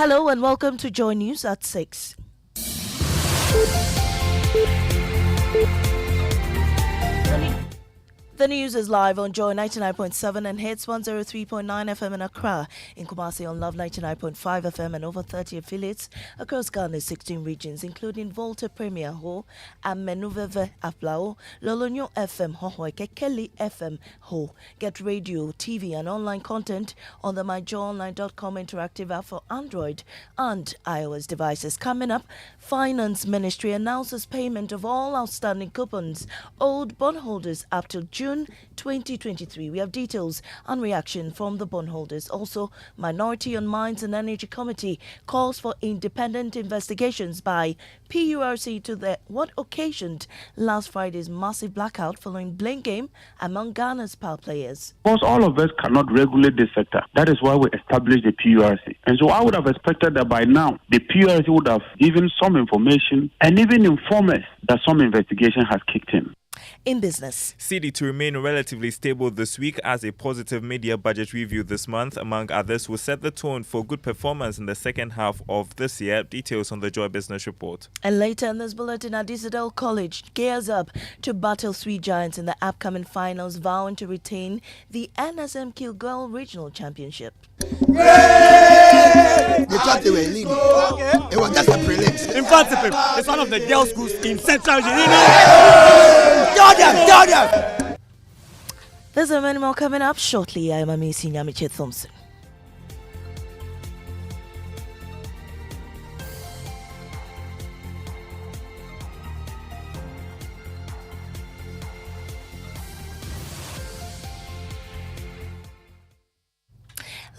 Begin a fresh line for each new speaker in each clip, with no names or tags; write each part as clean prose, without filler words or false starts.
Hello and welcome to Joy News at 6. The news is live on Joy 99.7 and hits 103.9 FM in Accra, in Kumasi on Love 99.5 FM and over 30 affiliates across Ghana's 16 regions, including Volta Premier Ho, Amenuveve Aflao, Lolonyo FM Hohoi, Kekeli FM Ho. Get radio, TV and online content on the myjoyonline.com interactive app for Android and iOS devices. Coming up, Finance Ministry announces payment of all outstanding coupons owed bondholders up till June 2023. We have details and reaction from the bondholders. Also, Minority on Mines and Energy Committee calls for independent investigations by PURC to what occasioned last Friday's massive blackout following blame game among Ghana's power players.
Because all of us cannot regulate this sector. That is why we established the PURC. And so I would have expected that by now, the PURC would have given some information and even informed us that some investigation has kicked in.
In business,
Cedi to remain relatively stable this week as a positive media budget review this month, among others, will set the tone for good performance in the second half of this year. Details on the Joy Business Report.
And later in this bulletin, Adisadel College gears up to battle Three Giants in the upcoming finals, vowing to retain the NSMQ Girl Regional Championship.
They thought they were leading. It was just a prelims.
In fact, it's one of the girls' schools in Central Virginia. Jordan!
There's a many more coming up shortly. I am Amisi Nyamiche Thompson.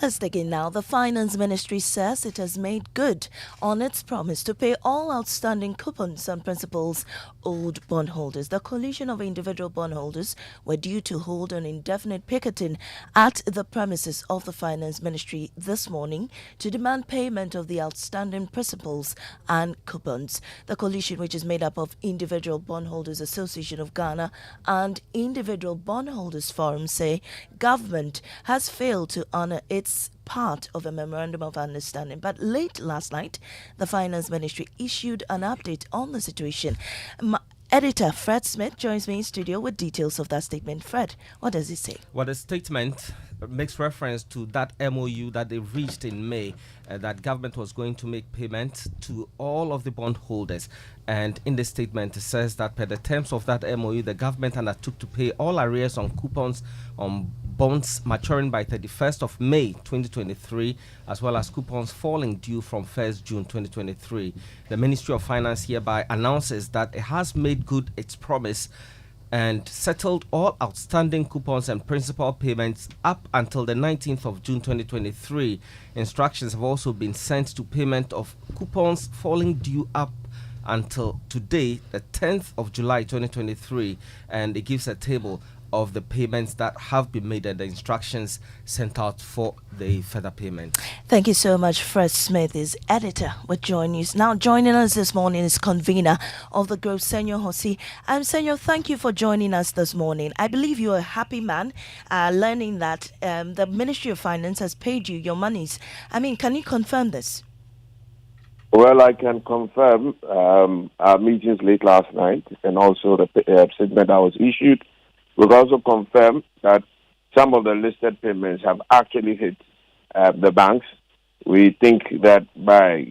Let's dig in now. The Finance Ministry says it has made good on its promise to pay all outstanding coupons and principals owed bondholders. The coalition of individual bondholders were due to hold an indefinite picketing at the premises of the Finance Ministry this morning to demand payment of the outstanding principals and coupons. The coalition, which is made up of Individual Bondholders Association of Ghana and Individual Bondholders Forum, say government has failed to honor its part of a memorandum of understanding. But late last night, the Finance Ministry issued an update on the situation. Editor Fred Smith joins me in studio with details of that statement. Fred, what does it say?
Well, the statement makes reference to that MOU that they reached in May, that government was going to make payment to all of the bondholders. And in the statement, it says that per the terms of that MOU, the government undertook to pay all arrears on coupons on bonds maturing by 31st of May 2023, as well as coupons falling due from 1st June 2023. The Ministry of Finance hereby announces that it has made good its promise and settled all outstanding coupons and principal payments up until the 19th of June 2023. Instructions have also been sent to payment of coupons falling due up until today, the 10th of July 2023, and it gives a table of the payments that have been made and the instructions sent out for the further payment.
Thank you so much. Fred Smith is editor with Joy News. Now joining us this morning is convener of the group, Senor Hosi. Senor, thank you for joining us this morning. I believe you're a happy man learning that the Ministry of Finance has paid you your monies. I mean, can you confirm this?
Well, I can confirm our meetings late last night and also the statement that was issued. We've also confirmed that some of the listed payments have actually hit the banks. We think that by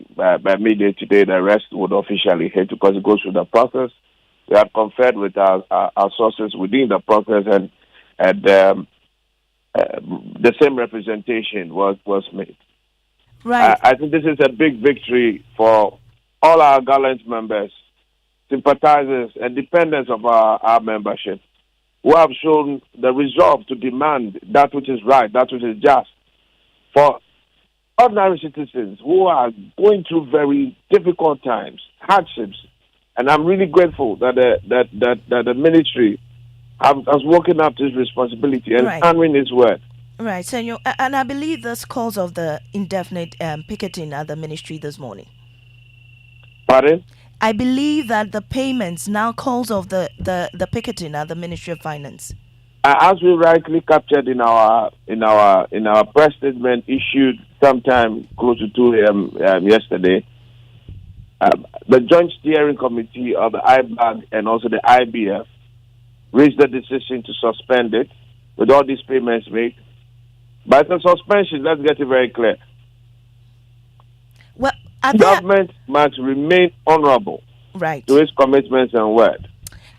midday today, the rest would officially hit because it goes through the process. We have conferred with our sources within the process, and the same representation was made.
Right.
I think this is a big victory for all our gallant members, sympathizers, and dependents of our membership, who have shown the resolve to demand that which is right, that which is just, for ordinary citizens who are going through very difficult times, hardships. And I'm really grateful that the ministry has woken up to this responsibility and honoring its word.
Right, Senor, and I believe this cause of the indefinite picketing at the ministry this morning.
Pardon?
I believe that the payments now calls of the picketing at the Ministry of Finance.
As we rightly captured in our press statement issued sometime close to 2 a.m. Yesterday, the Joint Steering Committee of the IBAG and also the IBF reached the decision to suspend it with all these payments made. But the suspension, let's get it very clear.
Well,
government must remain honorable to its commitments and word.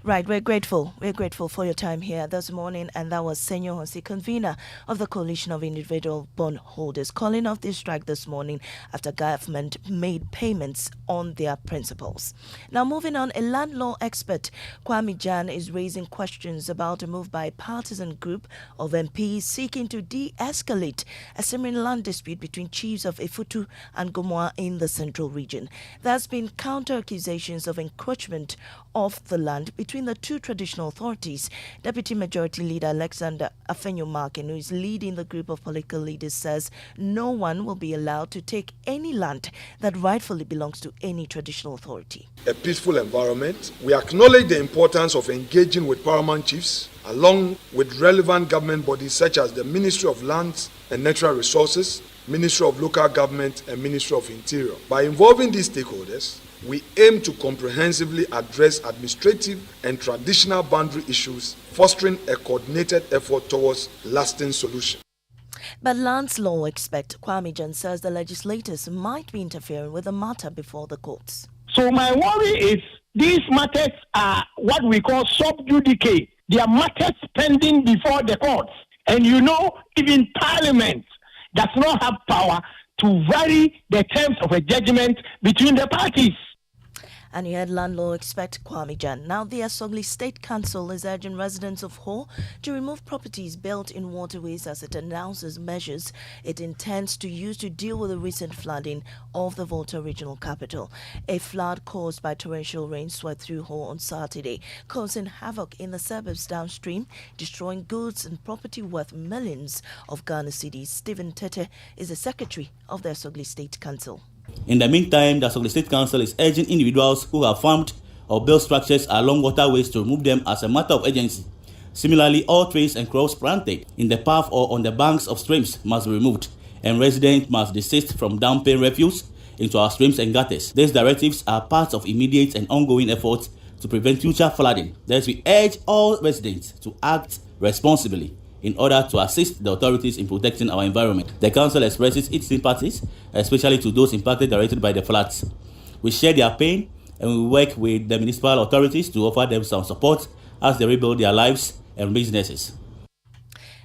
Right, we're grateful. We're grateful for your time here this morning. And that was Senyo Hosi, convener of the Coalition of Individual Bondholders, calling off this strike this morning after government made payments on their principals. Now, moving on, a land law expert, Kwame Jan, is raising questions about a move by a partisan group of MPs seeking to de-escalate a simmering land dispute between chiefs of Ifutu and Gomoa in the central region. There's been counter-accusations of encroachment of the land between the two traditional authorities. Deputy Majority Leader Alexander Afenyo-Markin, who is leading the group of political leaders, says no one will be allowed to take any land that rightfully belongs to any traditional authority.
A peaceful environment. We acknowledge the importance of engaging with paramount chiefs along with relevant government bodies such as the Ministry of Lands and Natural Resources, Ministry of Local Government and Ministry of Interior. By involving these stakeholders, we aim to comprehensively address administrative and traditional boundary issues, fostering a coordinated effort towards lasting solutions.
But lands law expert Kwame Jan says the legislators might be interfering with the matter before the courts.
So my worry is these matters are what we call sub judice. They are matters pending before the courts. And even Parliament does not have power to vary the terms of a judgment between the parties.
And you heard land law expert Kwame Jan. Now, the Asogli State Council is urging residents of Ho to remove properties built in waterways as it announces measures it intends to use to deal with the recent flooding of the Volta regional capital. A flood caused by torrential rain swept through Ho on Saturday, causing havoc in the suburbs downstream, destroying goods and property worth millions of Ghana cedis. Stephen Tete is the secretary of the Asogli State Council.
In the meantime, the Asogli State Council is urging individuals who have farmed or built structures along waterways to remove them as a matter of urgency. Similarly, all trees and crops planted in the path or on the banks of streams must be removed, and residents must desist from dumping refuse into our streams and gutters. These directives are part of immediate and ongoing efforts to prevent future flooding. Thus, we urge all residents to act responsibly in order to assist the authorities in protecting our environment. The Council expresses its sympathies, especially to those impacted directly by the floods. We share their pain and we work with the municipal authorities to offer them some support as they rebuild their lives and businesses.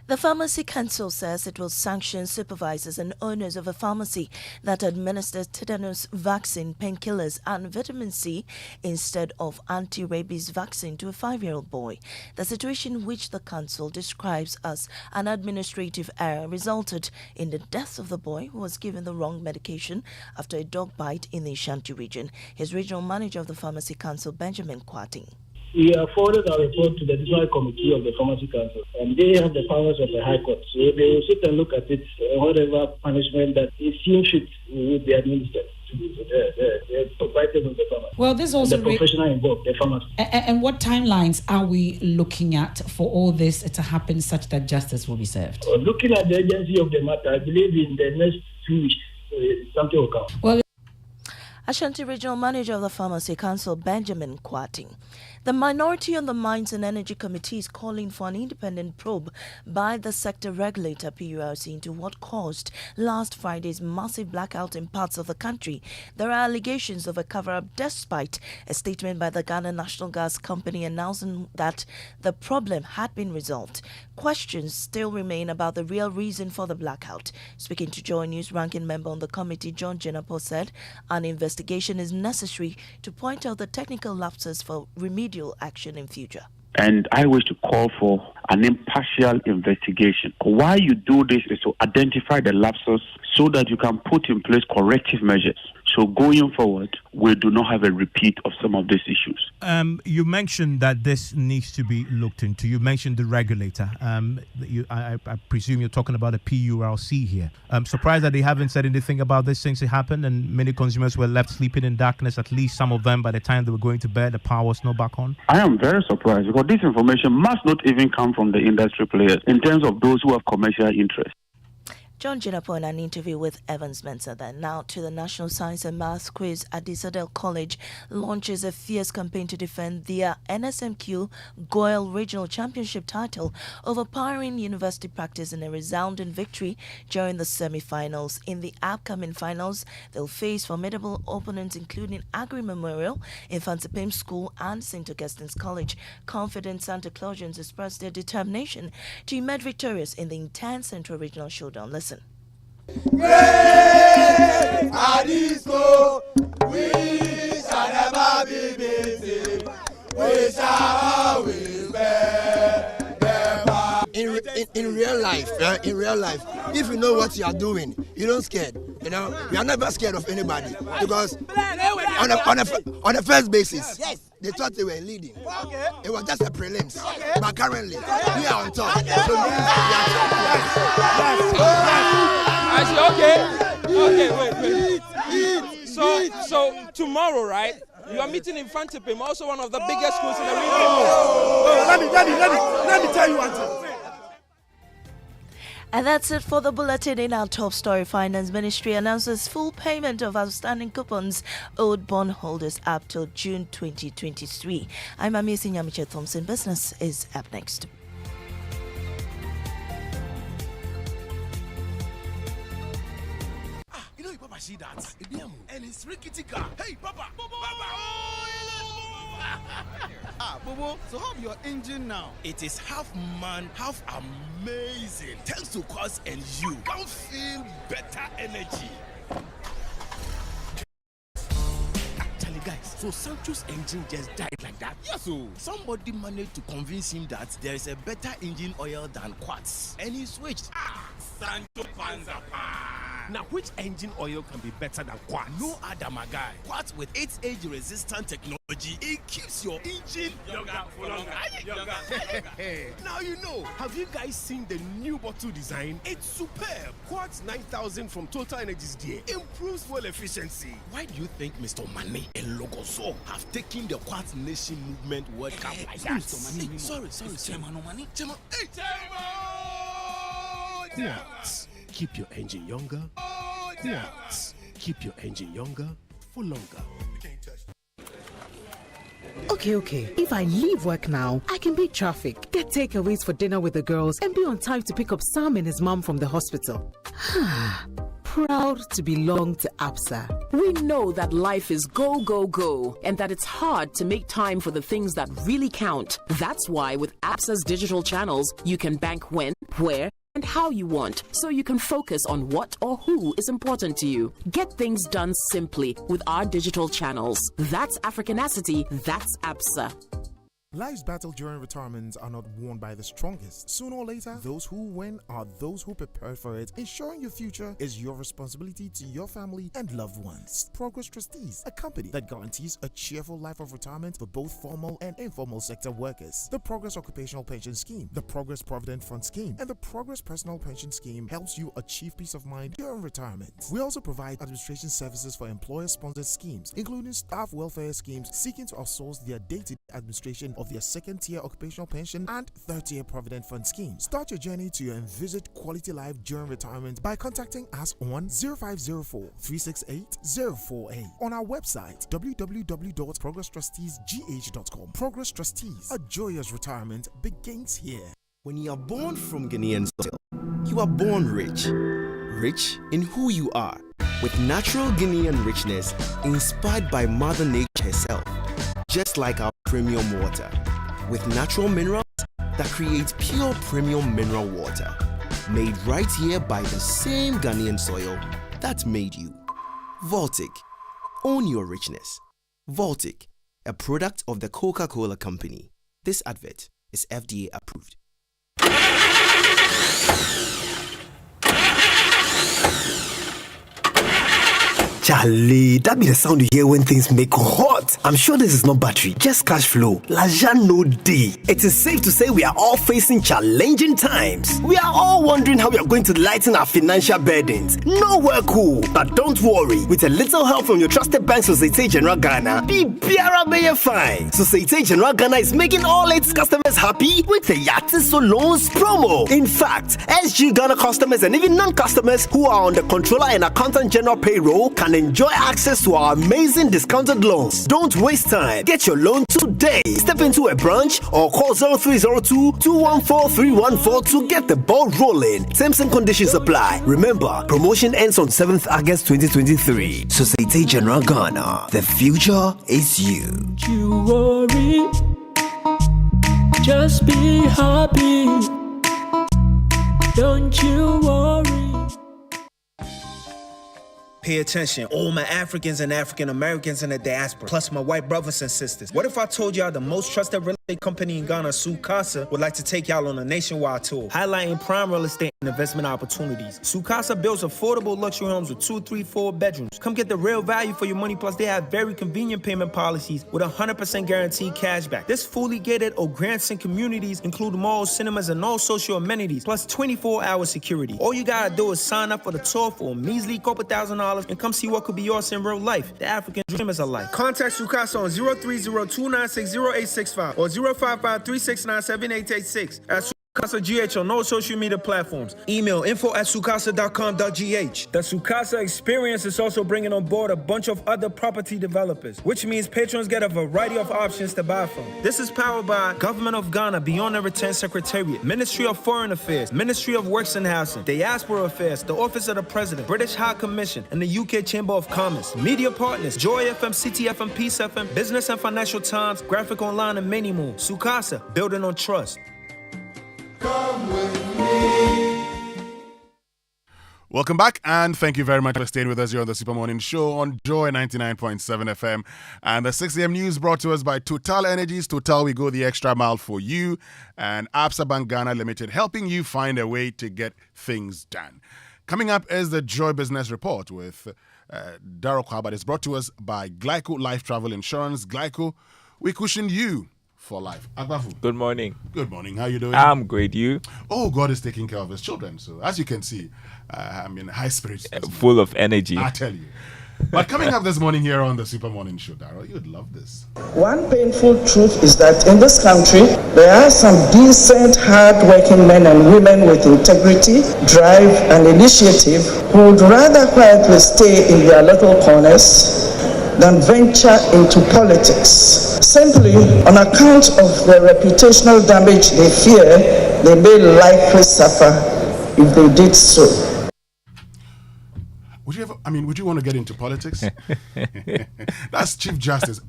The Pharmacy Council says it will sanction supervisors and owners of a pharmacy that administers tetanus vaccine, painkillers and vitamin C instead of anti-rabies vaccine to a 5-year-old boy. The situation, which the council describes as an administrative error, resulted in the death of the boy who was given the wrong medication after a dog bite in the Ashanti region. His regional manager of the Pharmacy Council, Benjamin Kwating.
We have forwarded our report to the District Committee of the Pharmacy Council, and they have the powers of the High Court. So they will sit and look at it, whatever punishment that is seen fit will be administered to the proprietors of the pharmacy.
Well, this also
the professional involved, the pharmacy.
And what timelines are we looking at for all this to happen such that justice will be served?
Looking at the urgency of the matter, I believe in the next 2 weeks, something will come.
Well, Ashanti Regional Manager of the Pharmacy Council, Benjamin Kwating. The minority on the Mines and Energy Committee is calling for an independent probe by the sector regulator, PURC, into what caused last Friday's massive blackout in parts of the country. There are allegations of a cover-up despite a statement by the Ghana National Gas Company announcing that the problem had been resolved. Questions still remain about the real reason for the blackout. Speaking to Joy News, ranking member on the committee, John Jenapo, said an investigation is necessary to point out the technical lapses for remedial action in future.
And I wish to call for an impartial investigation. Why you do this is to identify the lapses so that you can put in place corrective measures. So going forward, we do not have a repeat of some of these issues.
You mentioned that this needs to be looked into. You mentioned the regulator. I presume you're talking about a PURC here. I'm surprised that they haven't said anything about this since it happened, and many consumers were left sleeping in darkness, at least some of them, by the time they were going to bed, the power was not back on.
I am very surprised because this information must not even come from the industry players in terms of those who have commercial interest.
John Jinapo in an interview with Evans Mensah. Then now to the National Science and Maths Quiz at Isadel College launches a fierce campaign to defend their NSMQ Goyle Regional Championship title, overpowering university practice in a resounding victory during the semi-finals. In the upcoming finals, they'll face formidable opponents including Agri Memorial, Infante Pim School and St. Augustine's College. Confident Santa Clausians expressed their determination to emerge victorious in the intense Central Regional Showdown. Listen.
Great Adisco, we shall never be busy. We shall always
in real life, if you know what you are doing, you don't scared. You know, you are never scared of anybody because on a first basis, they thought they were leading. It was just a prelims, but currently we are on top.
Wait. So tomorrow, right? You are meeting in Infante Pim, also one of the biggest schools in the region.
Let me tell you one thing.
And that's it for the bulletin. In our top story, Finance Ministry announces full payment of outstanding coupons owed bondholders up till June 2023. I'm Amisi Nyamiche Thompson. Business is up next.
You know, Papa, see that? And it's rickety car. Hey, Papa!
Bobo, so how's your engine now?
It is half man, half amazing. Thanks to Quartz and you can feel better energy. Actually, guys, so Sancho's engine just died like that. Yes, so somebody managed to convince him that there is a better engine oil than Quartz, and he switched. Sancho Panzapa. Now, which engine oil can be better than Quartz? No other, my guy. Quartz with its age-resistant technology, it keeps your engine younger for longer. Now you know. Have you guys seen the new bottle design? It's superb. Quartz 9000 from Total Energies there improves fuel efficiency. Why do you think Mr. Mane and Logoso have taken the Quartz Nation Movement World Cup like that? Mr. Mane, sorry. Chairman. Hey, Quartz. Keep your engine younger. Quartz. Keep your engine younger for longer.
Okay. If I leave work now, I can beat traffic, get takeaways for dinner with the girls, and be on time to pick up Sam and his mom from the hospital. Proud to belong to APSA.
We know that life is go, go, go, and that it's hard to make time for the things that really count. That's why with APSA's digital channels, you can bank when, where, and how you want, so you can focus on what or who is important to you. Get things done simply with our digital channels. That's Africanacity, that's APSA.
Life's battle during retirement are not won by the strongest. Sooner or later, those who win are those who prepare for it. Ensuring your future is your responsibility to your family and loved ones. Progress Trustees, a company that guarantees a cheerful life of retirement for both formal and informal sector workers. The Progress Occupational Pension Scheme, the Progress Provident Fund Scheme, and the Progress Personal Pension Scheme helps you achieve peace of mind during retirement. We also provide administration services for employer-sponsored schemes, including staff welfare schemes seeking to outsource their day-to-day administration of their second-tier occupational pension and third-tier provident fund scheme. Start your journey to envisage quality life during retirement by contacting us on 0504-368-048 on our website www.progresstrusteesgh.com. Progress Trustees, a joyous retirement begins here.
When you are born from Ghanaian soil, you are born rich. Rich in who you are, with natural Ghanaian richness inspired by Mother Nature herself. Just like our premium water, with natural minerals that create pure premium mineral water, made right here by the same Ghanaian soil that made you. Voltic, own your richness. Voltic, a product of the Coca-Cola Company. This advert is FDA approved.
Charlie, that be the sound you hear when things make hot. I'm sure this is not battery, just cash flow. Laja no D. It is safe to say we are all facing challenging times. We are all wondering how we are going to lighten our financial burdens. Nowhere cool. But don't worry, with a little help from your trusted bank, Societe Generale Ghana, be biara be fine. Societe Generale Ghana is making all its customers happy with the Yatiso Loans promo. In fact, SG Ghana customers and even non-customers who are on the controller and accountant general payroll can enjoy access to our amazing discounted loans. Don't waste time. Get your loan today. Step into a branch or call 0302-214-314 to get the ball rolling. Terms and conditions apply. Remember, promotion ends on 7th August 2023. Societe Generale Ghana. The future is you.
You worry. Just be happy. Don't you worry.
Pay attention, all my Africans and African Americans in the diaspora, plus my white brothers and sisters. What if I told y'all the most trusted real estate company in Ghana, Sukasa, would like to take y'all on a nationwide tour, highlighting prime real estate and investment opportunities. Sukasa builds affordable luxury homes with 2, 3, 4 bedrooms. Come get the real value for your money, plus they have very convenient payment policies with 100% guaranteed cash back. This fully gated or Grandson communities include malls, cinemas, and all social amenities, plus 24-hour security. All you gotta do is sign up for the tour for a measly couple $1,000 and come see what could be yours in real life. The African dream is a life. Contact Sukasa on 030-296-0865 or 055-369-7886 at Sukasa GH on all social media platforms. Email info@sukasa.com.gh. The Sukasa experience is also bringing on board a bunch of other property developers, which means patrons get a variety of options to buy from. This is powered by Government of Ghana, Beyond and Return Secretariat, Ministry of Foreign Affairs, Ministry of Works and Housing, Diaspora Affairs, the Office of the President, British High Commission, and the UK Chamber of Commerce. Media partners, Joy FM, City FM, Peace FM, Business and Financial Times, Graphic Online, and many more. Sukasa, building on trust.
Come with me. Welcome back, and thank you very much for staying with us here on the Super Morning Show on Joy 99.7 FM. And the 6 a.m. news brought to us by Total Energies. Total, we go the extra mile for you. And Absa Bank Ghana Limited, helping you find a way to get things done. Coming up is the Joy Business Report with Darryl Kwabad. It's brought to us by Glyco Life Travel Insurance. Glyco, we cushion you for life. Agbafu.
Good morning.
Good morning. How are you doing?
I'm great. You?
Oh, God is taking care of his children. So, as you can see, I'm in high spirits.
Full of energy.
I tell you. But coming up this morning here on the Super Morning Show, Darryl, you'd love this.
One painful truth is that in this country, there are some decent, hard-working men and women with integrity, drive, and initiative who would rather quietly stay in their little corners than venture into politics. Simply on account of the reputational damage they fear, they may likely suffer if they did so.
Would you want to get into politics? That's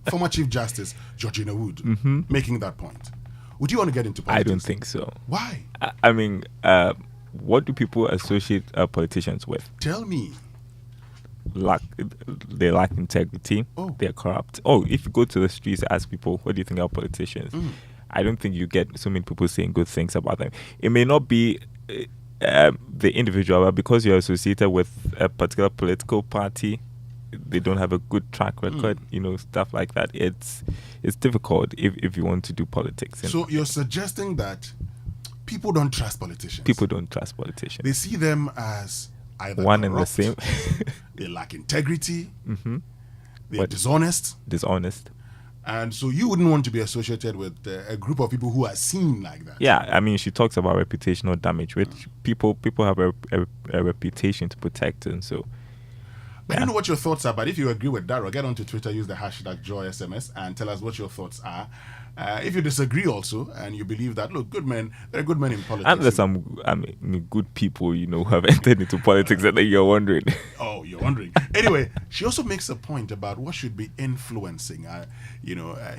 former Chief Justice Georgina Wood making that point. Would you want to get into politics?
I don't think so.
Why?
What do people associate politicians with?
Tell me.
They lack integrity. They're corrupt. If you go to the streets and ask people, what do you think about politicians? I don't think you get so many people saying good things about them. It may not be the individual, but because you're associated with a particular political party, they don't have a good track record, stuff like that. It's difficult if you want to do politics.
So you're suggesting that people don't trust politicians?
People don't trust politicians.
They see them as either
one
corrupt,
and the same.
They lack integrity. They're dishonest. And so you wouldn't want to be associated with a group of people who are seen like that.
Yeah, she talks about reputational damage, which people have a reputation to protect, and so.
I don't know what your thoughts are, but if you agree with Darryl, get onto Twitter, use the hashtag JoySMS, and tell us what your thoughts are. If you disagree also, and you believe that, look, there are good men in politics.
And there's some good people, who have entered into politics that you're wondering.
Oh, you're wondering. Anyway, she also makes a point about what should be influencing,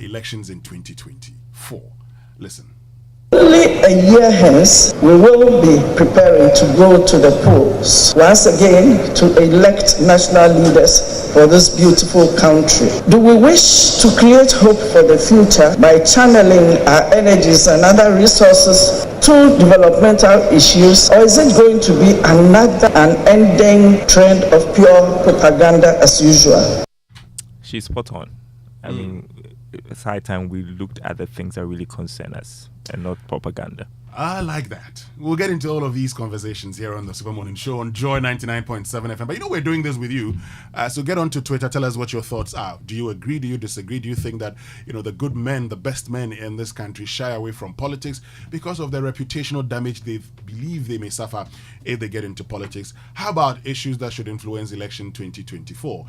elections in 2024. Listen.
Only a year hence, we will be preparing to go to the polls once again to elect national leaders for this beautiful country. Do we wish to create hope for the future by channeling our energies and other resources to developmental issues, or is it going to be another unending trend of pure propaganda as usual?
She's spot on. I mean, it's high time we looked at the things that really concern us and not propaganda.
I like that. We'll get into all of these conversations here on the Super Morning Show on Joy 99.7 FM. But you know, we're doing this with you. So get onto Twitter. Tell us what your thoughts are. Do you agree? Do you disagree? Do you think that, you know, the good men, the best men in this country shy away from politics because of the reputational damage they believe they may suffer if they get into politics? How about issues that should influence election 2024?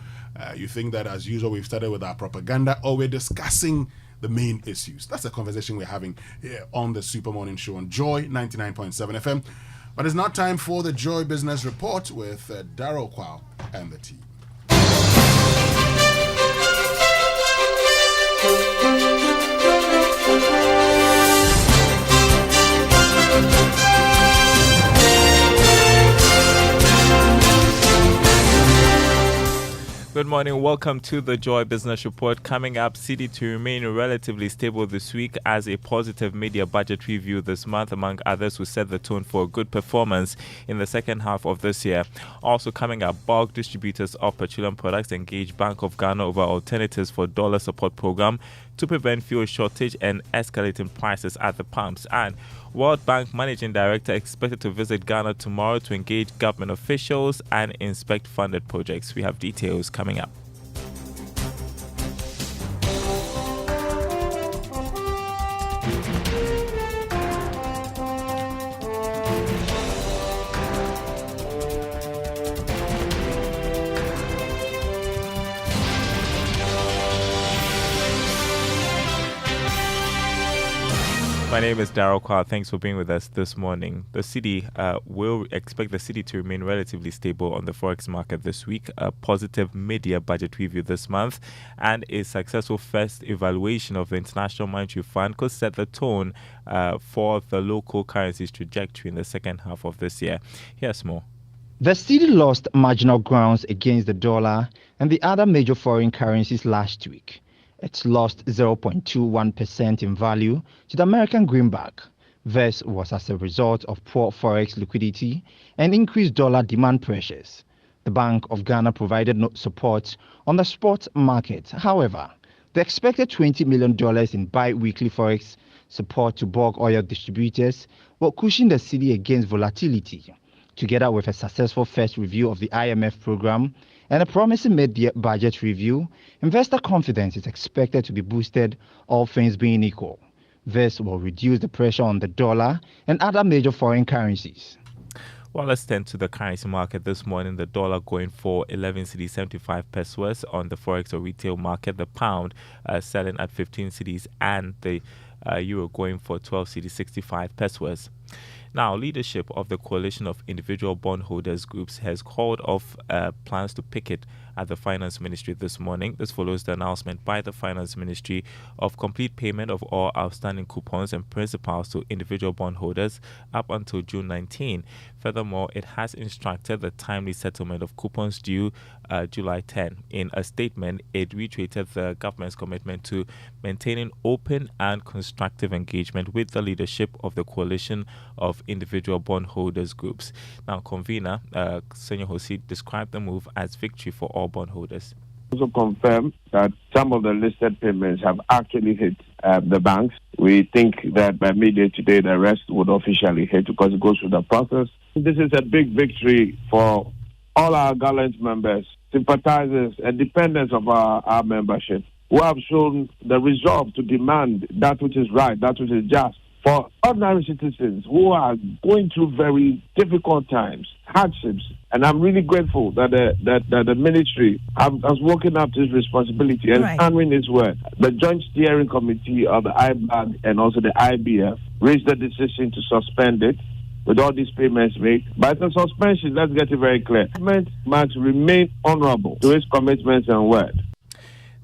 You think that, as usual, we've started with our propaganda, or we're discussing the main issues? That's a conversation we're having here on the Super Morning Show on Joy 99.7 FM. But it's now time for the Joy Business Report with Daryl Kwao and the team.
Good morning. Welcome to the Joy Business Report. Coming up, Citi to remain relatively stable this week as a positive media budget review this month, among others, will set the tone for a good performance in the second half of this year. Also coming up, bulk distributors of petroleum products engage Bank of Ghana over alternatives for dollar support program to prevent fuel shortage and escalating prices at the pumps. And World Bank Managing Director expected to visit Ghana tomorrow to engage government officials and inspect funded projects. We have details coming up. My name is Daryl Kwao. Thanks for being with us this morning. The city will expect the city to remain relatively stable on the forex market this week. A positive media budget review this month and a successful first evaluation of the International Monetary Fund could set the tone for the local currency's trajectory in the second half of this year. Here's more.
The cedi lost marginal grounds against the dollar and the other major foreign currencies last week. It's lost 0.21% in value to the American greenback. This was as a result of poor forex liquidity and increased dollar demand pressures. The Bank of Ghana provided no support on the spot market. However, the expected $20 million in bi-weekly forex support to bulk oil distributors will cushion the cedi against volatility. Together with a successful first review of the IMF program and a promising mid-year budget review, investor confidence is expected to be boosted, all things being equal. This will reduce the pressure on the dollar and other major foreign currencies.
Well, let's turn to the currency market this morning. The dollar going for 11 cedis 75 pesos on the forex or retail market. The pound selling at 15 cedis and the euro going for 12 cedis 65 pesos. Now, leadership of the Coalition of Individual Bondholders Groups has called off plans to picket at the Finance Ministry this morning. This follows the announcement by the Finance Ministry of complete payment of all outstanding coupons and principals to individual bondholders up until June 19. Furthermore, it has instructed the timely settlement of coupons due July 10. In a statement, it reiterated the government's commitment to maintaining open and constructive engagement with the leadership of the Coalition of Individual Bondholders Groups. Now, convener Senor Hosi described the move as victory for all bondholders.
Also confirmed that some of the listed payments have actually hit the banks. We think that by midday today, the rest would officially hit because it goes through the process. This is a big victory for all our gallant members, sympathizers, and dependents of our membership who have shown the resolve to demand that which is right, that which is just. For ordinary citizens who are going through very difficult times, hardships, and I'm really grateful that the ministry has woken up to its responsibility and honoring its word. The Joint Steering Committee of the IBAG and also the IBF reached the decision to suspend it with all these payments made. By the suspension, let's get it very clear. The government must remain honorable to its commitments and word.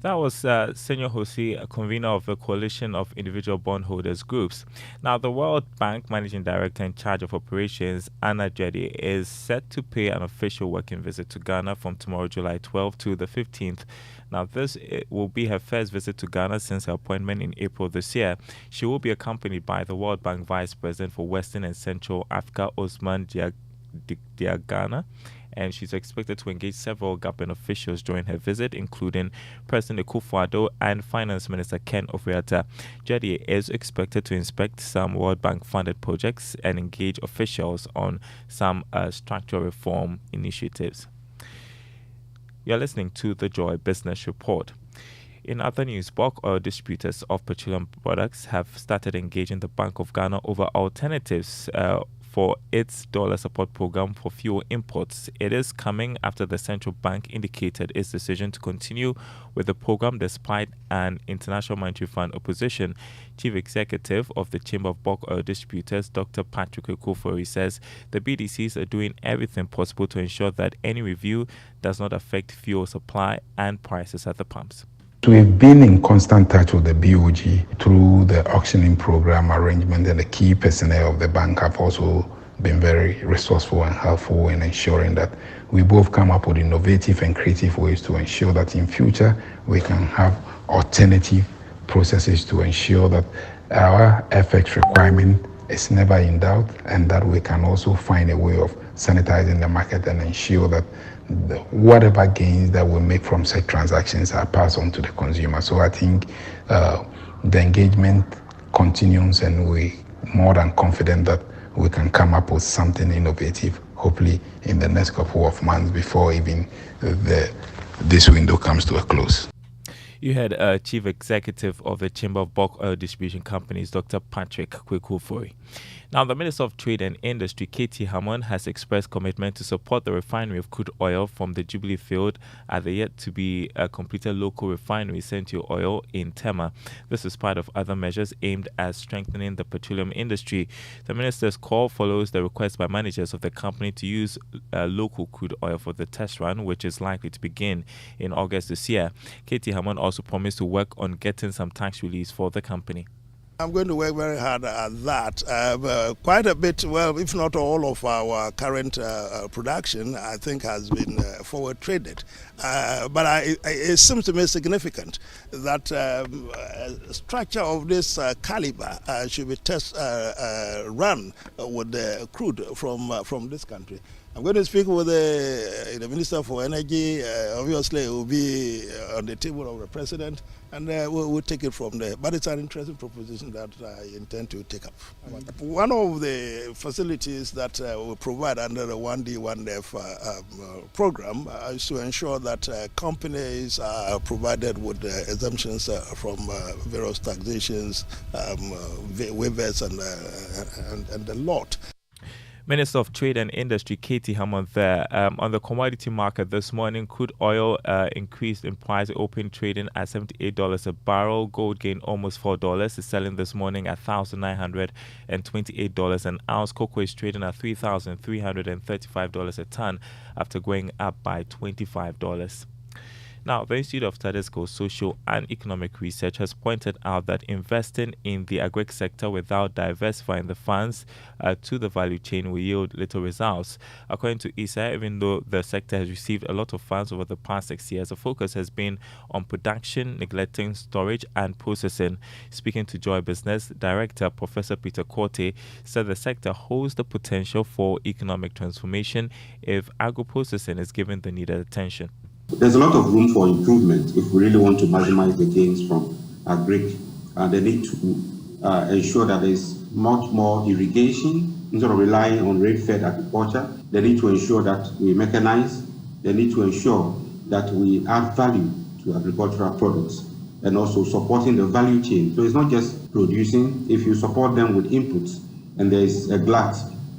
That was Senor Jose, a convener of the Coalition of Individual Bondholders Groups. Now, the World Bank Managing Director in charge of operations, Anna Jedi, is set to pay an official working visit to Ghana from tomorrow, July 12th to the 15th. Now, this will be her first visit to Ghana since her appointment in April this year. She will be accompanied by the World Bank Vice President for Western and Central Africa, Osman Diagana, and she's expected to engage several government officials during her visit, including President Akufo-Addo and Finance Minister Ken Ofri-Atta. Jedi is expected to inspect some World Bank-funded projects and engage officials on some structural reform initiatives. You're listening to the Joy Business Report. In other news, bulk oil distributors of petroleum products have started engaging the Bank of Ghana over alternatives for its dollar support program for fuel imports. It is coming after the central bank indicated its decision to continue with the program despite an International Monetary Fund opposition. Chief Executive of the Chamber of Bulk Oil Distributors, Dr. Patrick Ekofori, says the BDCs are doing everything possible to ensure that any review does not affect fuel supply and prices at the pumps.
We've been in constant touch with the BOG through the auctioning program arrangement, and the key personnel of the bank have also been very resourceful and helpful in ensuring that we both come up with innovative and creative ways to ensure that in future we can have alternative processes to ensure that our FX requirement is never in doubt, and that we can also find a way of sanitizing the market and ensure that whatever gains that we make from such transactions are passed on to the consumer. So I think the engagement continues, and we're more than confident that we can come up with something innovative, hopefully in the next couple of months before even this window comes to a close.
You had Chief Executive of the Chamber of Bulk Oil Distribution Companies, Dr. Patrick Ekofori. Now, the Minister of Trade and Industry, Katie Hammond, has expressed commitment to support the refinery of crude oil from the Jubilee field at the yet-to-be completed local refinery, Sentio Oil, in Tema. This is part of other measures aimed at strengthening the petroleum industry. The Minister's call follows the request by managers of the company to use local crude oil for the test run, which is likely to begin in August this year. Katie Hammond also promised to work on getting some tax relief for the company.
I'm going to work very hard at that. Quite a bit, well, if not all of our current production, I think, has been forward traded. But it seems to me significant that a structure of this caliber should be run with the crude from this country. I'm going to speak with the Minister for Energy. Obviously, it will be on the table of the President, and we'll take it from there. But it's an interesting proposition that I intend to take up. One of the facilities that we provide under the 1D, 1F program is to ensure that companies are provided with exemptions from various taxations, waivers, and the lot.
Minister of Trade and Industry Katie Hammond there. On the commodity market this morning, crude oil increased in price, open trading at $78 a barrel. Gold gained almost $4. It's selling this morning at $1,928 an ounce. Cocoa is trading at $3,335 a ton after going up by $25. Now, the Institute of Statistical, Social and Economic Research has pointed out that investing in the agri sector without diversifying the funds to the value chain will yield little results. According to ISA, even though the sector has received a lot of funds over the past 6 years, the focus has been on production, neglecting storage and processing. Speaking to Joy Business, Director Professor Peter Korte said the sector holds the potential for economic transformation if agro-processing is given the needed attention.
There's a lot of room for improvement if we really want to maximize the gains from agri. They need to ensure that there's much more irrigation instead of relying on rain-fed agriculture. They need to ensure that we mechanize. They need to ensure that we add value to agricultural products and also supporting the value chain. So it's not just producing. If you support them with inputs and there is a glut,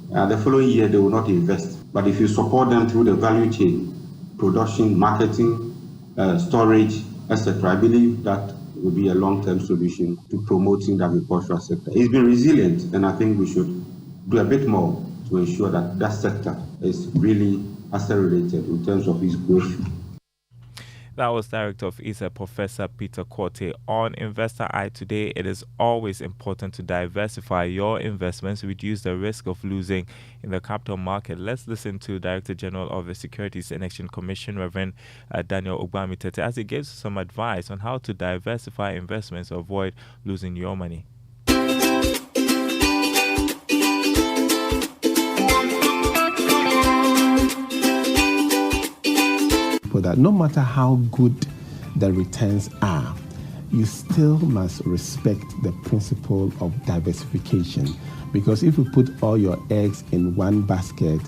the following year they will not invest. But if you support them through the value chain, production, marketing, storage, etc. I believe that will be a long-term solution to promoting the agricultural sector. It's been resilient, and I think we should do a bit more to ensure that that sector is really accelerated in terms of its growth.
That was Director of ISA, Professor Peter Korte. On Investor Eye today, it is always important to diversify your investments, reduce the risk of losing in the capital market. Let's listen to Director General of the Securities and Exchange Commission, Reverend Daniel Ogbamitete, as he gives some advice on how to diversify investments to avoid losing your money.
That no matter how good the returns are, you still must respect the principle of diversification, because if you put all your eggs in one basket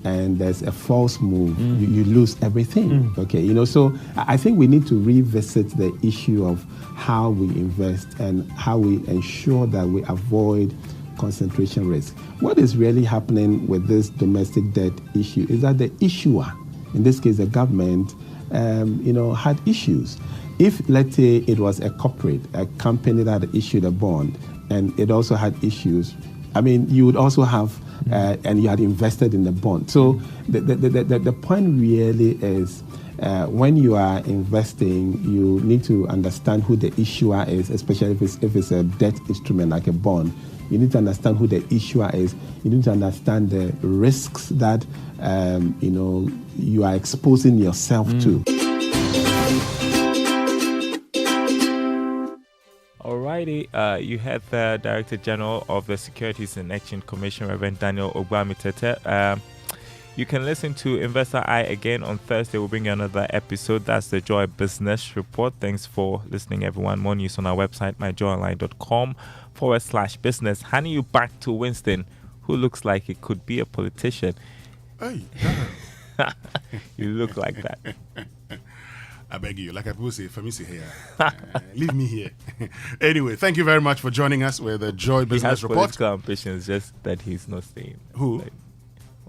and there's a false move, you lose everything. Okay, so I think we need to revisit the issue of how we invest and how we ensure that we avoid concentration risk. What is really happening with this domestic debt issue is that the issuer, in this case the government, had issues. If, let's say, it was a corporate, a company that issued a bond, and it also had issues, you would also have, and you had invested in the bond. So the point really is, when you are investing, you need to understand who the issuer is, especially if it's a debt instrument like a bond. You need to understand who the issuer is. You need to understand the risks that you are exposing yourself to.
Alrighty, you had the Director General of the Securities and Exchange Commission, Reverend Daniel Ogbamitete. You can listen to Investor Eye again on Thursday. We'll bring you another episode. That's the Joy Business Report. Thanks for listening, everyone. More news on our website, myjoyonline.com/business. Handing you back to Winston, who looks like he could be a politician.
Hey,
you look like that.
I beg you, like I will say, for me, here. Leave me here. Anyway, thank you very much for joining us with the Joy Business Report.
He has political ambitions, just that he's not staying.
Who?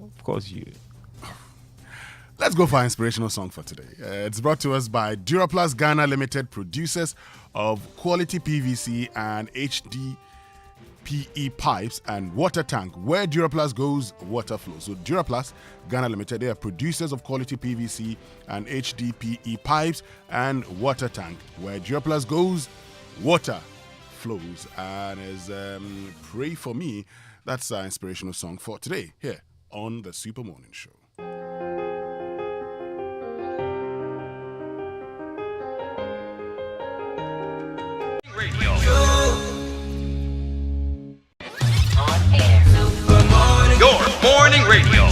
Of course, you.
Let's go for our inspirational song for today. It's brought to us by Duraplast Ghana Limited, producers of quality PVC and HDPE pipes and water tank. Where Duraplast goes, water flows. So Duraplast Ghana Limited, they are producers of quality PVC and HDPE pipes and water tank. Where Duraplast goes, water flows. And as Pray For Me, that's our inspirational song for today here on the Super Morning Show.
Your morning radio.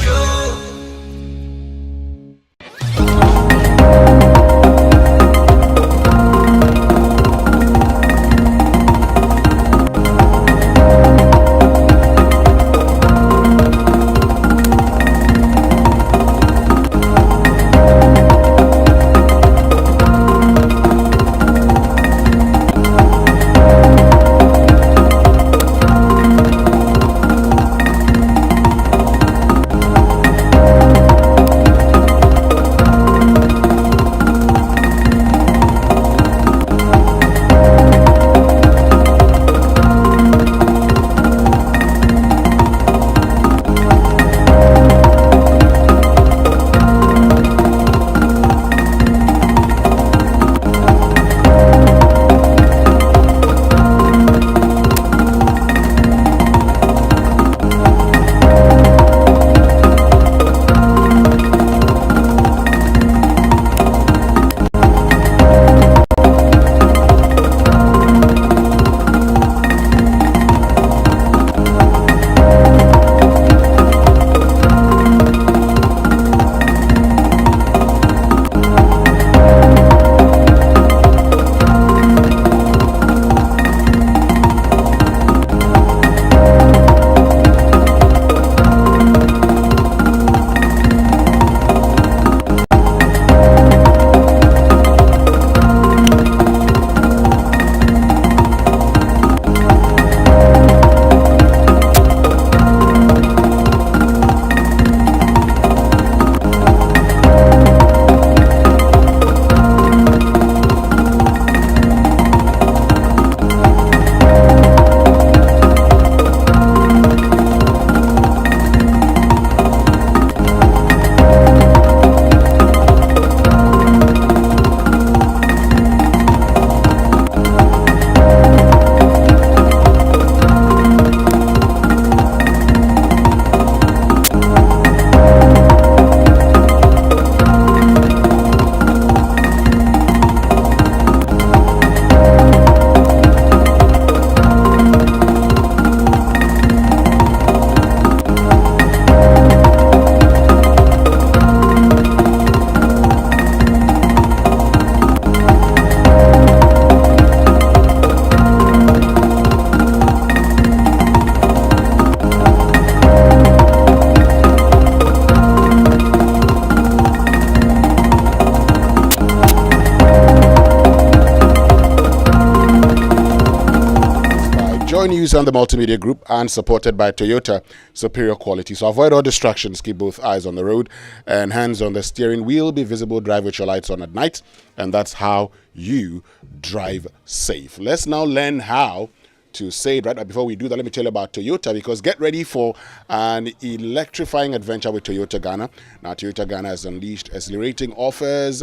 Joy News and the Multimedia Group and supported by Toyota Superior Quality. So avoid all distractions, keep both eyes on the road and hands on the steering wheel. Be visible, drive with your lights on at night, and that's how you drive safe. Let's now learn how to say it right. But before we do that, let me tell you about Toyota, because get ready for an electrifying adventure with Toyota Ghana. Now, Toyota Ghana has unleashed exhilarating offers,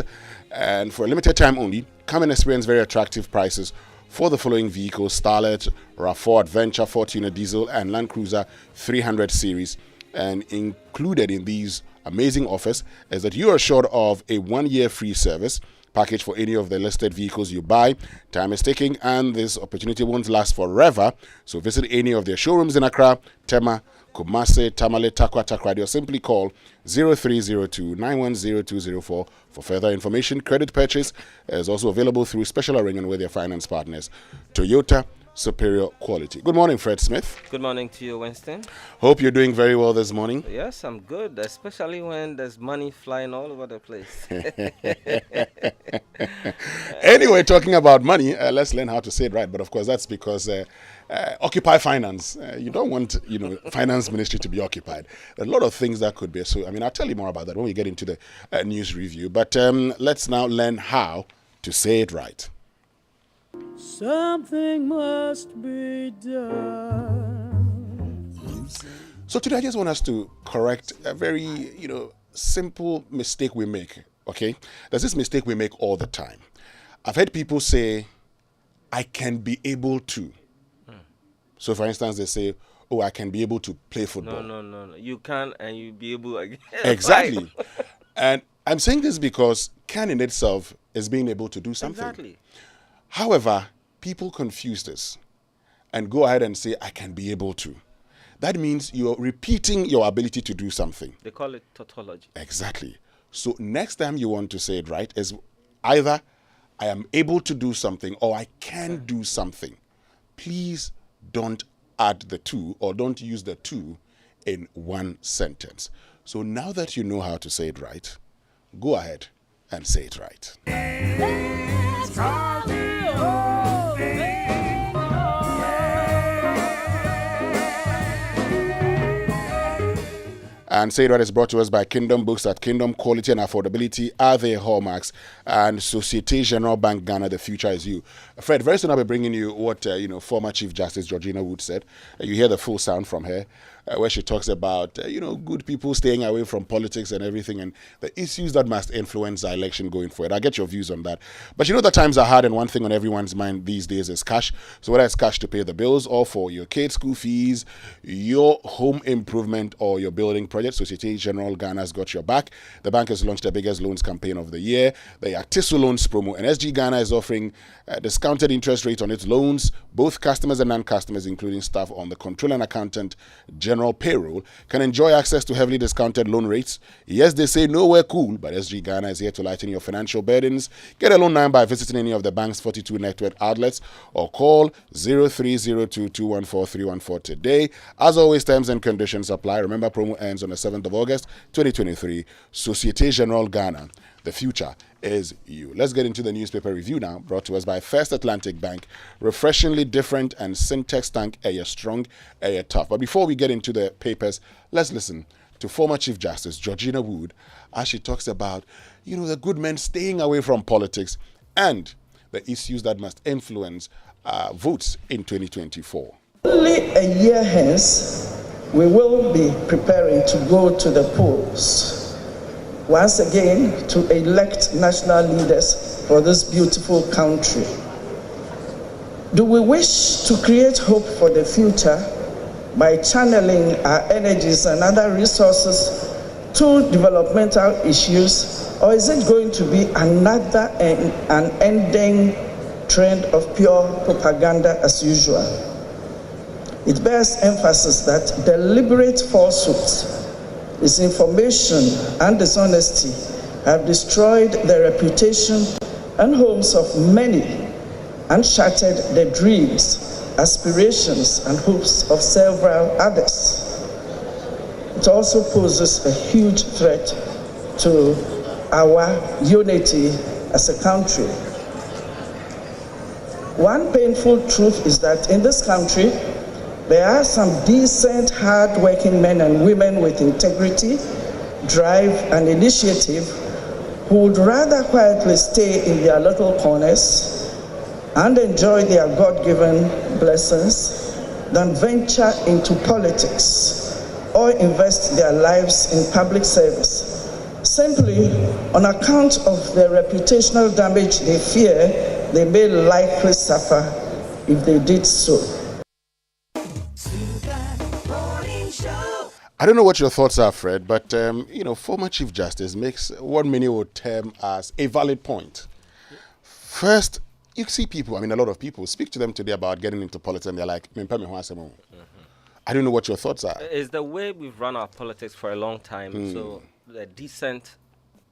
and for a limited time only, come and experience very attractive prices for the following vehicles: Starlet, RAV4 Adventure, Fortuner Diesel, and Land Cruiser 300 series. And included in these amazing offers is that you are assured of a 1-year free service package for any of the listed vehicles you buy. Time is ticking, and this opportunity won't last forever. So visit any of their showrooms in Accra, Tema, Kumasi, Tamale, Takwa, Takrady, or simply call 0302-910204 for further information. Credit purchase is also available through special arrangement with their finance partners. Toyota Superior Quality. Good morning, Fred Smith.
Good morning to you, Winston.
Hope you're doing very well this morning.
Yes, I'm good, especially when there's money flying all over the place.
Anyway, talking about money, let's learn how to say it right. But of course, that's because Occupy Finance. You don't want, finance ministry to be occupied. There are a lot of things that could be. So, I'll tell you more about that when we get into the news review. But let's now learn how to say it right.
Something must be done.
So today I just want us to correct a very, simple mistake we make, okay? There's this mistake we make all the time. I've heard people say, I can be able to. So for instance, they say, I can be able to play football.
No. You can and you'll be able again.
Exactly. And I'm saying this because can in itself is being able to do something.
Exactly.
However, people confuse this and go ahead and say, I can be able to. That means you're repeating your ability to do something.
They call it tautology.
Exactly. So next time you want to say it right is either I am able to do something or I can do something. Please don't add the two or don't use the two in one sentence. So now that you know how to say it right, go ahead and say it right. And Say It Right is brought to us by Kingdom Books. At Kingdom, quality and affordability are their hallmarks. And Societe Generale Bank Ghana, the future is you. Fred, very soon I'll be bringing you what former Chief Justice Georgina Wood said. You hear the full sound from her, where she talks about good people staying away from politics and everything, and the issues that must influence the election going forward. I'll get your views on that. But the times are hard, and one thing on everyone's mind these days is cash. So whether it's cash to pay the bills or for your kids' school fees, your home improvement or your building project, Societe Generale Ghana's got your back. The bank has launched the biggest loans campaign of the year, the Actisu Loans promo, and SG Ghana is offering a discounted interest rate on its loans. Both customers and non-customers, including staff on the control and accountant general payroll, can enjoy access to heavily discounted loan rates. Yes, they say nowhere cool, but SG Ghana is here to lighten your financial burdens. Get a loan now by visiting any of the bank's 42 network outlets or call 0302-214-314 today. As always, terms and conditions apply. Remember, promo ends on the 7th of August, 2023. Societe Generale Ghana. The future is you. Let's get into the newspaper review now, brought to us by First Atlantic Bank. Refreshingly different and syntax tank, strong, tough. But before we get into the papers, let's listen to former Chief Justice Georgina Wood as she talks about, the good men staying away from politics and the issues that must influence votes in 2024.
Only a year hence, we will be preparing to go to the polls once again to elect national leaders for this beautiful country. Do we wish to create hope for the future by channeling our energies and other resources to developmental issues, or is it going to be another unending trend of pure propaganda as usual? It bears emphasis that deliberate falsehoods, disinformation, and dishonesty have destroyed the reputation and homes of many and shattered the dreams, aspirations, and hopes of several others. It also poses a huge threat to our unity as a country. One painful truth is that in this country, There are some decent, hard-working men and women with integrity, drive, and initiative who would rather quietly stay in their little corners and enjoy their God-given blessings than venture into politics or invest their lives in public service, simply on account of the reputational damage they fear they may likely suffer if they did so.
I don't know what your thoughts are, Fred, but former Chief Justice makes what many would term as a valid point. First, you see people, a lot of people, speak to them today about getting into politics and they're like, I don't know what your thoughts are.
It's the way we've run our politics for a long time. So the decent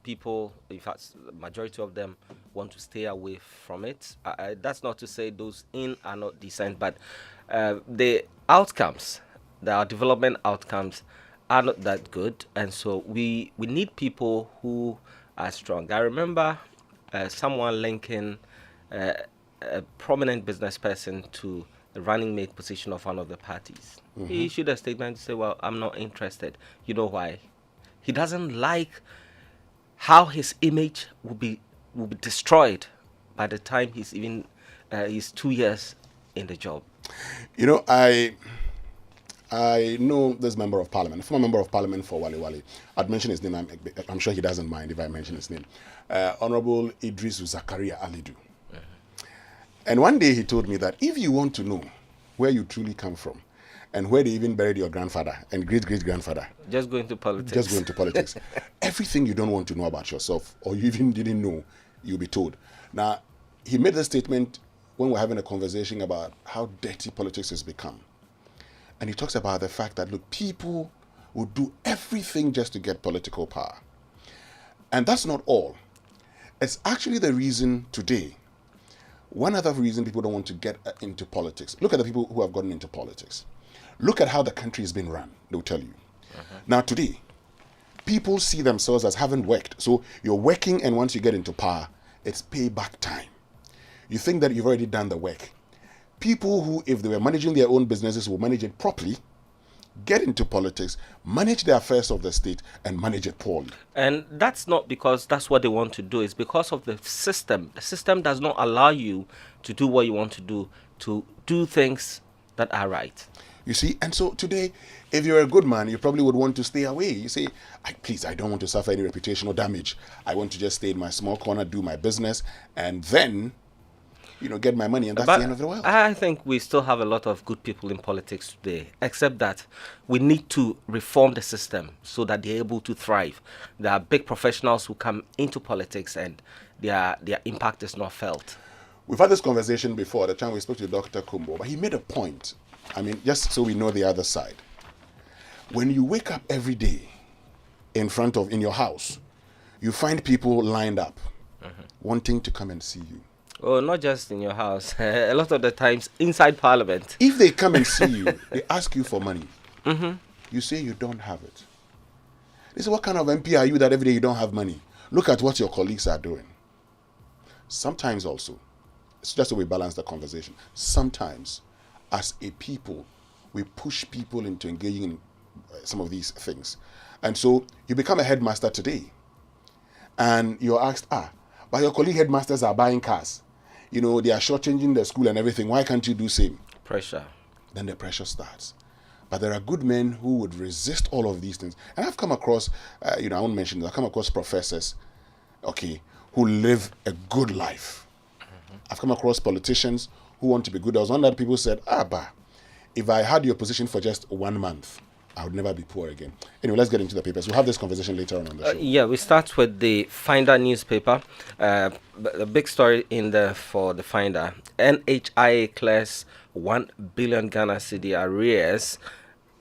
people, in fact, the majority of them want to stay away from it. That's not to say those in are not decent, but the outcomes, our development outcomes, are not that good, and so we need people who are strong. I remember someone linking a prominent business person to the running mate position of one of the parties. He issued a statement to say, well, I'm not interested. You know why? He doesn't like how his image will be destroyed by the time he's 2 years in the job.
I know this member of parliament, former member of parliament for Wali Wali. I'd mention his name. I'm sure he doesn't mind if I mention his name. Honorable Idris Zakaria Alidu. And one day he told me that if you want to know where you truly come from and where they even buried your grandfather and great-great-grandfather,
just go into politics.
Everything you don't want to know about yourself or you even didn't know, you'll be told. Now, he made the statement when we're having a conversation about how dirty politics has become. And he talks about the fact that, look, people will do everything just to get political power. And that's not all. It's actually the reason today. One other reason people don't want to get into politics. Look at the people who have gotten into politics. Look at how the country has been run, they'll tell you. Now today, people see themselves as having worked. So you're working, and once you get into power, it's payback time. You think that you've already done the work. People who, if they were managing their own businesses, will manage it properly, get into politics, manage the affairs of the state, and manage it poorly.
And that's not because that's what they want to do. It's because of the system. The system does not allow you to do what you want to do things that are right.
You see, and so today, if you're a good man, you probably would want to stay away. You say, please, I don't want to suffer any reputational damage. I want to just stay in my small corner, do my business, and then get my money, and that's the end of the world.
I think we still have a lot of good people in politics today, except that we need to reform the system so that they're able to thrive. There are big professionals who come into politics and their impact is not felt.
We've had this conversation before, the time we spoke to Dr. Kumbo, but he made a point. Just so we know the other side. When you wake up every day in your house, you find people lined up wanting to come and see you.
Oh, not just in your house. A lot of the times inside Parliament.
If they come and see you, they ask you for money. You say you don't have it. They say, what kind of MP are you that every day you don't have money? Look at what your colleagues are doing. Sometimes also, it's just so we balance the conversation. Sometimes, as a people, we push people into engaging in some of these things. And so you become a headmaster today. And you're asked, but your colleague headmasters are buying cars. They are shortchanging the school and everything. Why can't you do same?
Pressure.
Then the pressure starts. But there are good men who would resist all of these things. And I've come across, I won't mention this, I've come across professors, who live a good life. I've come across politicians who want to be good. There was one that people said, if I had your position for just 1 month, I would never be poor again. Anyway, let's get into the papers. We'll have this conversation later on the show.
We start with the Finder newspaper. The big story for the Finder. NHIA clears 1 billion Ghana cedi arrears.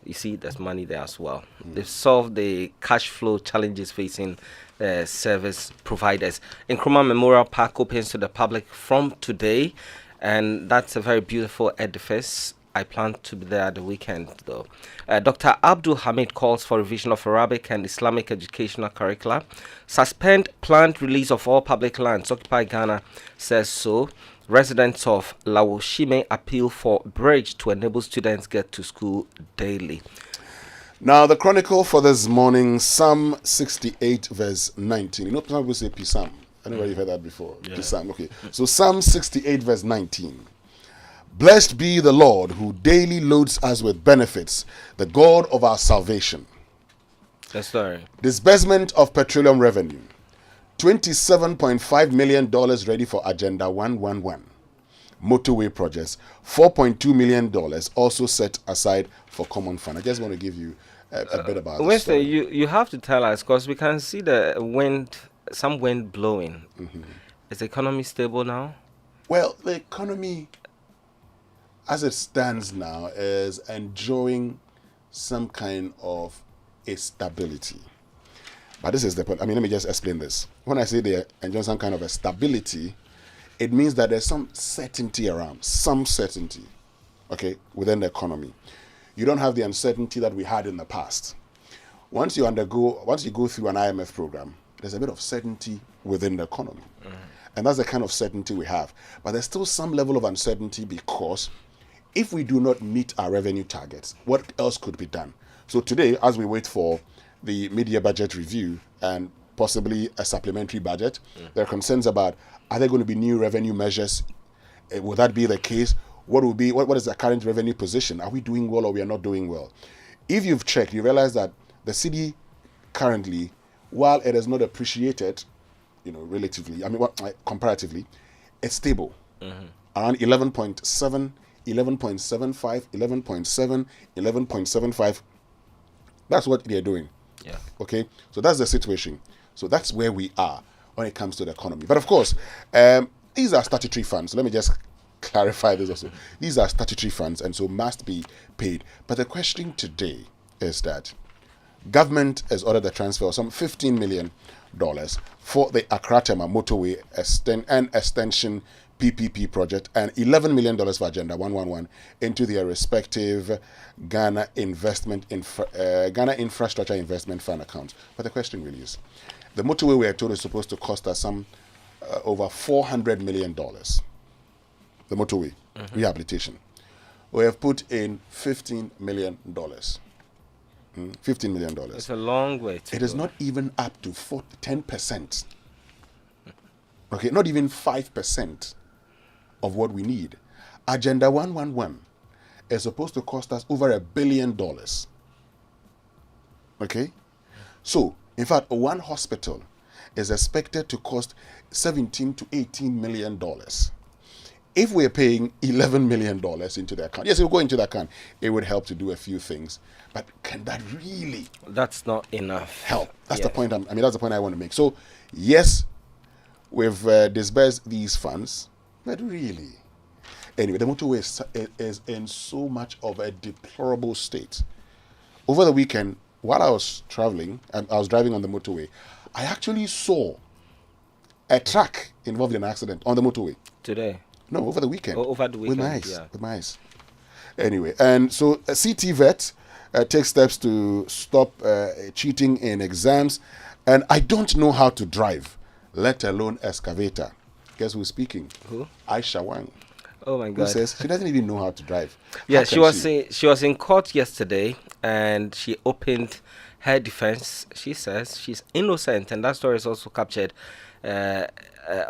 You see, there's money there as well. They've solved the cash flow challenges facing service providers. Nkrumah Memorial Park opens to the public from today, and that's a very beautiful edifice. I plan to be there at the weekend, though. Dr. Abdul Hamid calls for revision of Arabic and Islamic educational curricula. Suspend planned release of all public lands. Occupy Ghana says so. Residents of Lawoshime appeal for bridge to enable students get to school daily.
Now, the chronicle for this morning, Psalm 68, verse 19. You know, some people say Psalm. I know you've heard that before.
Yeah.
Psalm, okay. So, Psalm 68, verse 19. Blessed be the Lord who daily loads us with benefits, the God of our salvation.
Yes, sorry.
Disbursement of petroleum revenue. $27.5 million ready for Agenda 111. Motorway projects. $4.2 million also set aside for common fund. I just want to give you a bit about
Winston, you have to tell us, because we can see the wind, some wind blowing.
Mm-hmm.
Is the economy stable now?
Well, the economy, as it stands now, is enjoying some kind of a stability. But this is the point. I mean, let me just explain this. When I say they enjoy some kind of a stability, it means that there's some certainty around, some certainty, okay, within the economy. You don't have the uncertainty that we had in the past. Once you go through an IMF program, there's a bit of certainty within the economy. Mm-hmm. And that's the kind of certainty we have. But there's still some level of uncertainty, because if we do not meet our revenue targets, what else could be done? So today, as we wait for the mid-year budget review and possibly a supplementary budget, there are concerns about, are there going to be new revenue measures? Will that be the case? What is the current revenue position? Are we doing well or we are not doing well? If you've checked, you realize that the cedi currently, while it is not appreciated, relatively, comparatively, it's stable. Mm-hmm. Around 11.7, 11.75, 11.7, 11.75. That's what they're doing.
Yeah.
Okay? So that's the situation. So that's where we are when it comes to the economy. But of course, these are statutory funds. Let me just clarify this also. These are statutory funds, and so must be paid. But the question today is that government has ordered the transfer of some $15 million for the Accra-Tema motorway extension PPP project and $11 million for Agenda 111 into their respective Ghana Infrastructure Investment Fund accounts. But the question really is, the motorway we are told is supposed to cost us some over $400 million. The motorway rehabilitation. We have put in $15 million. $15 million.
It's a long way to
It is not even up to 10%. Okay, not even 5% of what we need. Agenda 111 is supposed to cost us over $1 billion. Okay? So, in fact, one hospital is expected to cost $17 to $18 million. If we're paying $11 million into the account, yes, it will go into the account. It would help to do a few things. But can that really...
That's not enough.
Help. That's the point. That's the point I want to make. So, yes, we've disbursed these funds, but really... Anyway, the motorway is in so much of a deplorable state. Over the weekend, while I was traveling, and I was driving on the motorway, I actually saw a truck involved in an accident on the motorway.
Today?
No, over the weekend.
Over the weekend,
With my eyes. Anyway, and so CT Vet takes steps to stop cheating in exams. And I don't know how to drive, let alone excavator. Guess who's speaking?
Who?
Aisha Wang.
Oh my God!
Who says she doesn't even know how to drive?
Yeah, she was in court yesterday, and she opened her defense. She says she's innocent, and that story is also captured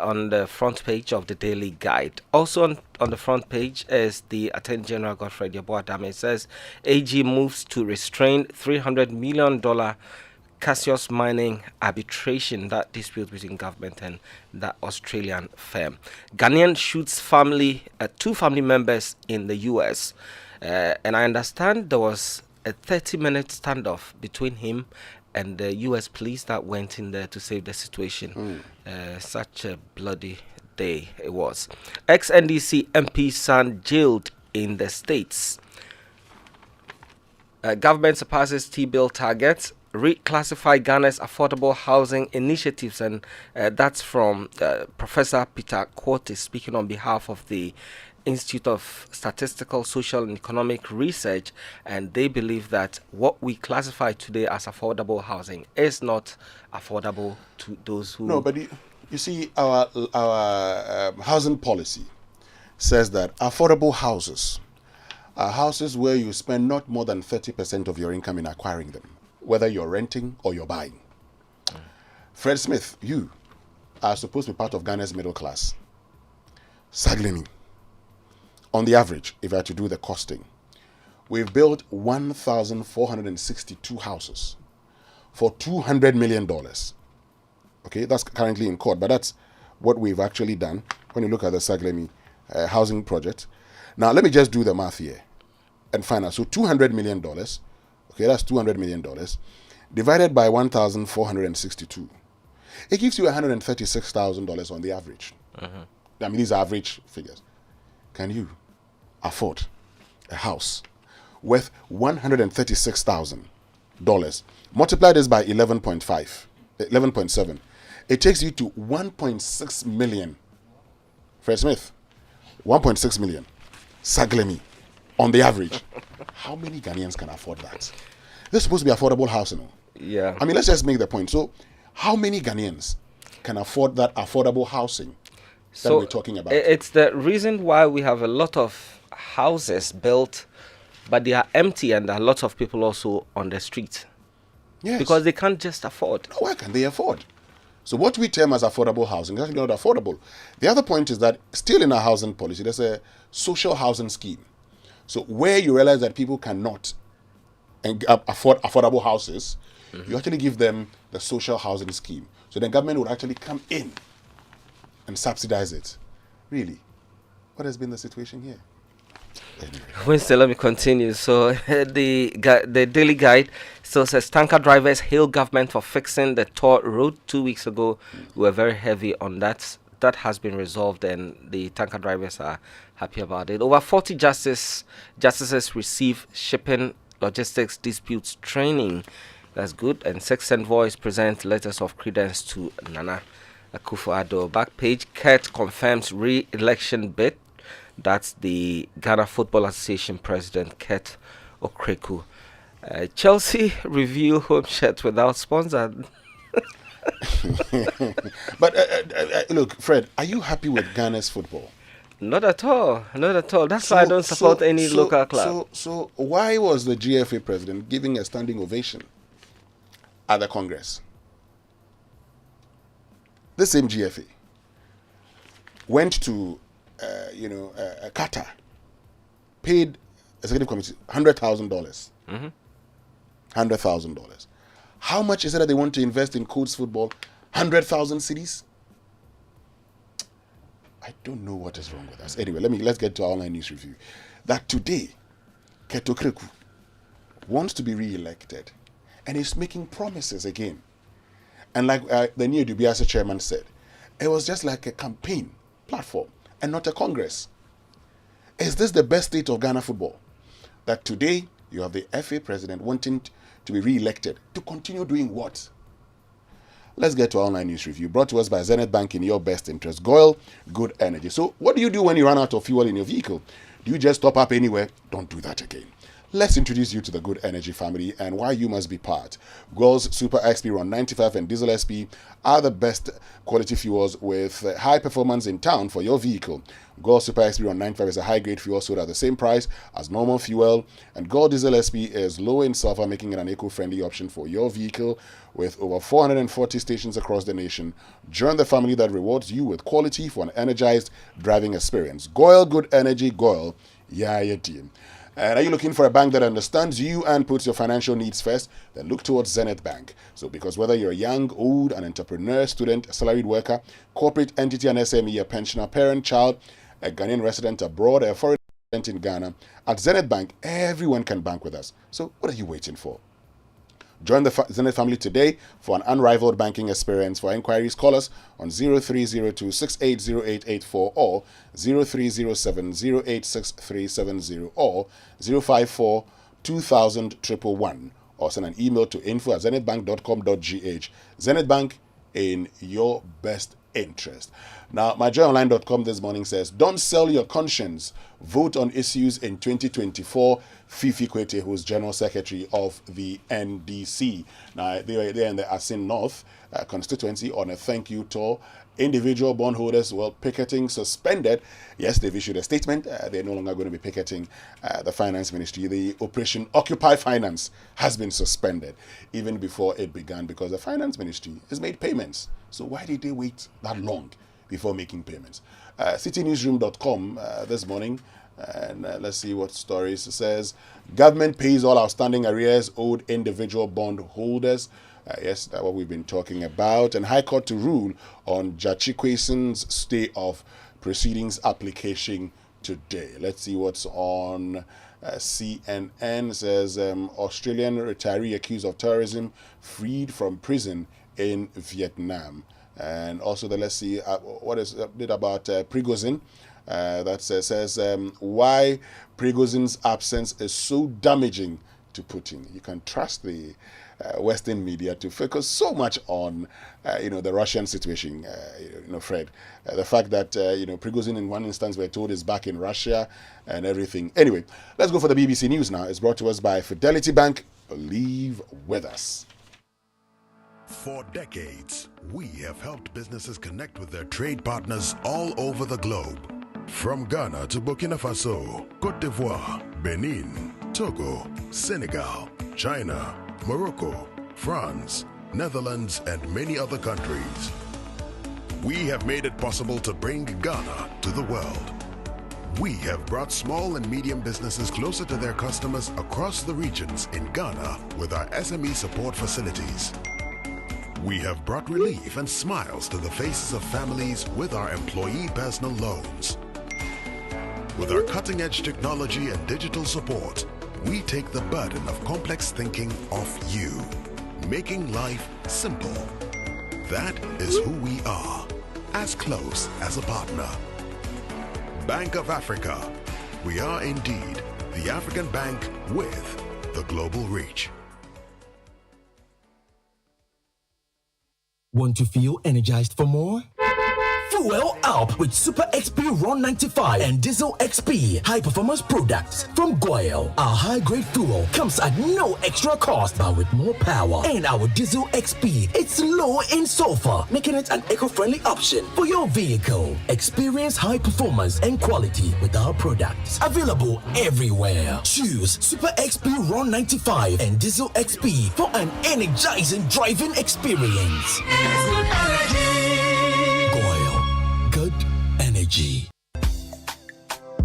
on the front page of the Daily Guide. Also on the front page is the Attorney General Godfrey Yeboah-Dame. It says AG moves to restrain $300 million Cassius Mining arbitration, that dispute between government and that Australian firm. Ghanaian shoots two family members in the US. And I understand there was a 30-minute standoff between him and the US police that went in there to save the situation. Such a bloody day it was. Ex-NDC MP son jailed in the States. Government surpasses T-bill targets. reclassify Ghana's affordable housing initiatives, and that's from Professor Peter Quartey speaking on behalf of the Institute of Statistical, Social and Economic Research, and they believe that what we classify today as affordable housing is not affordable to those who...
No, but you see, our housing policy says that affordable houses are houses where you spend not more than 30% of your income in acquiring them, whether you're renting or you're buying. Fred Smith, you are supposed to be part of Ghana's middle class. Saglini, on the average, if I had to do the costing, we've built 1,462 houses for $200 million. Okay, that's currently in court, but that's what we've actually done when you look at the Saglemi housing project. Now, let me just do the math here and find out. So $200 million, okay, that's $200 million, divided by 1,462. It gives you $136,000 on the average. I mean, these are average figures. Can you afford a house worth $136,000? Multiply this by 11.7. It takes you to 1.6 million. Fred Smith, 1.6 million. Saglemi, on the average. How many Ghanaians can afford that? This is supposed to be affordable housing.
Yeah.
I mean, let's just make the point. So, how many Ghanaians can afford that affordable housing that we're talking about?
It's the reason why we have a lot of houses built, but they are empty, and there are lots of people also on the street.
Yes.
Because they can't just afford.
No, why can they afford? So what we term as affordable housing is actually not affordable. The other point is that still in our housing policy, there's a social housing scheme. So where you realize that people cannot afford affordable houses, you actually give them the social housing scheme. So the government would actually come in and subsidize it. Really? What has been the situation here? Anyway.
Winston, let me continue. So the Daily Guide still says tanker drivers hail government for fixing the Tor road 2 weeks ago. We were very heavy on that. That has been resolved, and the tanker drivers are happy about it. Over 40 justices receive shipping logistics disputes training. That's good. And 6 envoys present letters of credence to Nana Akufo-Addo. Back page, Kurt confirms re-election bid. That's the Ghana Football Association President, Kurt Okreku. Chelsea review home shirt without sponsor.
But look, Fred, are you happy with Ghana's football?
Not at all. Not at all. That's why I don't support any local club.
So why was the GFA president giving a standing ovation at the Congress? The same GFA went to Qatar, paid executive committee $100,000. $100,000. How much is it that they want to invest in Codes football? 100,000 cedis? I don't know what is wrong with us. Anyway, let's get to our online news review. That today, Kurt Okreku wants to be re-elected, and he's making promises again. And like the new Dubiasa chairman said, it was just like a campaign platform and not a Congress. Is this the best state of Ghana football? That today you have the FA president wanting to be re-elected to continue doing what? Let's get to our online news review, brought to us by Zenith Bank in your best interest. GOIL, good energy. So what do you do when you run out of fuel in your vehicle? Do you just stop up anywhere? Don't do that again. Let's introduce you to the Good Energy family and why you must be part. GOIL's Super XP Run 95 and Diesel SP are the best quality fuels with high performance in town for your vehicle. GOIL Super XP Run 95 is a high-grade fuel sold at the same price as normal fuel, and GOIL Diesel SP is low in sulfur, making it an eco-friendly option for your vehicle. With over 440 stations across the nation, join the family that rewards you with quality for an energized driving experience. GOIL, good energy. GOIL, yeah, your team. And are you looking for a bank that understands you and puts your financial needs first? Then look towards Zenith Bank. So because whether you're young, old, an entrepreneur, student, a salaried worker, corporate entity, an SME, a pensioner, parent, child, a Ghanaian resident abroad, a foreign resident in Ghana, at Zenith Bank, everyone can bank with us. So what are you waiting for? Join the Zenith family today for an unrivaled banking experience. For inquiries, call us on 0302-680884 or 0307-086370 or 054-2000-111 or send an email to info@zenithbank.com.gh. Zenith Bank, in your best interest. Now, myjoyonline.com this morning says, don't sell your conscience. Vote on issues in 2024. Fifi Kwete, who's General Secretary of the NDC. Now, they're in the Asin North constituency on a thank you tour. Individual bondholders, picketing suspended. Yes, they've issued a statement. They're no longer going to be picketing the finance ministry. The Operation Occupy Finance has been suspended even before it began because the finance ministry has made payments. So why did they wait that long before making payments? CityNewsroom.com this morning, and let's see what stories it says. Government pays all outstanding arrears owed individual bondholders. Yes, that's what we've been talking about. And High Court to rule on Jachikwesen's stay of proceedings application today. Let's see what's on CNN. It says Australian retiree accused of terrorism freed from prison in Vietnam. And also, let's see what is update about Prigozhin. That says why Prigozhin's absence is so damaging to Putin. You can trust the Western media to focus so much on, the Russian situation, Fred. The fact that, Prigozhin in one instance we're told is back in Russia and everything. Anyway, let's go for the BBC News now. It's brought to us by Fidelity Bank. Believe with us.
For decades, we have helped businesses connect with their trade partners all over the globe. From Ghana to Burkina Faso, Côte d'Ivoire, Benin, Togo, Senegal, China, Morocco, France, Netherlands, and many other countries. We have made it possible to bring Ghana to the world. We have brought small and medium businesses closer to their customers across the regions in Ghana with our SME support facilities. We have brought relief and smiles to the faces of families with our employee personal loans. With our cutting-edge technology and digital support, we take the burden of complex thinking off you, making life simple. That is who we are, as close as a partner. Bank of Africa. We are indeed the African bank with the global reach.
Want to feel energized for more? Fuel up with Super XP Ron 95 and Diesel XP high performance products from Goyle. Our high grade fuel comes at no extra cost, but with more power. And our Diesel XP, it's low in sulfur, making it an eco-friendly option for your vehicle. Experience high performance and quality with our products. Available everywhere. Choose Super XP Ron 95 and Diesel XP for an energizing driving experience. Good energy.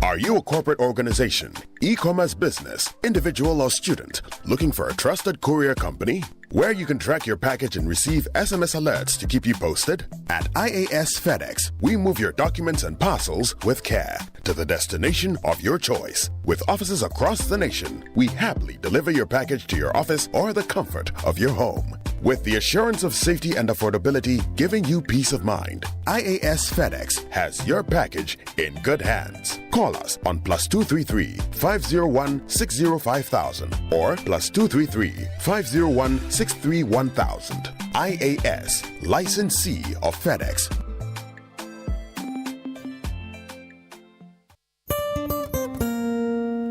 Are you a corporate organization, e-commerce business, individual or student looking for a trusted courier company where you can track your package and receive SMS alerts to keep you posted? At IAS FedEx, we move your documents and parcels with care to the destination of your choice. With offices across the nation, we happily deliver your package to your office or the comfort of your home. With the assurance of safety and affordability giving you peace of mind, IAS FedEx has your package in good hands. Call us on +233 501 605,000 or +233 501 631,000. IAS, licensee of FedEx.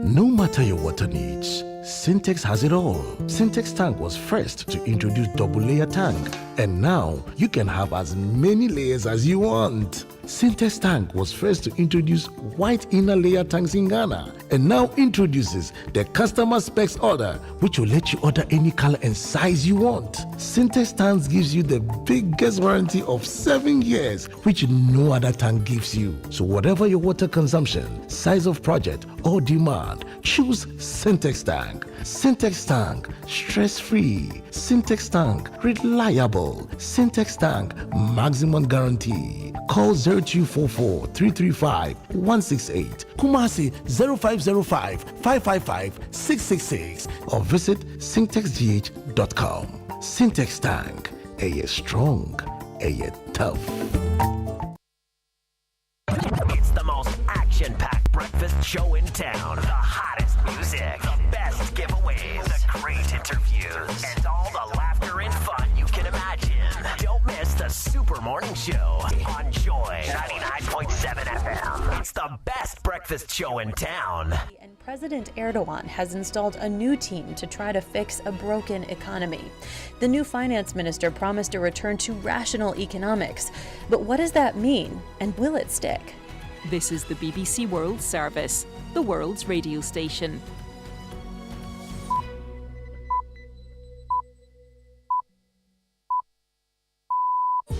No matter your water needs, Sintex has it all. Sintex tank was first to introduce double layer tank, and now you can have as many layers as you want. Sintex tank was first to introduce white inner layer tanks in Ghana, and now introduces the customer specs order, which will let you order any color and size you want. Sintex tanks gives you the biggest warranty of 7 years, which no other tank gives you. So whatever your water consumption, size of project, or demand, choose Sintex tank. Sintex tank, stress-free. Sintex tank, reliable. Sintex tank, maximum guarantee. Call 0244 335 168, Kumasi 0505 555 666, or visit sintexgh.com. Sintex tank, a strong, a tough.
It's the most action-packed
breakfast show in town. The hottest music, the best giveaways, the great interviews, and all the laughter and fun you can imagine. Don't miss the Super Morning Show on Joy 99.7 FM. It's the best breakfast show in town.
And President Erdogan has installed a new team to try to fix a broken economy. The new finance minister promised a return to rational economics. But what does that mean, and will it stick?
This is the BBC World Service, the world's radio station.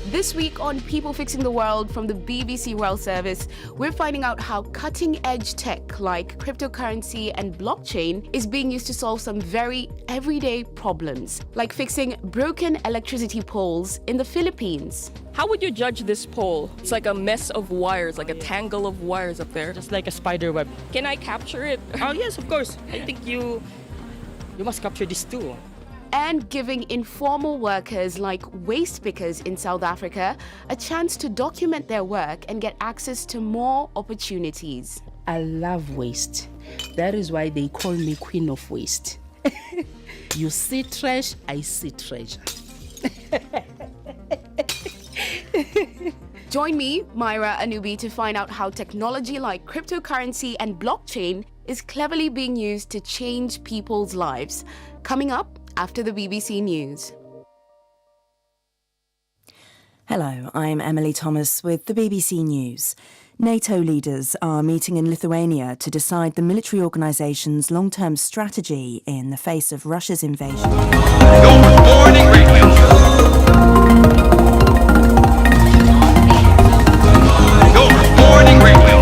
This week on People Fixing the World from the BBC World Service, we're finding out how cutting-edge tech like cryptocurrency and blockchain is being used to solve some very everyday problems, like fixing broken electricity poles in the Philippines.
How would you judge this pole? It's like a mess of wires, like a tangle of wires up there.
Just like a spider web.
Can I capture it?
Oh yes, of course. I think you must capture this too.
And giving informal workers like waste pickers in South Africa a chance to document their work and get access to more opportunities.
I love waste. That is why they call me Queen of Waste. You see trash, I see treasure.
Join me, Myra Anubi, to find out how technology like cryptocurrency and blockchain is cleverly being used to change people's lives. Coming up after the BBC News.
Hello, I'm Emily Thomas with the BBC News. NATO leaders are meeting in Lithuania to decide the military organisation's long-term strategy in the face of Russia's invasion.
Your morning radio. Your morning radio.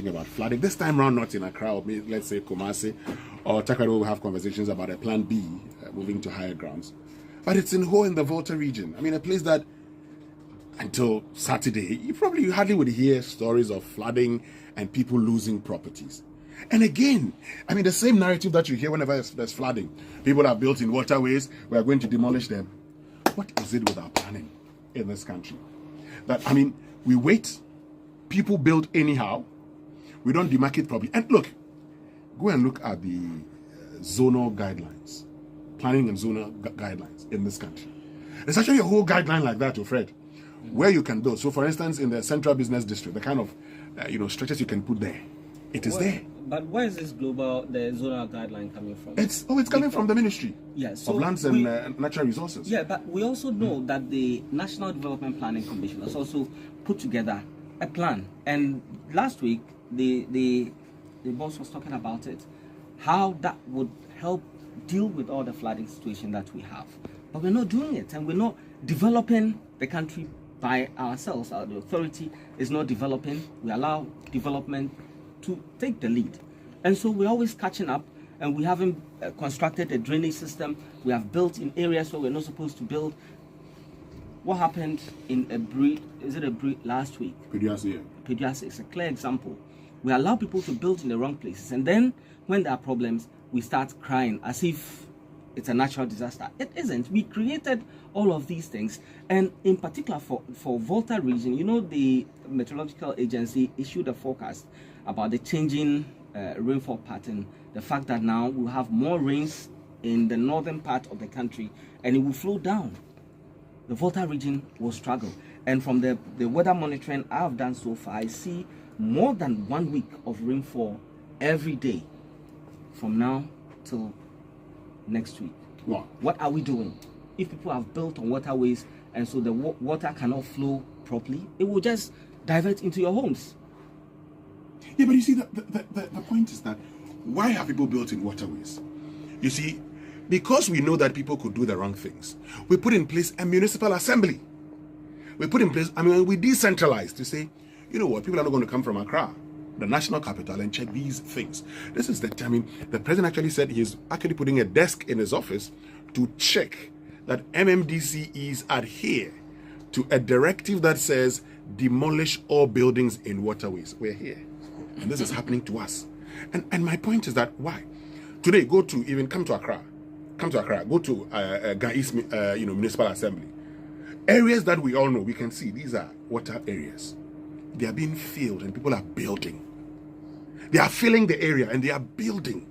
About flooding. This time round, not in Accra, or let's say Kumasi or Takrady, we'll have conversations about a plan B, moving to higher grounds. But it's in Ho in the Volta region. I mean, a place that until Saturday, you hardly would hear stories of flooding and people losing properties. And again, I mean, the same narrative that you hear whenever there's flooding. People are built in waterways, we are going to demolish them. What is it with our planning in this country? That, I mean, we wait, people build anyhow, we don't demarcate properly. And look, go and look at the zonal guidelines, planning and zonal guidelines in this country. There's actually a whole guideline like that, Fred, where you can build. So, for instance, in the Central Business District, the kind of structures you can put there, it is there.
But where is this the zonal guideline coming from?
It's coming from the Ministry
of
Lands and Natural Resources.
Yeah, but we also know that the National Development Planning Commission has also put together a plan. And last week, the boss was talking about it, how that would help deal with all the flooding situation that we have. But we're not doing it, and we're not developing the country by ourselves. The authority is not developing. We allow development to take the lead. And so we're always catching up, and we haven't constructed a drainage system. We have built in areas where we're not supposed to build. What happened in Ebri last week? Peduase is a clear example. We allow people to build in the wrong places, and then when there are problems, we start crying as if it's a natural disaster. It isn't. We created all of these things, and in particular for Volta region, the Meteorological Agency issued a forecast about the changing rainfall pattern, the fact that now we'll have more rains in the northern part of the country, and it will flow down. The Volta region will struggle. And from the weather monitoring I've done so far, I see more than 1 week of rainfall every day from now till next week.
Wow.
What are we doing? If people have built on waterways and so the water cannot flow properly, it will just divert into your homes.
Yeah, but you see, the point is that why have people built in waterways? You see, because we know that people could do the wrong things, we put in place a municipal assembly. We put in place, we decentralized to say, you know what, people are not going to come from Accra, the national capital, and check these things. This is the president actually said he's actually putting a desk in his office to check that MMDCEs adhere to a directive that says demolish all buildings in waterways. We're here. And this is happening to us. And my point is that why? Today, come to Accra, go to Gais, Municipal Assembly. Areas that we all know, we can see these are water areas. They are being filled and people are building. They are filling the area and they are building.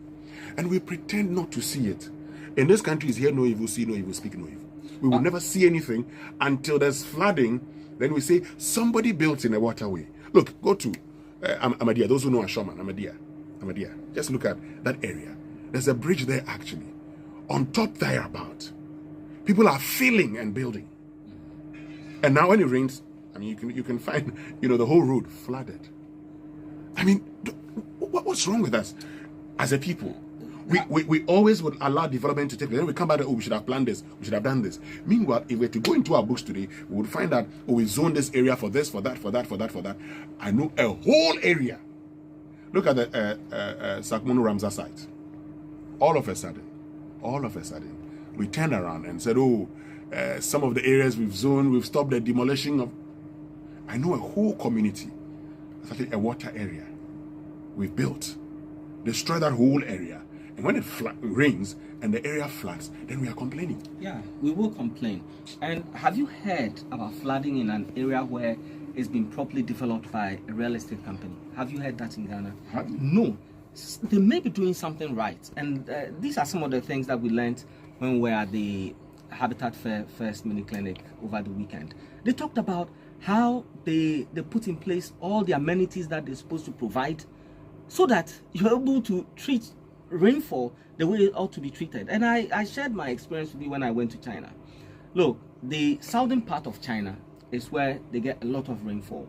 And we pretend not to see it. In this country, is hear no evil, see no evil, speak no evil. We will never see anything until there's flooding. Then we say, somebody built in a waterway. Look, go to Ahmadiyya. Those who know Ashoman, Ahmadiyya. Just look at that area. There's a bridge there actually. On top thereabout. People are filling and building. And now when it rains, I mean, you can find, the whole road flooded. I mean, what's wrong with us as a people? We always would allow development to take place. Then we come back and, we should have planned this, we should have done this. Meanwhile, if we were to go into our books today, we would find that, we zone this area for this, for that, for that, for that, for that. I know a whole area. Look at the Sakmono Ramsar site. All of a sudden, we turned around and said, some of the areas we've zoned, we've stopped the demolition of. I know a whole community, especially a water area, we've built, destroy that whole area. And when it rains and the area floods, then we are complaining.
Yeah, we will complain. And have you heard about flooding in an area where it's been properly developed by a real estate company? Have you heard that in Ghana? No. They may be doing something right. And these are some of the things that we learned when we were at the Habitat Fair First Mini Clinic over the weekend. They talked about how they put in place all the amenities that they're supposed to provide so that you're able to treat rainfall the way it ought to be treated. And I shared my experience with you when I went to China. Look, the southern part of China is where they get a lot of rainfall.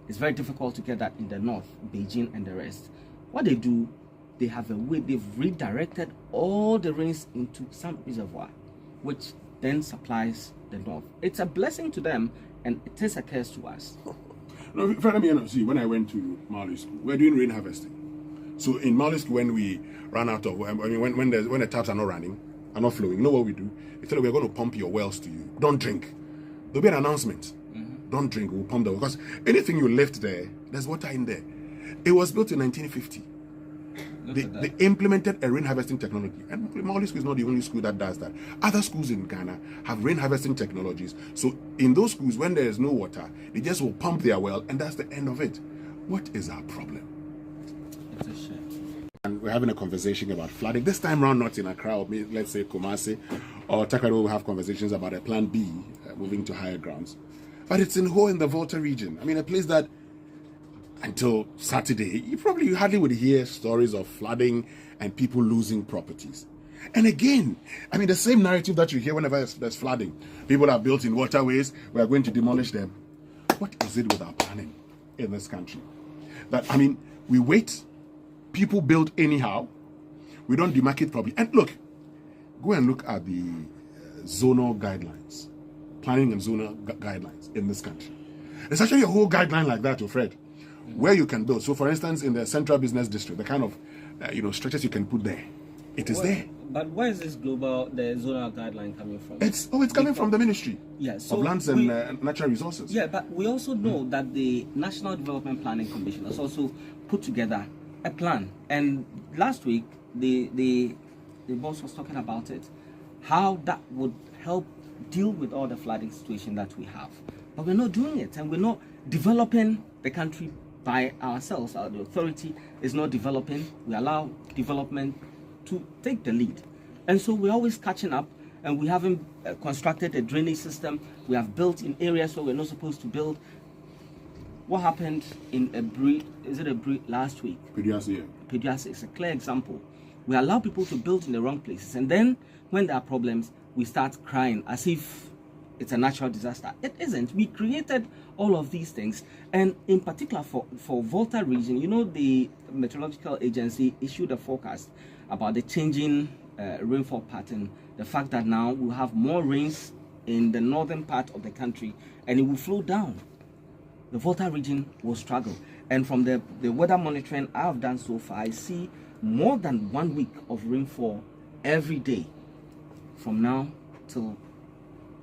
It's very difficult to get that in the north, Beijing and the rest. What they do, they have a way, they've redirected all the rains into some reservoir, which then supplies the north. It's a blessing to them and it is a curse to us.
No, see, when I went to Mali School, we're doing rain harvesting. So in Mali School, when we run out of, when the taps are not running, are not flowing, you know what we do? They tell you, we're going to pump your wells to you. Don't drink. There'll be an announcement. Don't drink, we'll pump the well. Because anything you lift there, there's water in there. It was built in 1950. They implemented a rain harvesting technology. And Mali School is not the only school that does that. Other schools in Ghana have rain harvesting technologies. So in those schools, when there is no water, they just will pump their well, and that's the end of it. What is our problem?
It's a shame.
And we're having a conversation about flooding. This time around, not in Accra, or let's say Kumasi, or Takrady, we'll have conversations about a plan B, moving to higher grounds. But it's in the Volta region. I mean, a place that until Saturday, you hardly would hear stories of flooding and people losing properties. And again, I mean, the same narrative that you hear whenever there's flooding. People are built in waterways, we are going to demolish them. What is it with our planning in this country? That, I mean, we wait, people build anyhow, we don't demarcate properly. And look, go and look at the zonal guidelines, planning and zonal guidelines in this country. There's actually a whole guideline like that, Fred, where you can build. So, for instance, in the Central Business District, the kind of structures you can put there, it is there.
But where is this the zonal guideline coming from?
It's coming from the Ministry of Lands and Natural Resources.
Yeah, but we also know that the National Development Planning Commission has also put together a plan. And last week, the boss was talking about it, how that would help deal with all the flooding situation that we have. But we're not doing it, and we're not developing the country by ourselves. The authority is not developing. We allow development to take the lead. And so we're always catching up, and we haven't constructed a drainage system. We have built in areas where we're not supposed to build. What happened in Aburi last week? Peduase is a clear example. We allow people to build in the wrong places, and then when there are problems, we start crying as if it's a natural disaster. It isn't. We created all of these things, and in particular for Volta region, the Meteorological Agency issued a forecast about the changing rainfall pattern, the fact that now we'll have more rains in the northern part of the country, and it will flow down. The Volta region will struggle. And from the weather monitoring I've done so far, I see more than 1 week of rainfall every day from now till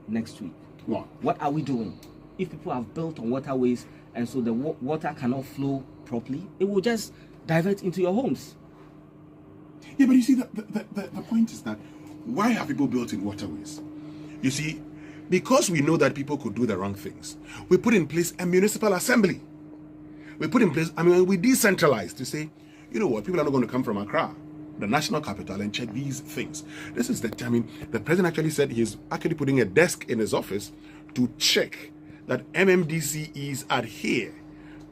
next week. What are we doing? If people have built on waterways and so the water cannot flow properly, it will just divert into your homes.
Yeah, but you see, the point is that why have people built in waterways? You see, because we know that people could do the wrong things, we put in place a municipal assembly. We put in place, we decentralized to say, you know what, people are not going to come from Accra, the national capital, and check these things. This is the president actually said he's actually putting a desk in his office to check that MMDCEs adhere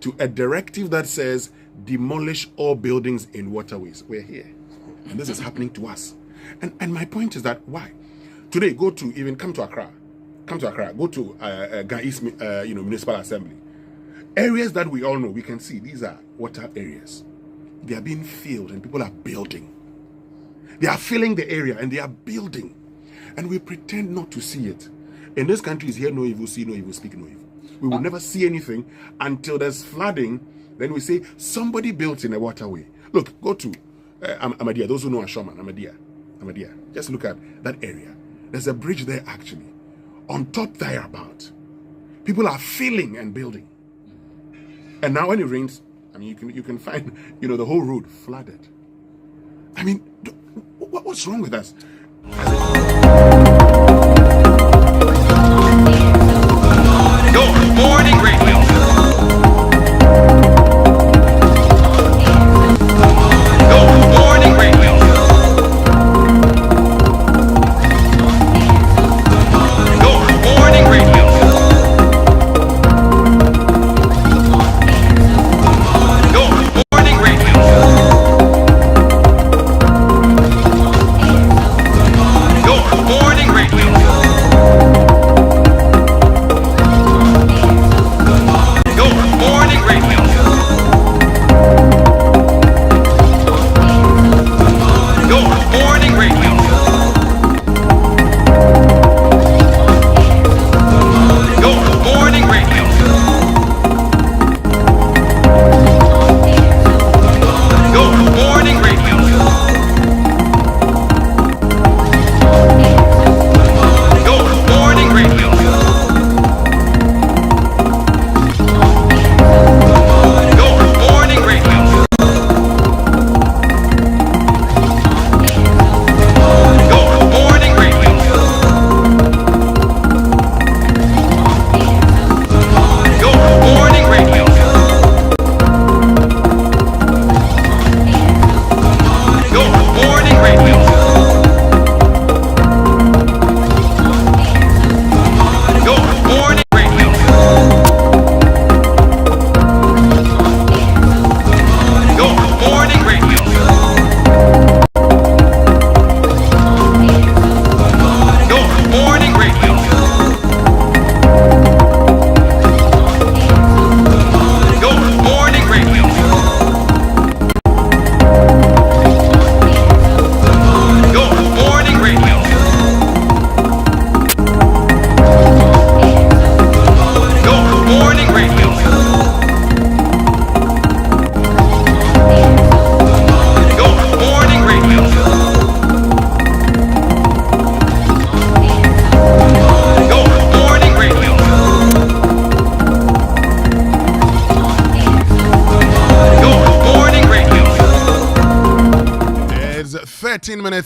to a directive that says demolish all buildings in waterways. We're here. And this is happening to us. And my point is that why? Today, come to Accra, go to Gais Municipal Assembly. Areas that we all know, we can see these are water areas. They are being filled and people are building. They are filling the area and they are building. And we pretend not to see it. In this country, is hear no evil, see no evil, speak no evil. We will never see anything until there's flooding. Then we say, somebody built in a waterway. Look, go to Ahmadiyya. Those who know Ashoman, Ahmadiyya. Just look at that area. There's a bridge there actually. On top thereabout. People are filling and building. And now when it rains, you can find, the whole road flooded. What's wrong with us?
Your morning radio. Your morning radio. Your morning radio.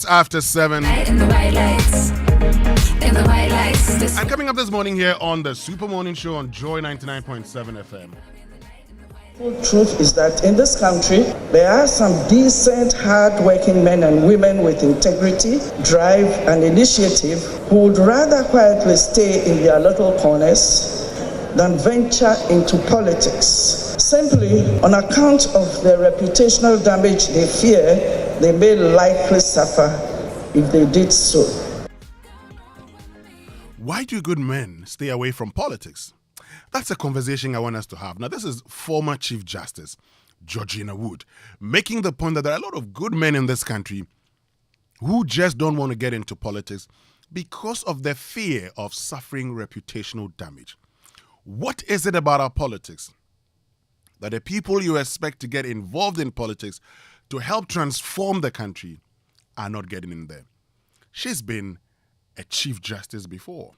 After 7. And coming up this morning here on the Super Morning Show on Joy 99.7 FM.
The truth is that in this country, there are some decent, hard-working men and women with integrity, drive, and initiative who would rather quietly stay in their little corners than venture into politics. Simply on account of the reputational damage they fear they may likely suffer if they did so.
Why do good men stay away from politics? That's a conversation I want us to have. Now, this is former Chief Justice Georgina Wood making the point that there are a lot of good men in this country who just don't want to get into politics because of their fear of suffering reputational damage. What is it about our politics that the people you expect to get involved in politics to help transform the country are not getting in there? She's been a Chief Justice before.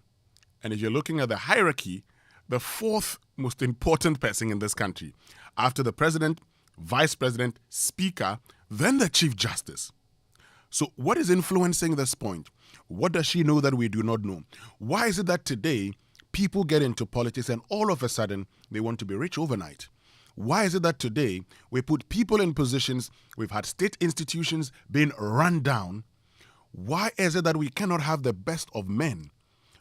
And if you're looking at the hierarchy, the fourth most important person in this country, after the President, Vice President, Speaker, then the Chief Justice. So what is influencing this point? What does she know that we do not know? Why is it that today people get into politics and all of a sudden they want to be rich overnight? Why is it that today we put people in positions, we've had state institutions being run down? Why is it that we cannot have the best of men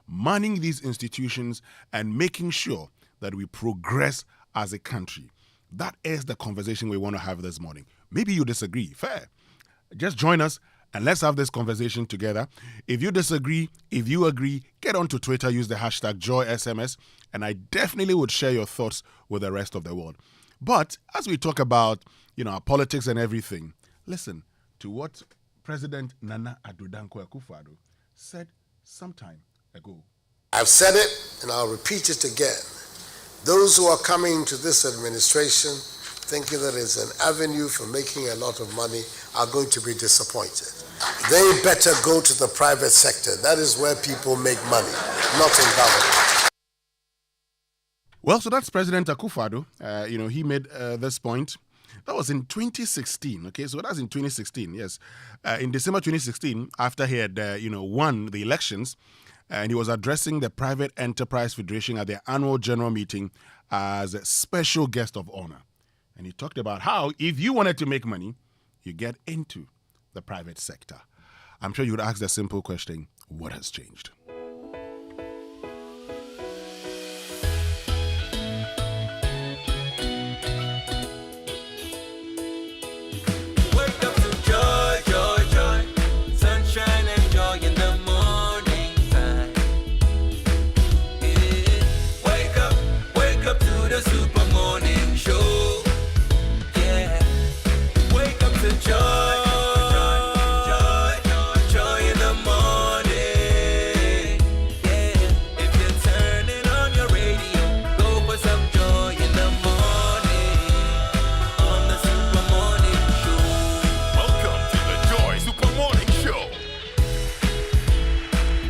manning these institutions and making sure that we progress as a country? That is the conversation we want to have this morning. Maybe you disagree. Fair. Just join us and let's have this conversation together. If you disagree, if you agree, get onto Twitter, use the hashtag JoySMS, and I definitely would share your thoughts with the rest of the world. But as we talk about, our politics and everything, listen to what President Nana Addo Dankwa Akufo-Addo said some time ago.
I've said it and I'll repeat it again. Those who are coming to this administration thinking that it's an avenue for making a lot of money are going to be disappointed. They better go to the private sector. That is where people make money, not in government.
Well, so that's President Akufo-Addo. He made this point. That was in 2016. Okay, so that's in 2016. Yes, in December 2016, after he had won the elections, and he was addressing the Private Enterprise Federation at their annual general meeting as a special guest of honor. And he talked about how if you wanted to make money, you get into the private sector. I'm sure you would ask the simple question, what has changed?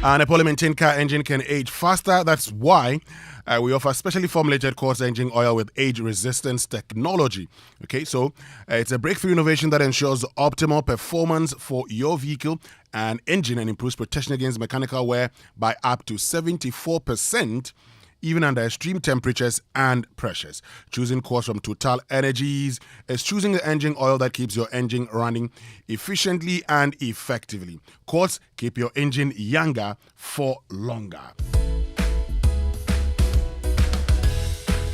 And a polymaintained car engine can age faster. That's why we offer specially formulated quartz engine oil with age resistance technology. Okay, so it's a breakthrough innovation that ensures optimal performance for your vehicle and engine and improves protection against mechanical wear by up to 74%. Even under extreme temperatures and pressures. Choosing Quartz from Total Energies is choosing the engine oil that keeps your engine running efficiently and effectively. Quartz, keep your engine younger for longer.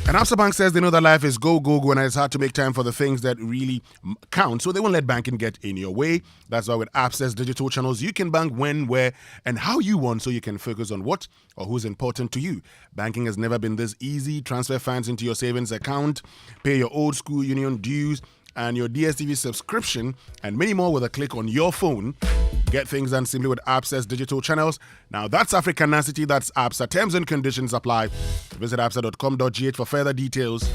And Absa Bank says they know that life is go, and it's hard to make time for the things that really count. So they won't let banking get in your way. That's why with Absa's digital channels, you can bank when, where, and how you want so you can focus on what or who's important to you. Banking has never been this easy. Transfer funds into your savings account, pay your old school union dues, and your DSTV subscription, and many more with a click on your phone. Get things done simply with Absa's digital channels. Now that's Africanacity, that's Absa. Terms and conditions apply. Visit absa.com.gh for further details.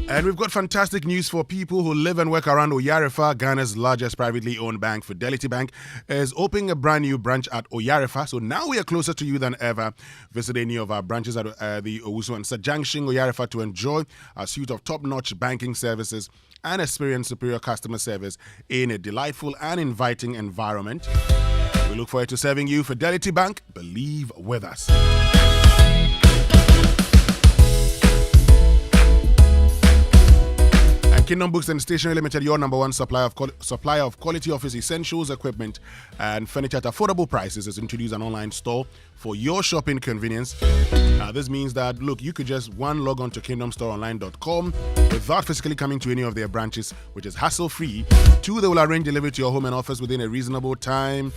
And we've got fantastic news for people who live and work around Oyarefa. Ghana's largest privately owned bank, Fidelity Bank, is opening a brand new branch at Oyarefa. So now we are closer to you than ever. Visit any of our branches at the Owusu and Sajangshing, Oyarefa, to enjoy a suite of top-notch banking services and experience superior customer service in a delightful and inviting environment. We look forward to serving you. Fidelity Bank, believe with us. Kingdom Books and Stationery Limited, your number one supplier of quality office essentials, equipment, and furniture at affordable prices, has introduced an online store for your shopping convenience. This means that, look, you could just log on to kingdomstoreonline.com without physically coming to any of their branches, which is hassle-free. 2, they will arrange delivery to your home and office within a reasonable time.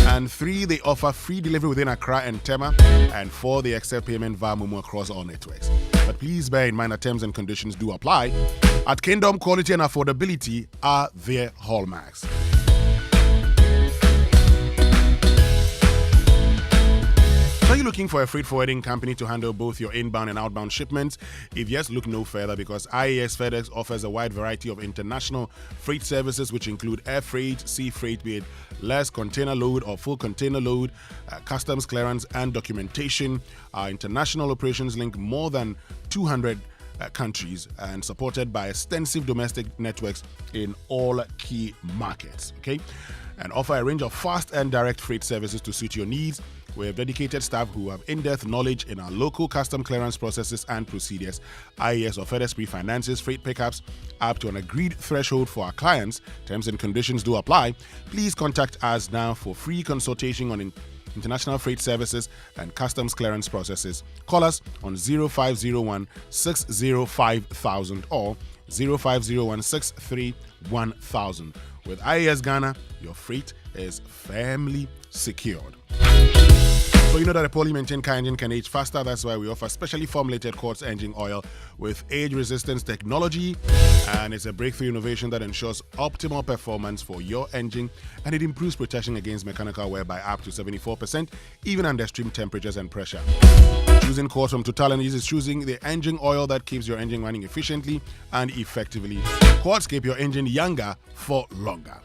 And 3, they offer free delivery within Accra and Tema. And 4, they accept payment via Momo across all networks. But please bear in mind that terms and conditions do apply. At Kingdom, quality and affordability are their hallmarks. Are you looking for a freight forwarding company to handle both your inbound and outbound shipments? If yes, look no further because IAS FedEx offers a wide variety of international freight services which include air freight, sea freight, be it less container load or full container load, customs clearance and documentation. Our international operations link more than 200 countries and supported by extensive domestic networks in all key markets. Okay, and offer a range of fast and direct freight services to suit your needs. We have dedicated staff who have in-depth knowledge in our local custom clearance processes and procedures. IAS or FedEx pre-finances freight pickups up to an agreed threshold for our clients. Terms and conditions do apply. Please contact us now for free consultation on international freight services and customs clearance processes. Call us on 0501 605,000 or 0501 631,000. With IAS Ghana, your freight is firmly secured. So you know that a poorly maintained car engine can age faster. That's why we offer specially formulated quartz engine oil with age resistance technology, and it's a breakthrough innovation that ensures optimal performance for your engine, and it improves protection against mechanical wear by up to 74%, even under extreme temperatures and pressure. Choosing quartz from Total Energies is choosing the engine oil that keeps your engine running efficiently and effectively. Quartz keep your engine younger for longer.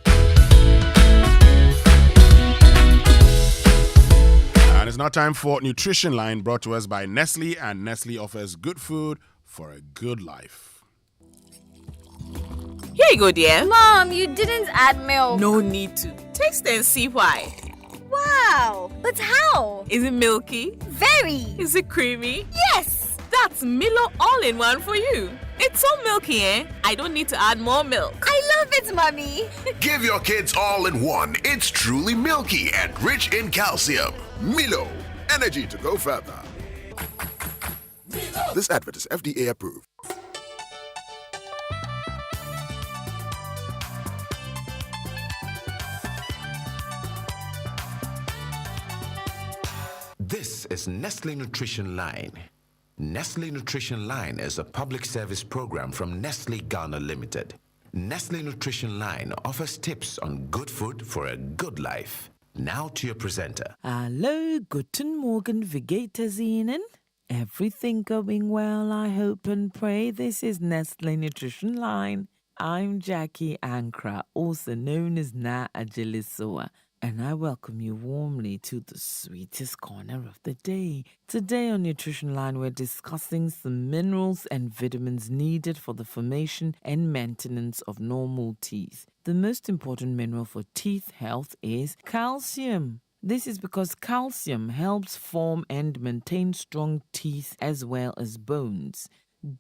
And it's now time for Nutrition Line, brought to us by Nestle, and Nestle offers good food for a good life.
Here you go, dear.
Mom, you didn't add milk.
No need to. Taste and see why.
Wow, but how?
Is it milky?
Very.
Is it creamy?
Yes.
That's Milo all-in-one for you. It's so milky, eh? I don't need to add more milk.
I love it, Mommy.
Give your kids all-in-one. It's truly milky and rich in calcium. Milo, energy to go further. This advert is FDA approved.
This is Nestle Nutrition Line. Nestle Nutrition Line is a public service program from Nestle Ghana Limited. Nestle Nutrition Line offers tips on good food for a good life. Now to your presenter.
Hallo, guten Morgen, wie geht es Ihnen? Everything going well, I hope and pray. This is Nestle Nutrition Line. I'm Jackie Ankra, also known as Na Ajilisoa, and I welcome you warmly to the sweetest corner of the day. Today on Nutrition Line, we're discussing some minerals and vitamins needed for the formation and maintenance of normal teeth. The most important mineral for teeth health is calcium. This is because calcium helps form and maintain strong teeth as well as bones.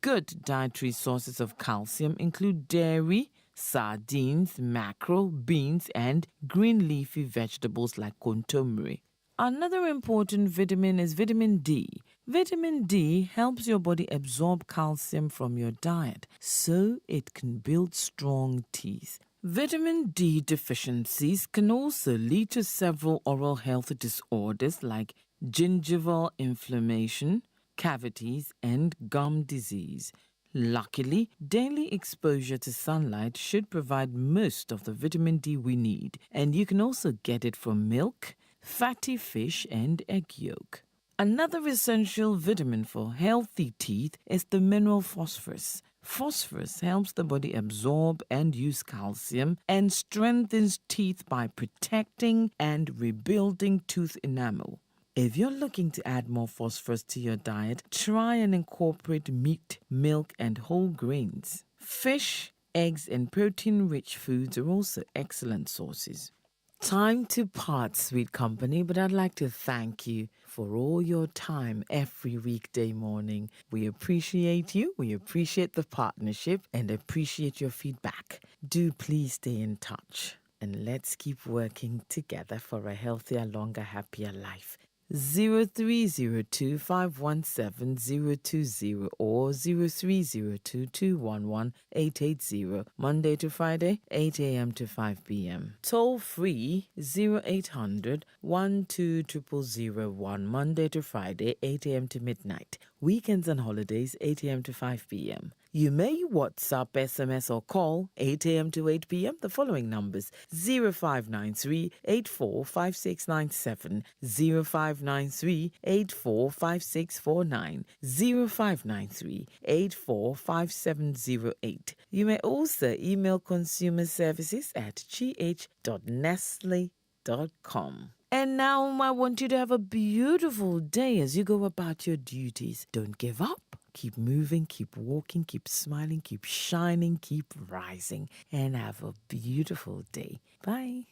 Good dietary sources of calcium include dairy, sardines, mackerel, beans, and green leafy vegetables like kontomire. Another important vitamin is vitamin D. Vitamin D helps your body absorb calcium from your diet so it can build strong teeth. Vitamin D deficiencies can also lead to several oral health disorders like gingival inflammation, cavities, and gum disease. Luckily, daily exposure to sunlight should provide most of the vitamin D we need, and you can also get it from milk, fatty fish, and egg yolk. Another essential vitamin for healthy teeth is the mineral phosphorus. Phosphorus helps the body absorb and use calcium and strengthens teeth by protecting and rebuilding tooth enamel. If you're looking to add more phosphorus to your diet, try and incorporate meat, milk, and whole grains. Fish, eggs, and protein-rich foods are also excellent sources. Time to part, sweet company, but I'd like to thank you for all your time every weekday morning. We appreciate you, we appreciate the partnership, and appreciate your feedback. Do please stay in touch, and let's keep working together for a healthier, longer, happier life. 0302517020 or 0302211880, Monday to Friday, 8 a.m. to 5 p.m. Toll free 0800 1200001, Monday to Friday, 8 a.m. to midnight. Weekends and holidays, 8 a.m. to 5 p.m. You may WhatsApp, SMS, or call 8 a.m. to 8 p.m. the following numbers: 0593 845697, 0593 845649, 0593 845708. You may also email consumer services at gh.nestle.com. And now I want you to have a beautiful day as you go about your duties. Don't give up. Keep moving, keep walking, keep smiling, keep shining, keep rising, and have a beautiful day. Bye.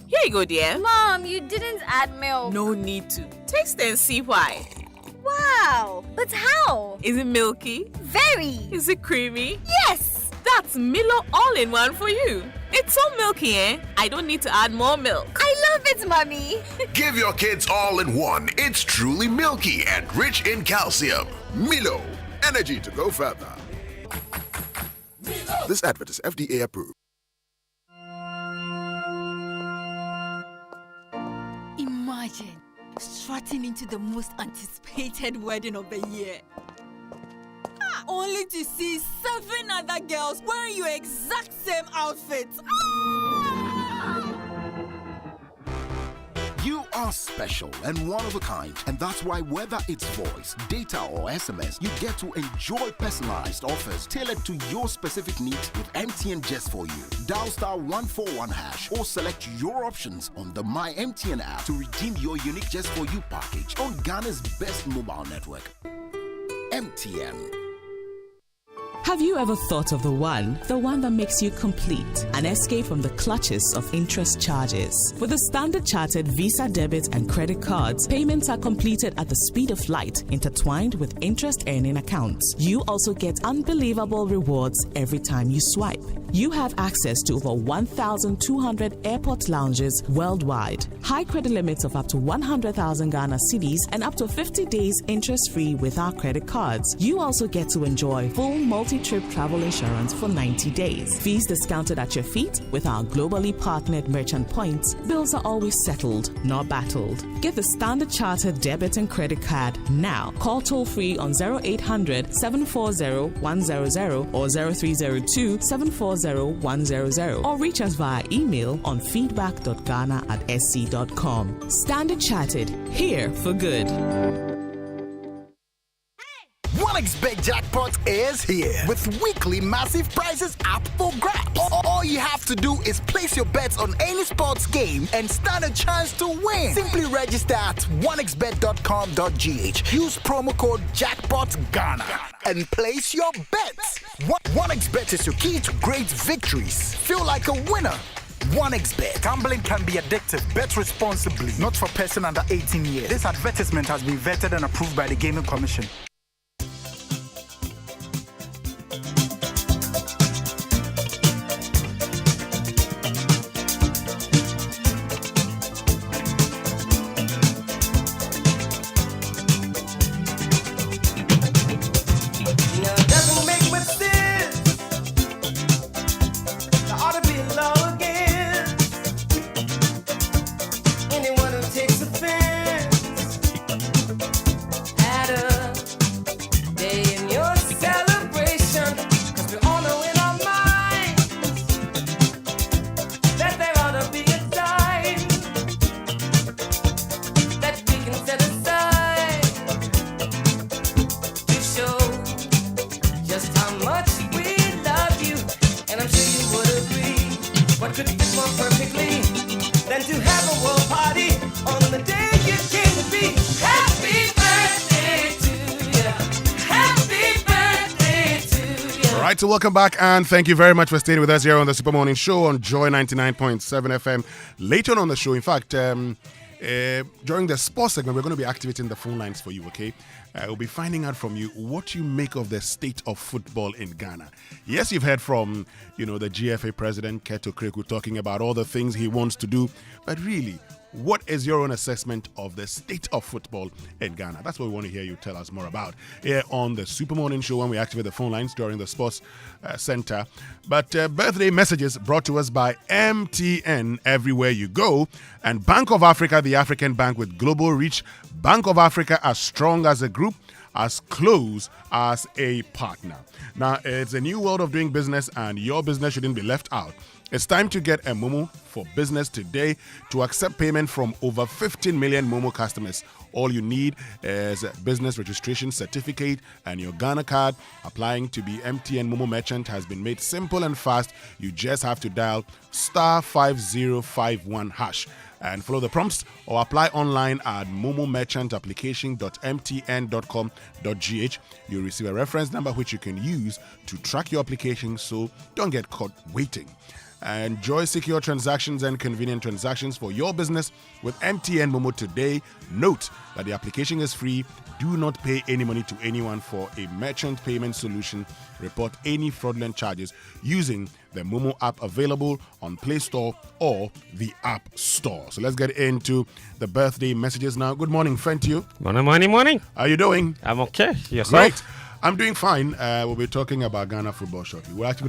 Here you go, dear.
Mom, you didn't add milk.
No need to. Taste and see why.
Wow, but how?
Is it milky?
Very.
Is it creamy?
Yes.
That's Milo all-in-one for you. It's so milky, I don't need to add more milk.
I love it, Mommy.
Give your kids all in one. It's truly milky and rich in calcium. Milo, energy to go further. This advert is FDA approved.
Imagine strutting into the most anticipated wedding of the year. Only to see 7 other girls wearing your exact same outfits.
You are special and one of a kind, and that's why whether it's voice, data, or SMS, you get to enjoy personalized offers tailored to your specific needs with MTN Just For You. Dial *141# or select your options on the My MTN app to redeem your unique Just For You package on Ghana's best mobile network. MTN.
Have you ever thought of the one that makes you complete? An escape from the clutches of interest charges. With the Standard Chartered Visa debit and credit cards, payments are completed at the speed of light, intertwined with interest earning accounts. You also get unbelievable rewards every time you swipe. You have access to over 1,200 airport lounges worldwide. High credit limits of up to 100,000 Ghana cedis and up to 50 days interest-free with our credit cards. You also get to enjoy full multi-trip travel insurance for 90 days. Fees discounted at your feet with our globally partnered merchant points. Bills are always settled, not battled. Get the Standard Chartered debit and credit card now. Call toll-free on 0800 740 100 or 0302 740 100 or reach us via email on feedback.ghana@sc.com. Standard Chartered, here for good.
1xBet Jackpot is here with weekly massive prizes up for grabs. All you have to do is place your bets on any sports game and stand a chance to win. Simply register at 1xbet.com.gh. Use promo code JackpotGhana and place your bets. 1xBet is your key to great victories. Feel like a winner. 1xBet.
Gambling can be addictive. Bet responsibly. Not for person under 18 years. This advertisement has been vetted and approved by the Gaming Commission.
So welcome back and thank you very much for staying with us here on the Super Morning Show on Joy 99.7 FM. Later on the show, in fact, during the sports segment, we're going to be activating the phone lines for you, okay? We'll be finding out from you what you make of the state of football in Ghana. Yes, you've heard from, the GFA president, Keto Kreku, talking about all the things he wants to do, but really, what is your own assessment of the state of football in Ghana? That's what we want to hear you tell us more about here on the Super Morning Show when we activate the phone lines during the Sports Center. But birthday messages brought to us by MTN everywhere you go. And Bank of Africa, the African bank with global reach. Bank of Africa, as strong as a group. as close as a partner. Now, it's a new world of doing business, and your business shouldn't be left out. It's time to get a Momo for Business today to accept payment from over 15 million Momo customers. All you need is a business registration certificate and your Ghana card. Applying to be MTN Momo Merchant has been made simple and fast. You just have to dial *5051# and follow the prompts, or apply online at momomerchantapplication.mtn.com.gh. You'll receive a reference number which you can use to track your application, so don't get caught waiting. Enjoy secure transactions and convenient transactions for your business with MTN Momo today. Note that the application is free. Do not pay any money to anyone for a merchant payment solution. Report any fraudulent charges using the Momo app available on Play Store or the App Store. So let's get into the birthday messages now. Good morning, Fentio.
Morning.
How are you doing?
I'm okay. Yourself?
Great. I'm doing fine. We'll be talking about Ghana football shortly. We'll actually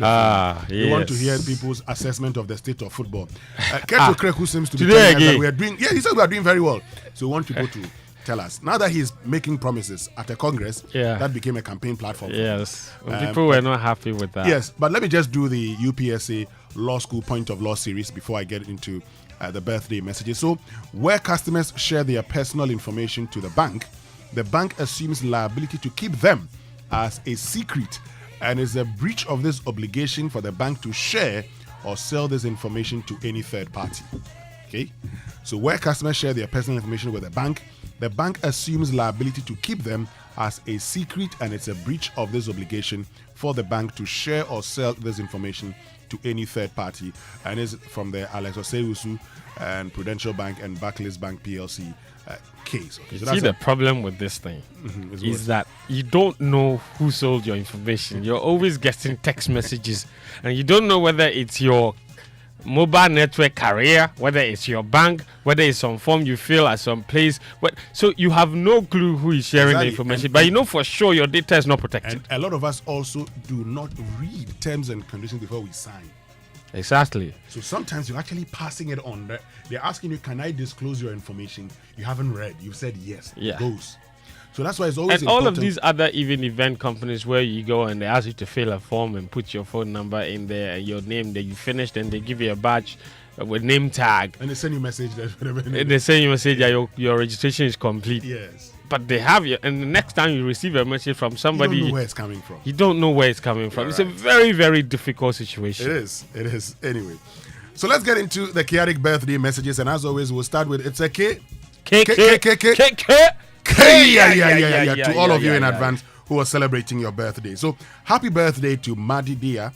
we want to hear people's assessment of the state of football. Keto Krek, who seems to be telling us that we are doing, he said we are doing very well. So we want people to tell us. Now that he's making promises at a Congress, that became a campaign platform.
Yes. People were not happy with that.
Yes, but let me just do the UPSA Law School Point of Law series before I get into the birthday messages. So, where customers share their personal information to the bank assumes liability to keep them as a secret, and is a breach of this obligation for the bank to share or sell this information to any third party. Okay? So where customers share their personal information with the bank assumes liability to keep them as a secret, and it's a breach of this obligation for the bank to share or sell this information to any third party, and is from the Alex Osei-Usu and Prudential Bank and Barclays Bank PLC case. Okay, so
see, the problem with this thing is that you don't know who sold your information. You're always getting text messages, and you don't know whether it's your mobile network carrier, whether it's your bank, whether it's some form you fill at some place. So you have no clue who is sharing the information, but you know for sure your data is not protected.
And a lot of us also do not read terms and conditions before we sign.
Exactly.
So sometimes you're actually passing it on. They're asking you, can I disclose your information? You haven't read. You've said yes.
Yeah.
It goes. So that's why it's always
and
important.
all of these other event companies where you go and they ask you to fill a form and put your phone number in there and your name, then you finish, then they give you a badge with name tag.
And they send you a message.
They send you a message that your registration is complete.
Yes.
But they have you, and the next time you receive a message from somebody,
you don't know where it's coming from.
You don't know where it's coming from. It's a very, very difficult situation.
It is. Anyway, so let's get into the chaotic birthday messages, and as always, we'll start with it's a K. To all of you in advance who are celebrating your birthday. So happy birthday to Madi Dia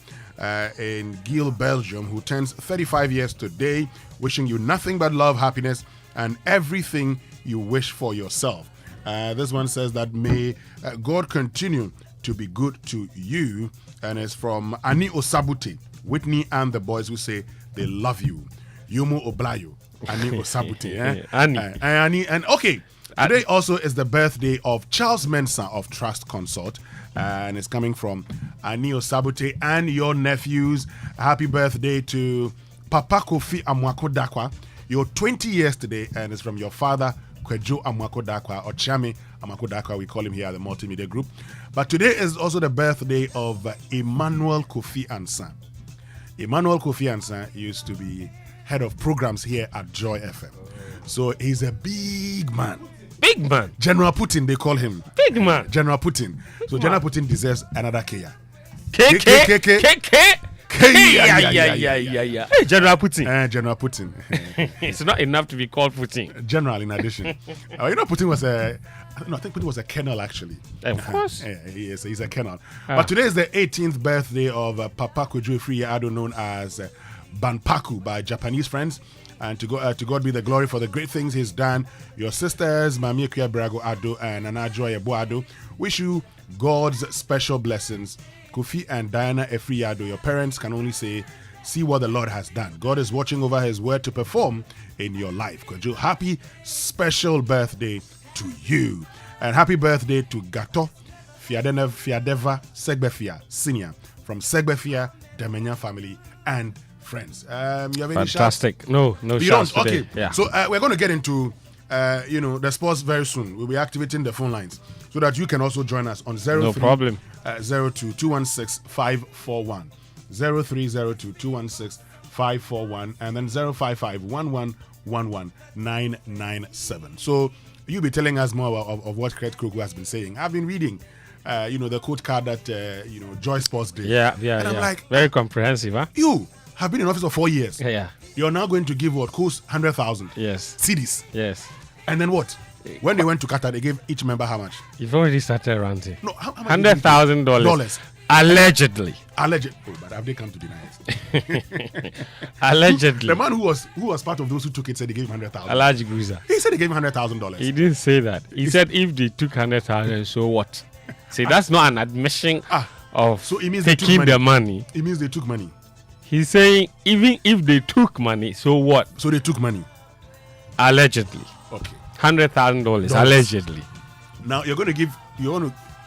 in Gil, Belgium, who turns 35 years today. Wishing you nothing but love, happiness, and everything you wish for yourself. This one says that may God continue to be good to you, and it's from Ani Osabute, Whitney and the boys who say they love you. Yumu Oblayo, Ani Osabute. Ani. And okay, today also is the birthday of Charles Mensah of Trust Consort, and it's coming from Ani Osabute and your nephews. Happy birthday to Papa Kofi Amwako Dakwa. You're 20 years today, and it's from your father, Kwejo Amwako Dakwa, or Chami Amwako Dakwa, we call him here at the Multimedia Group. But today is also the birthday of Emmanuel Kofi Ansan. Emmanuel Kofi Ansan used to be head of programs here at Joy FM. So he's a big man.
Big man.
General Putin, they call him.
Big man.
General Putin. So General Putin deserves another Kaya.
KK. Yeah. Hey, General Putin.
General Putin.
It's not enough to be called Putin.
General, in addition. Putin was I think Putin was a colonel, actually.
Of course.
He's a colonel. But today is the 18th birthday of Papa Kojo Free-Ado, known as Banpaku by Japanese friends. And to God be the glory for the great things he's done. Your sisters, Mami Kuya Brago Ado and Anajo Yebo Ado, wish you God's special blessings. Kofi and Diana Efriado, your parents can only say, see what the Lord has done. God is watching over his word to perform in your life. Kojo, happy special birthday to you. And happy birthday to Gato Fiadeva Segbefia Senior from Segbefia, Demenya family and friends. You have any
fantastic.
shots?
No shots today.
Okay.
Yeah.
So we're going to get into the sports very soon. We'll be activating the phone lines so that you can also join us on 03
No problem.
02 216 541. 0302 216 541 and then 055 1111 997. So you'll be telling us more of what Craig Krogu has been saying. I've been reading, the code card that, Joy Sports did.
Yeah.
And I'm like,
very comprehensive, huh?
You have been in office for 4 years.
Yeah.
You're now going to give what? Cost 100,000.
Yes.
CDs.
Yes.
And then what? When they went to Qatar, they gave each member how much?
You've already started ranting.
No, how much?
$100,000. Allegedly.
Allegedly. Oh, but have they come to deny it?
Allegedly.
The man who was part of those who took it said he gave him 100,000.
Alhaji Guza.
He said he gave him $100,000.
He didn't say that. He said if they took 100,000, so what? See, that's not an admission of
so it means
taking the money.
It means they took money.
He's saying even if they took money, so what?
So they took money.
Allegedly.
Okay.
$100,000 allegedly.
Now you're going to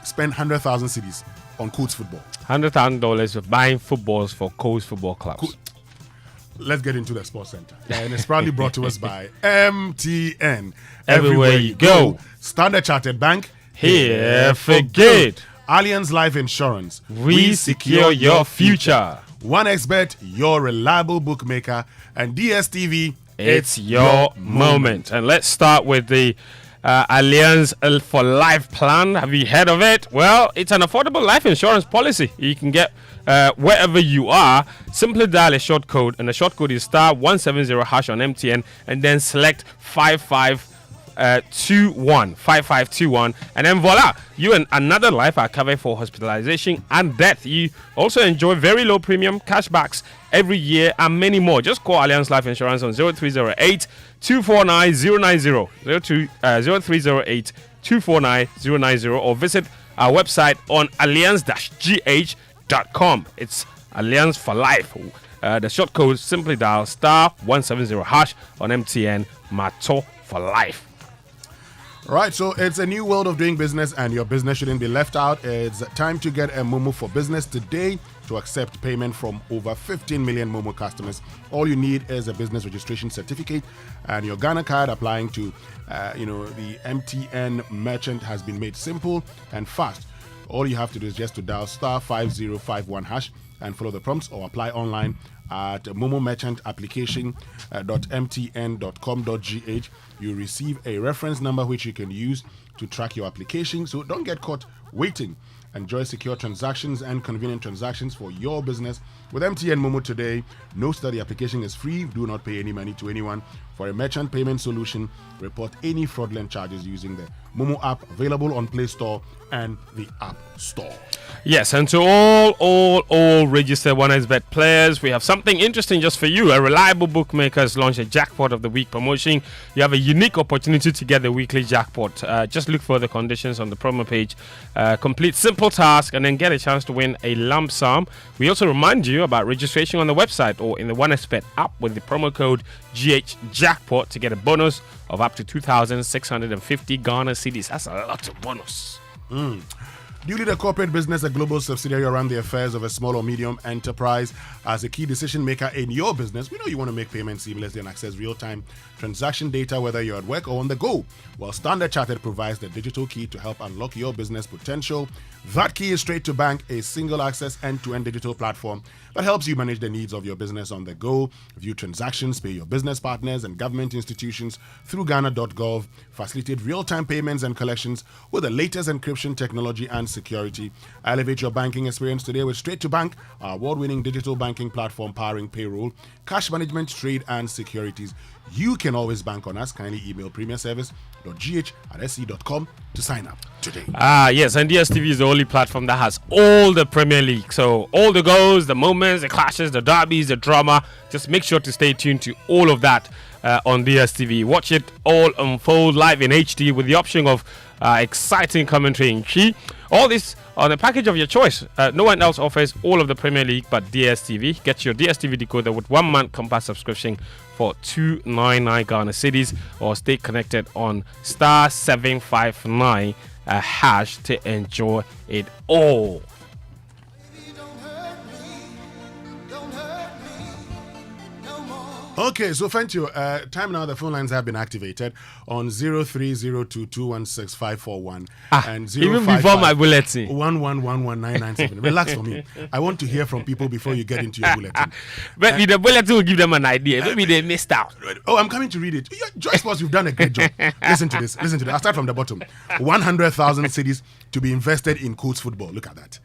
spend 100,000 cedis on Coach football.
$100,000 for buying footballs for Coast Football Clubs.
Let's get into the sports center. And it's proudly brought to us by MTN.
Everywhere you go.
Standard Chartered Bank.
Here for good.
Allianz Life Insurance.
We secure your future.
1xBet, your reliable bookmaker. And DSTV.
It's your moment. And let's start with the Allianz for Life plan. Have you heard of it? Well, it's an affordable life insurance policy you can get wherever you are. Simply dial a short code, and the short code is *170# on MTN, and then select 5521, and then voila, you and another life are covered for hospitalization and death. You also enjoy very low premium cashbacks every year and many more. Just call Allianz Life Insurance on 0308 249 090, 0308 249 090, or visit our website on allianz-gh.com. It's Allianz for Life. The short code, simply dial *170# on MTN. Mato for life.
Right, so it's a new world of doing business, and your business shouldn't be left out. It's time to get a Momo for Business today to accept payment from over 15 million Momo customers. All you need is a business registration certificate and your Ghana card. Applying to, the MTN merchant has been made simple and fast. All you have to do is just to dial *5051# and follow the prompts, or apply online at momomerchantapplication.mtn.com.gh. You receive a reference number which you can use to track your application, so don't get caught waiting. Enjoy secure transactions and convenient transactions for your business with MTN Momo today. Note that the application is free. Do not pay any money to anyone. For a merchant payment solution, report any fraudulent charges using the Momo app, available on Play Store and the App Store.
Yes, and to all registered 1xBet players, we have something interesting just for you. A reliable bookmaker has launched a Jackpot of the Week promotion. You have a unique opportunity to get the weekly jackpot. Just look for the conditions on the promo page. Complete simple task and then get a chance to win a lump sum. We also remind you about registration on the website or in the 1xBet app with the promo code GHJackpot to get a bonus of up to 2,650 Ghana cedis. That's a lot of bonus.
Do you lead a corporate business, a global subsidiary around the affairs of a small or medium enterprise? As a key decision maker in your business, we know you want to make payments seamlessly and access real-time transaction data, whether you're at work or on the go. Well, Standard Chartered provides the digital key to help unlock your business potential. That key is Straight to Bank, a single access end-to-end digital platform that helps you manage the needs of your business on the go, view transactions, pay your business partners and government institutions through Ghana.gov, facilitate real-time payments and collections with the latest encryption technology and security. Elevate your banking experience today with Straight to Bank, our award-winning digital banking platform powering payroll, cash management, trade, and securities. You can always bank on us. Kindly email premierservice.gh@sc.com to sign up today.
Yes, and DSTV is the only platform that has all the Premier League. So all the goals, the moments, the clashes, the derbies, the drama. Just make sure to stay tuned to all of that on DSTV. Watch it all unfold live in HD with the option of exciting commentary in Chi. All this on a package of your choice. No one else offers all of the Premier League but DSTV. Get your DSTV decoder with 1 month Compass subscription for 299 Ghana cedis, or stay connected on *759# to enjoy it all.
Okay, so thank you. Time now, the phone lines have been activated on 0302216541 and
even before my bulletin.
1111997. Relax for me. I want to hear from people before you get into your bulletin.
Maybe the bulletin will give them an idea. Maybe they missed out.
Oh, I'm coming to read it. Joy Sports, you've done a great job. Listen to this. I'll start from the bottom. 100,000 cities to be invested in Colts football. Look at that.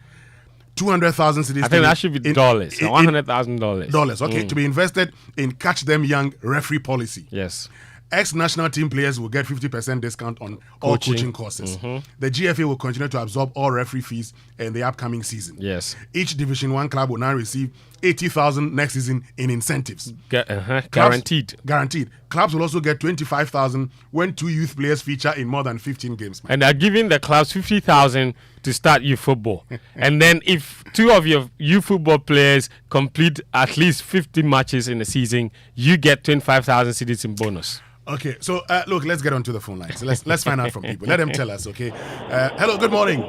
200,000 cities.
I think that should be dollars. $100,000.
Dollars, okay. To be invested in Catch Them Young referee policy.
Yes.
Ex-national team players will get 50% discount on all coaching courses. The GFA will continue to absorb all referee fees in the upcoming season.
Yes.
Each Division 1 club will now receive 80,000 next season in incentives.
Guaranteed.
Guaranteed. Clubs will also get 25,000 when 2 youth players feature in more than 15 games.
And they're giving the clubs 50,000 to start youth football. And then if 2 of your youth football players complete at least 50 matches in a season, you get 25,000 cedis in bonus.
Okay, so look, let's get onto the phone lines. Let's find out from people. Let them tell us, okay? Hello, good morning.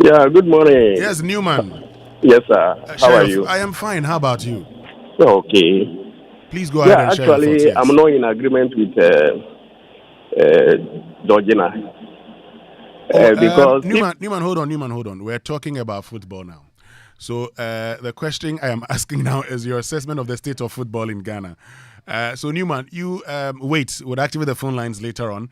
Yeah, good morning.
Yes, Newman.
Yes, sir. How are you?
I am fine. How about you?
Okay.
Please go ahead and share your thoughts.
Actually, I'm not in agreement with Georgina. Because
Newman, hold on. We're talking about football now. So the question I am asking now is your assessment of the state of football in Ghana. So Newman, you would activate the phone lines later on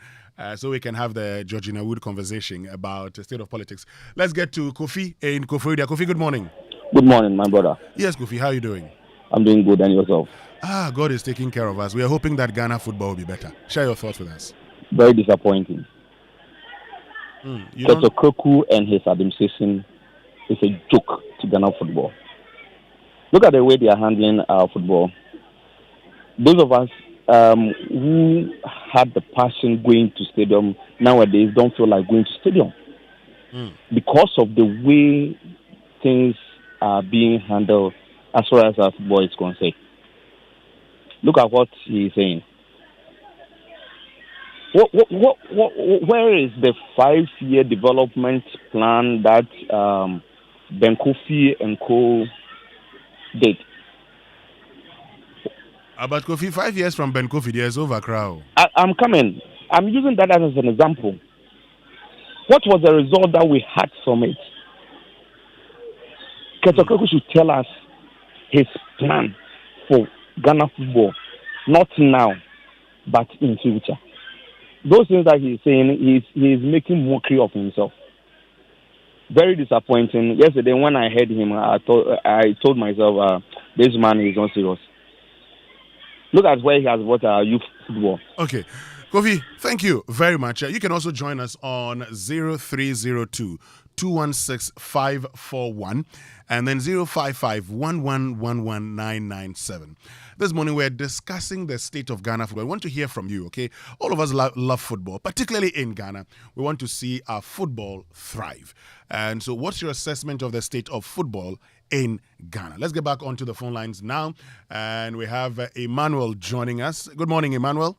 so we can have the Georgina Wood conversation about the state of politics. Let's get to Kofi in Koforidua. Kofi, good morning.
Good morning, my brother.
Yes, Kofi, how are you doing?
I'm doing good, and yourself?
God is taking care of us. We are hoping that Ghana football will be better. Share your thoughts with us.
Very disappointing. Dr. Kroku and his administration is a joke to Ghana football. Look at the way they are handling our football. Those of us who had the passion going to stadium nowadays don't feel like going to stadium because of the way things are being handled as far as our football is concerned. Look at what he is saying. Where is the 5-year development plan that Ben Kofi and Co did?
About Kofi, 5 years from Ben Kofi, there's overcrowd.
I'm coming. I'm using that as an example. What was the result that we had from it? Ketokoko should tell us his plan for Ghana football, not now, but in future. Those things that he's saying, he's making mockery of himself. Very disappointing. Yesterday, when I heard him, I told myself, this man is not serious. Look at where he has brought our youth football.
Okay. Kofi, thank you very much. You can also join us on 0302 216 541 and then 055 1111997. This morning we're discussing the state of Ghana football. I want to hear from you, okay? All of us love football, particularly in Ghana. We want to see our football thrive. And so what's your assessment of the state of football in Ghana? Let's get back onto the phone lines now. And we have Emmanuel joining us. Good morning, Emmanuel.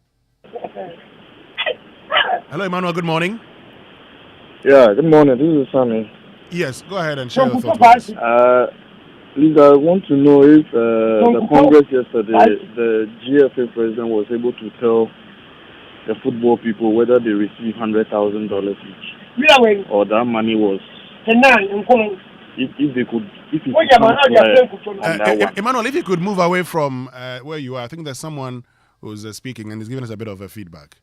Hello, Emmanuel. Good morning.
Yeah, good morning. This is Sammy.
Yes, go ahead and share your thoughts.
Please, I want to know if the Congress yesterday, the GFA president was able to tell the football people whether they receive $100,000 each, or that money was, if they could,
Emmanuel, if you could move away from where you are, I think there's someone who's speaking and is giving us a bit of feedback.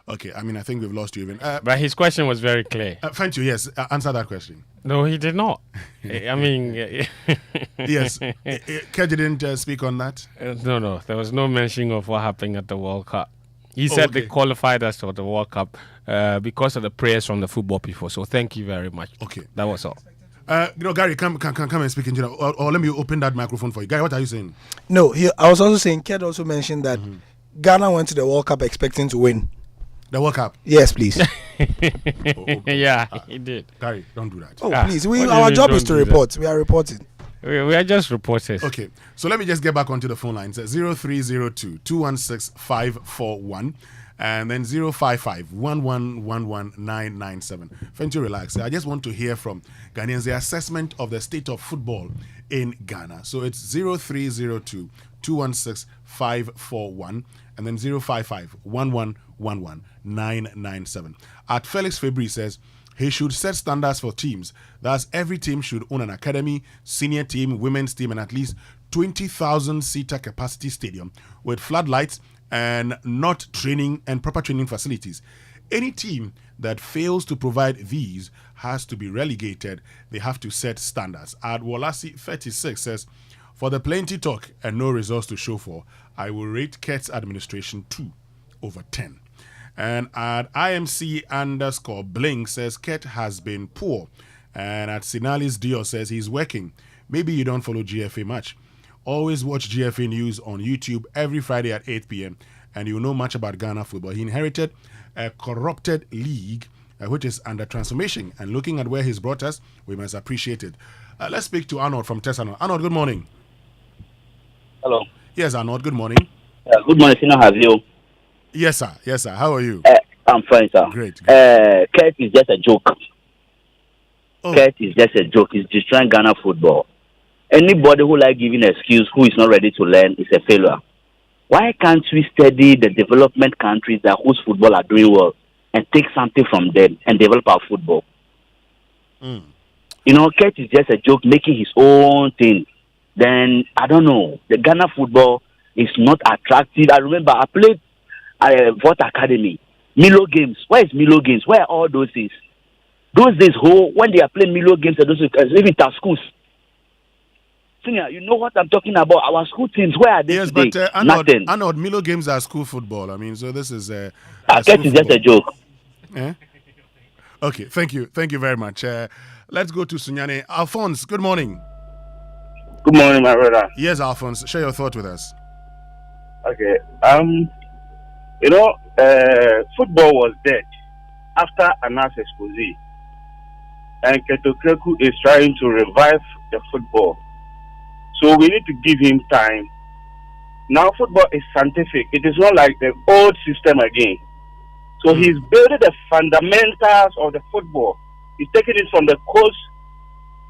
Okay, I think we've lost you even.
But his question was very clear.
Thank you, yes. Answer that question.
No, he did not.
Yes. Keji didn't speak on that?
No. There was no mention of what happened at the World Cup. He said they qualified us for the World Cup because of the prayers from the football people. So thank you very much.
Okay.
That was all.
Gary, come and speak in general. Or let me open that microphone for you. Gary, what are you saying?
No, I was also saying, Ked also mentioned that Ghana went to the World Cup expecting to win.
The World Cup?
Yes, please.
Yeah, he did.
Gary, don't do that.
Oh, please. Our job is to report. We are reporting.
We are just reporters.
Okay, so let me just get back onto the phone lines. 0302 216 541 and then 055 1111997. Thank you, relax. I just want to hear from Ghanaians the assessment of the state of football in Ghana. So it's 0302 216 541 and then 055 1111 997. At Felix Fabry says he should set standards for teams. Thus, every team should own an academy, senior team, women's team, and at least 20,000 seater capacity stadium with floodlights and not training and proper training facilities. Any team that fails to provide these has to be relegated. They have to set standards. At Walasi 36 says, for the plenty talk and no results to show for, I will rate Ket's administration 2/10. And at IMC_Blink says Ket has been poor. And at Sinalis Dio says he's working. Maybe you don't follow GFA much. Always watch GFA News on YouTube every Friday at 8 p.m. and you'll know much about Ghana football. He inherited a corrupted league which is under transformation. And looking at where he's brought us, we must appreciate it. Let's speak to Arnold from Tesano. Arnold, good morning.
Hello.
Yes, Arnold, good morning.
Good morning, Sino. Have you?
Yes, sir. Yes, sir. How are you?
I'm fine, sir.
Great.
Ket is just a joke. Ket is just a joke. It's destroying Ghana football. Anybody who like giving an excuse who is not ready to learn is a failure. Why can't we study the development countries that whose football are doing well and take something from them and develop our football? You know, Ket is just a joke, making his own thing. Then, I don't know, the Ghana football is not attractive. I remember I played at Vought Academy. Milo games. Where is Milo games? Where are all those things? Those days, when they are playing Milo games at those even at schools. Senior, you know what I'm talking about? Our school teams, where are they today?
But Arnold, Milo games are school football. I mean, so this is
Ket is just a joke.
Okay, thank you. Thank you very much. Let's go to Sunyani. Alphonse, good morning.
Good morning, my brother.
Yes, Alphonse, share your thought with us.
Okay. You know, football was dead after Anas Esposi. And Ketokreku is trying to revive the football. So we need to give him time. Now football is scientific. It is not like the old system again. So he's building the fundamentals of the football. He's taking it from the coast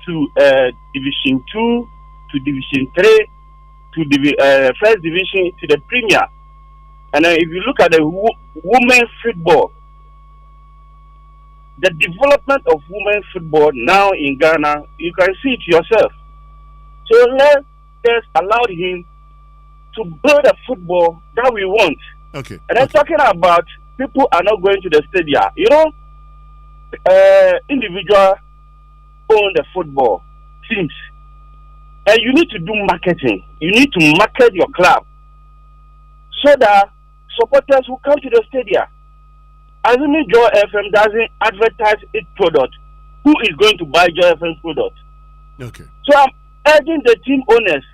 to Division 2, to Division 3, to First Division, to the Premier. And then if you look at the women's football, the development of women's football now in Ghana, you can see it yourself. So let's just allow him to build a football that we want.
Okay.
And I'm talking about people are not going to the stadium. You know, individual own the football teams. And you need to do marketing. You need to market your club so that supporters will come to the stadium. Assuming Joy FM doesn't advertise its product, who is going to buy Joy FM's product?
Okay.
So I'm urging the team owners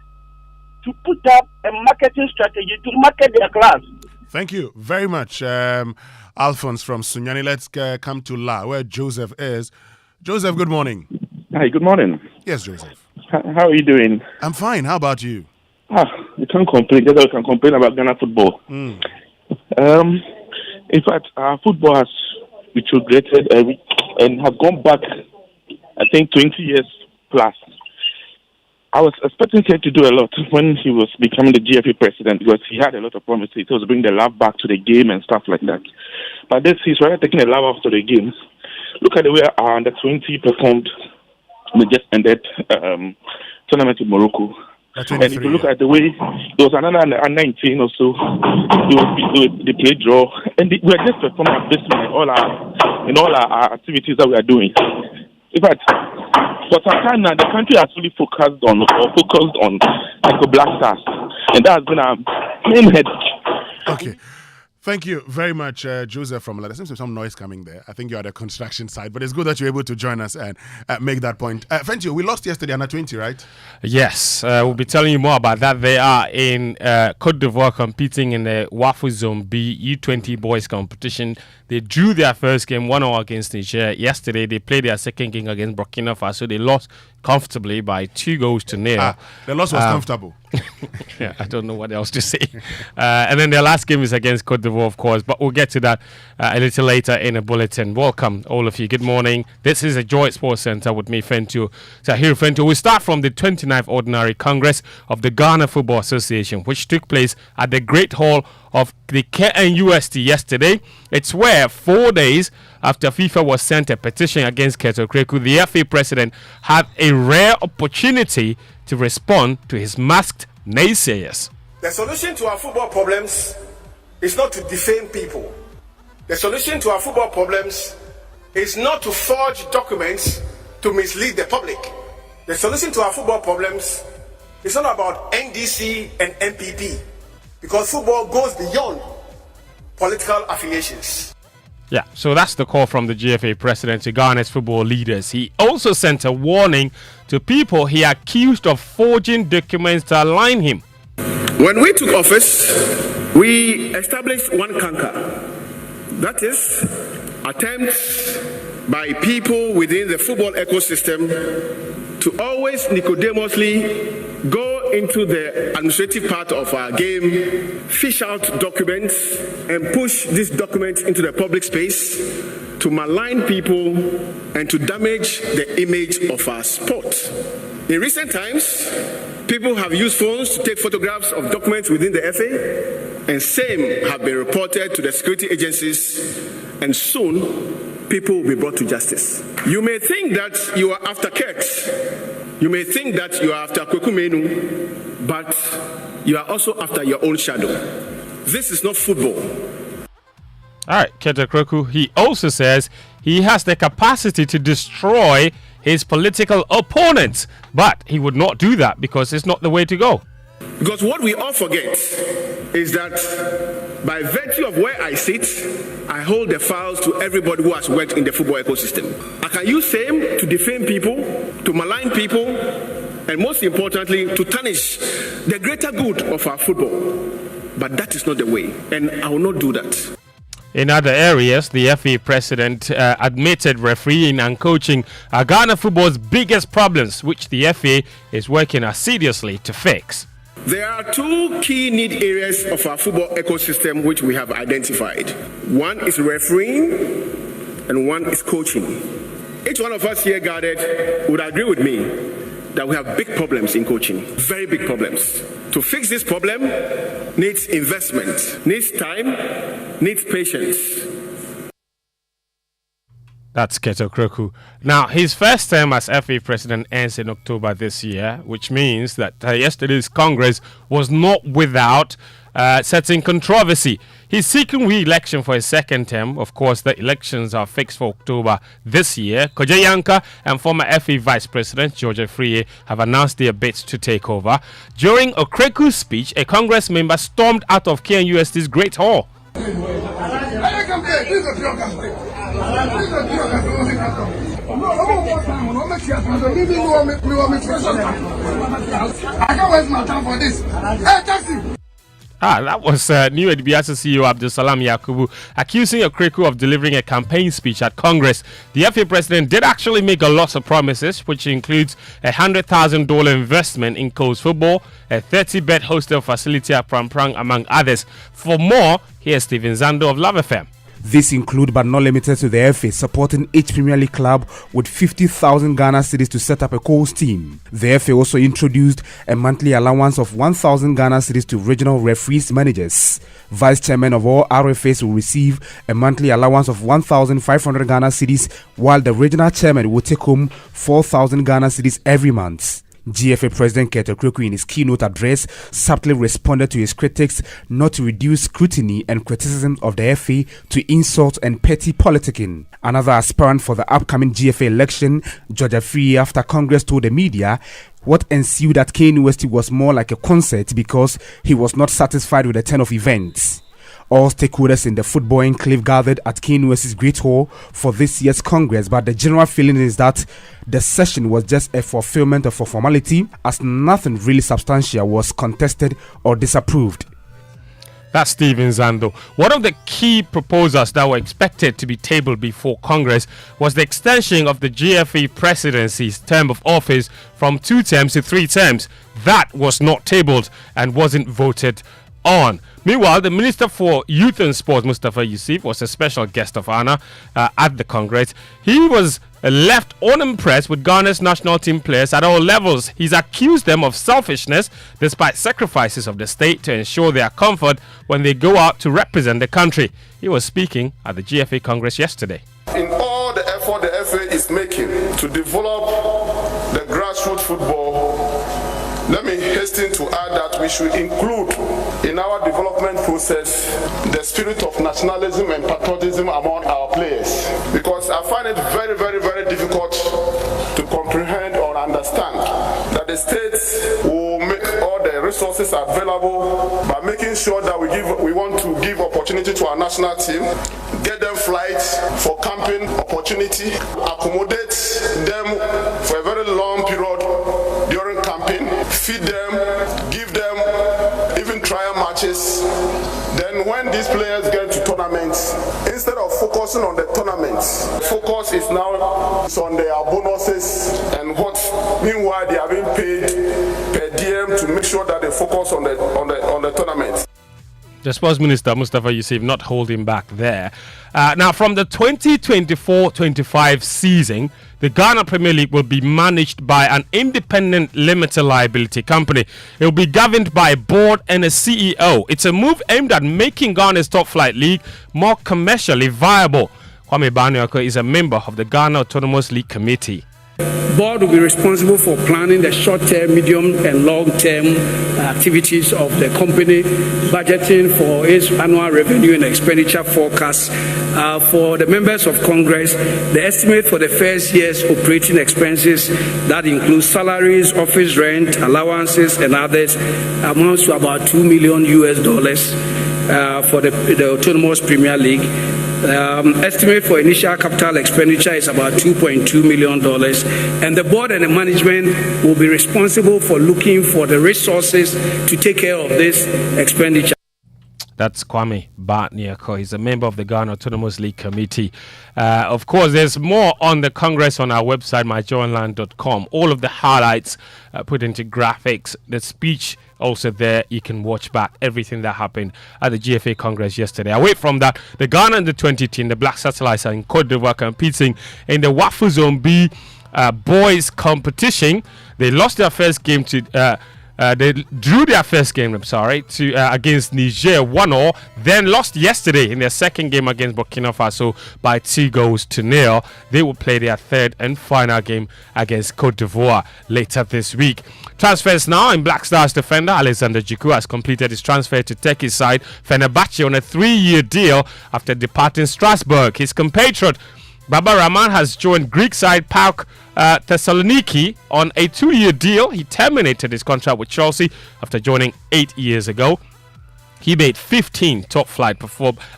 to put up a marketing strategy to market their clubs.
Thank you very much, Alphonse from Sunyani. Let's come to La, where Joseph is. Joseph, good morning.
Hi, good morning.
Yes, Joseph.
How are you doing?
I'm fine. How about you?
You can't complain. Just like you can complain about Ghana football. In fact, our football has retrograded and have gone back, I think, 20 years plus. I was expecting him to do a lot when he was becoming the GFA president because he had a lot of promises. He was bringing the love back to the game and stuff like that. But this, he's rather taking the love after the games. Look at the way our under-20 performed. We just ended tournament in Morocco. And if you look at the way, there was another under-19 or so, they played draw. And we are just performing abysmally in all our activities that we are doing. In fact, for some time now, the country has really focused on Echo Black Stars. And that has been our main headache.
Okay. Thank you very much, Joseph from La. There seems to be some noise coming there. I think you're at the construction site, but it's good that you're able to join us and make that point. Fentio, we lost yesterday under 20, right?
Yes, we'll be telling you more about that. They are in Cote d'Ivoire competing in the WAFU Zone B U20 boys competition. They drew their first game 1-0 against Niger. Yesterday, they played their second game against Burkina Faso. They lost comfortably by 2-0.
The loss was comfortable.
Yeah, I don't know what else to say. And then their last game is against Cote d'Ivoire, of course, but we'll get to that a little later in a bulletin. Welcome, all of you. Good morning. This is a Joy Sports Center with me, Fentu Tahir Fentu. We start from the 29th Ordinary Congress of the Ghana Football Association, which took place at the Great Hall of the KNUST yesterday. It's where 4 days after FIFA was sent a petition against Keto Kreku, the FA president had a rare opportunity to respond to his masked naysayers.
The solution to our football problems is not to defame people. The solution to our football problems is not to forge documents to mislead the public. The solution to our football problems is not about NDC and MPP, because football goes beyond political affiliations.
Yeah, so that's the call from the GFA president to Ghana's football leaders. He also sent a warning to people he accused of forging documents to align him.
When we took office, we established one canker. That is, attempts by people within the football ecosystem to always nicodemously go into the administrative part of our game, fish out documents, and push these documents into the public space to malign people and to damage the image of our sport. In recent times, people have used phones to take photographs of documents within the FA, and same have been reported to the security agencies, and soon people will be brought to justice. You may think that you are after Kurt. You may think that you are after Kweku Menu, but you are also after your own shadow. This is not football.
All right, Keto Kreku, he also says he has the capacity to destroy his political opponents, but he would not do that because it's not the way to go.
Because what we all forget is that by virtue of where I sit, I hold the files to everybody who has worked in the football ecosystem. I can use same to defame people, to malign people, and most importantly, to tarnish the greater good of our football. But that is not the way, and I will not do that.
In other areas, the FA president admitted refereeing and coaching are Ghana football's biggest problems, which the FA is working assiduously to fix.
There are two key need areas of our football ecosystem which we have identified. One is refereeing and one is coaching. Each one of us here gathered would agree with me that we have big problems in coaching, very big problems. To fix this problem needs investment, needs time, needs patience.
That's Keto Kreku. Now, his first term as FA president ends in October this year, which means that yesterday's Congress was not without certain controversy. He's seeking re-election for his second term. Of course, the elections are fixed for October this year. Kojo Yankah and former FA Vice President George Afriyie have announced their bids to take over. During Okreku's speech, a Congress member stormed out of KNUST's Great Hall. That was New Edibiasa CEO Abdulsalam Yakubu accusing Okreku of delivering a campaign speech at Congress. The FA president did actually make a lot of promises, which includes a $100,000 investment in Coast football, a 30-bed hostel facility at Pramprang, among others. For more, here's Stephen Zando of Love FM.
This include but not limited to the FA supporting each Premier League club with 50,000 Ghana cedis to set up a coast team. The FA also introduced a monthly allowance of 1,000 Ghana cedis to regional referees managers. Vice chairman of all RFAs will receive a monthly allowance of 1,500 Ghana cedis, while the regional chairman will take home 4,000 Ghana cedis every month. GFA President Keto Kreku in his keynote address subtly responded to his critics not to reduce scrutiny and criticism of the FA to insult and petty politicking. Another aspirant for the upcoming GFA election, George Afriyie, after Congress told the media what ensued at KNUST was more like a concert because he was not satisfied with the turn of events. All stakeholders in the football enclave gathered at KNUST's Great Hall for this year's Congress, but the general feeling is that the session was just a fulfillment of a formality, as nothing really substantial was contested or disapproved.
That's Stephen Zando. One of the key proposals that were expected to be tabled before Congress was the extension of the GFA presidency's term of office from 2 terms to 3 terms. That was not tabled and wasn't voted on. Meanwhile, the Minister for Youth and Sports, Mustafa Yusuf, was a special guest of honor at the Congress. He was left unimpressed with Ghana's national team players at all levels. He's accused them of selfishness despite sacrifices of the state to ensure their comfort when they go out to represent the country. He was speaking at the GFA Congress yesterday.
In all the effort the FA is making to develop the grassroots football, let me hasten to add that we should include in our development process the spirit of nationalism and patriotism among our players. Because I find it very, very, very difficult to comprehend or understand that the states will make all the resources available by making sure that we want to give opportunity to our national team, get them flights for camping opportunity, accommodate them for a very long period during camping, feed them, give them even trial matches. Then when these players get to tournaments, instead of focusing on the tournaments, focus is now on their bonuses and what. Meanwhile, they are being paid per diem to make sure that they focus on the tournaments.
The Sports Minister, Mustafa Yusuf, not holding back there. Now, from the 2024-25 season, the Ghana Premier League will be managed by an independent limited liability company. It will be governed by a board and a CEO. It's a move aimed at making Ghana's top flight league more commercially viable. Kwame Baniako is a member of the Ghana Autonomous League Committee.
Board will be responsible for planning the short-term, medium and long-term activities of the company, budgeting for its annual revenue and expenditure forecast. For the members of Congress, the estimate for the first year's operating expenses, that includes salaries, office rent, allowances and others, amounts to about $2 million for the Autonomous Premier League. Estimate for initial capital expenditure is about $2.2 million, and the board and the management will be responsible for looking for the resources to take care of this expenditure.
That's Kwame Baniako. He's a member of the Ghana Autonomous League Committee. Of course, there's more on the Congress on our website, myjoyonline.com. All of the highlights put into graphics, the speech also there. You can watch back everything that happened at the GFA Congress yesterday. Away from that, the Ghana under-20 team, the Black Satellites, are in Cote d'Ivoire competing in the WAFU Zone B boys competition. They lost their first game to... they drew their first game, against Niger 1-0, then lost yesterday in their second game against Burkina Faso by 2-0. They will play their third and final game against Cote d'Ivoire later this week. Transfers now in Black Stars defender Alexander Djiku has completed his transfer to Turkey's side Fenerbahce on a 3-year deal after departing Strasbourg. His compatriot Baba Rahman has joined Greek side PAOK Thessaloniki on a 2-year deal. He terminated his contract with Chelsea after joining 8 years ago. He made 15 top-flight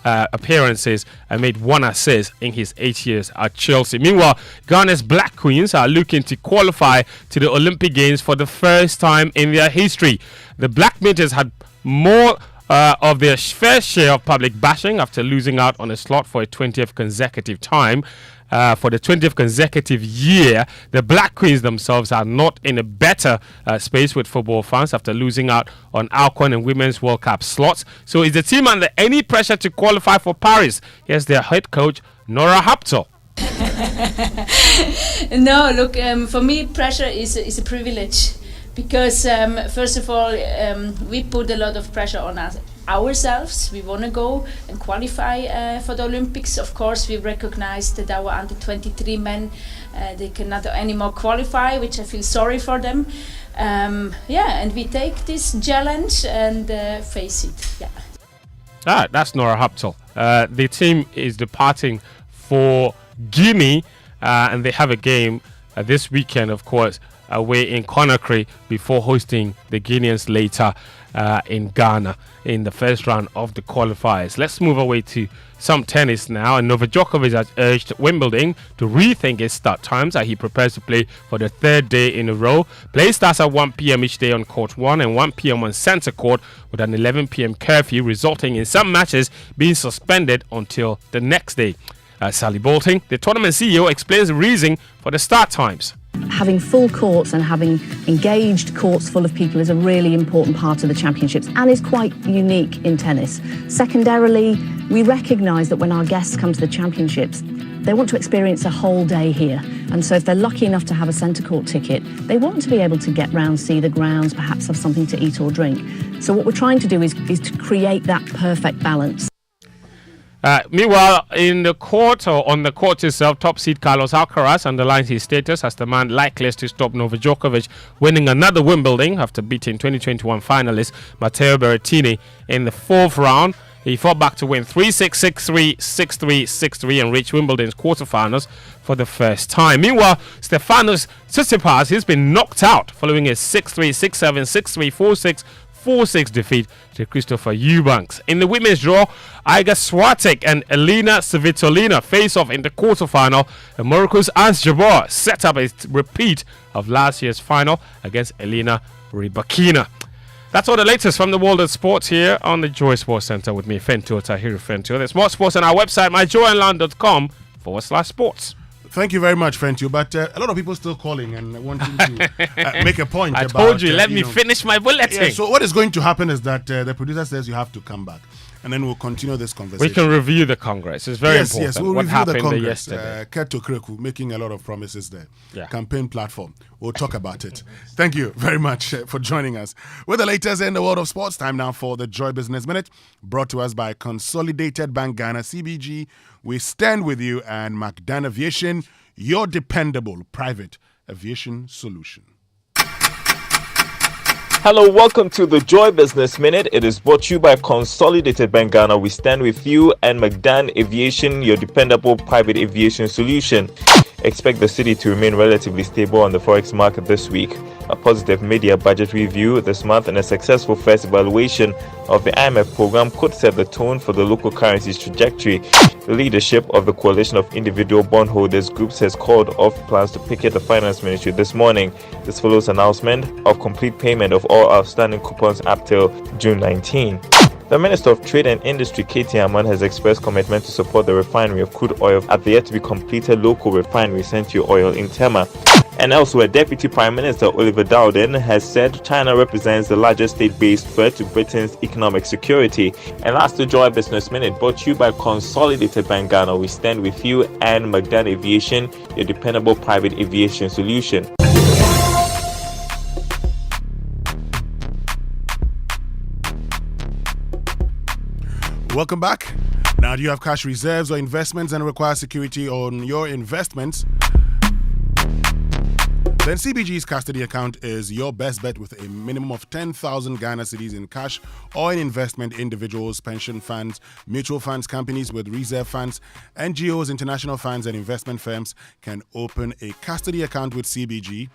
appearances and made 1 assist in his 8 years at Chelsea. Meanwhile, Ghana's Black Queens are looking to qualify to the Olympic Games for the first time in their history. The Black Maidens had more of their fair share of public bashing after losing out on a slot for a 20th consecutive time. For the 20th consecutive year, the Black Queens themselves are not in a better space with football fans after losing out on AFCON and Women's World Cup slots. So is the team under any pressure to qualify for Paris? Here's their head coach, Nora Hapto.
No, look, for me, pressure is a privilege. Because first of all, we put a lot of pressure on ourselves. We want to go and qualify for the Olympics. Of course, we recognize that our under-23 men, they cannot anymore qualify, which I feel sorry for them. And we take this challenge and face it. Yeah.
That's Nora Haptel. The team is departing for Guinea, and they have a game this weekend, of course, away in Conakry before hosting the Guineans later in Ghana in the first round of the qualifiers. Let's move away to some tennis now. And Novak Djokovic has urged Wimbledon to rethink its start times as he prepares to play for the third day in a row. Play starts at 1 p.m. each day on court 1 and 1 p.m. on center court, with an 11 p.m. curfew, resulting in some matches being suspended until the next day. Sally Bolting, the tournament CEO, explains the reason for the start times.
Having full courts and having engaged courts full of people is a really important part of the championships and is quite unique in tennis. Secondarily, we recognise that when our guests come to the championships, they want to experience a whole day here. And so if they're lucky enough to have a centre court ticket, they want to be able to get round, see the grounds, perhaps have something to eat or drink. So what we're trying to do is to create that perfect balance.
Meanwhile, in the court or on the court itself, top seed Carlos Alcaraz underlines his status as the man likeliest to stop Novak Djokovic winning another Wimbledon after beating 2021 finalist Matteo Berrettini in the fourth round. He fought back to win 3-6, 6-3, 6-3, 6-3 and reach Wimbledon's quarterfinals for the first time. Meanwhile, Stefanos Tsitsipas has been knocked out following a 6-3, 6-7, 6-3, 4-6, 4-6 defeat to Christopher Eubanks. In the women's draw, Iga Swiatek and Elina Svitolina face off in the quarterfinal, and Morocco's Ans Jabeur set up a repeat of last year's final against Elina Rybakina. That's all the latest from the world of sports here on the Joy Sports Centre with me, Fentuo Tahiru Fentuo. There's more sports on our website, myjoyonline.com/sports.
Thank you very much, Fentuo. But a lot of people still calling and wanting to make a point.
I told you, let me finish my bulletin.
Yeah, so what is going to happen is that the producer says you have to come back. And then we'll continue this conversation.
We can review the Congress. It's very important.
Yes, we'll
what
review
happened
the Congress.
Yesterday.
Keto Kreku making a lot of promises there.
Yeah.
Campaign platform. We'll talk about it. Thank you very much for joining us. With the latest in the world of sports, time now for the Joy Business Minute, brought to us by Consolidated Bank Ghana, CBG. We stand with you, and McDan Aviation, your dependable private aviation solution.
Hello, welcome to the Joy Business Minute. It is brought to you by Consolidated Bank Ghana. We stand with you, and McDan Aviation, your dependable private aviation solution. Expect the city to remain relatively stable on the forex market this week. A positive media budget review this month and a successful first evaluation of the IMF program could set the tone for the local currency's trajectory. The leadership of the coalition of individual bondholders groups has called off plans to picket the finance ministry this morning. This follows announcement of complete payment of all outstanding coupons up till June 19. The Minister of Trade and Industry, Katie Aman, has expressed commitment to support the refinery of crude oil at the yet-to-be-completed local refinery, Century Oil in Tema. And elsewhere, Deputy Prime Minister Oliver Dowden has said China represents the largest state-based threat to Britain's economic security. And last, the Joy Business Minute, brought to you by Consolidated Bank Ghana. We stand with you, and McDan Aviation, your dependable private aviation solution.
Welcome back. Now, do you have cash reserves or investments and require security on your investments? Then CBG's custody account is your best bet with a minimum of 10,000 Ghana cedis in cash or in investment. Individuals, pension funds, mutual funds, companies with reserve funds, NGOs, international funds, and investment firms can open a custody account with CBG.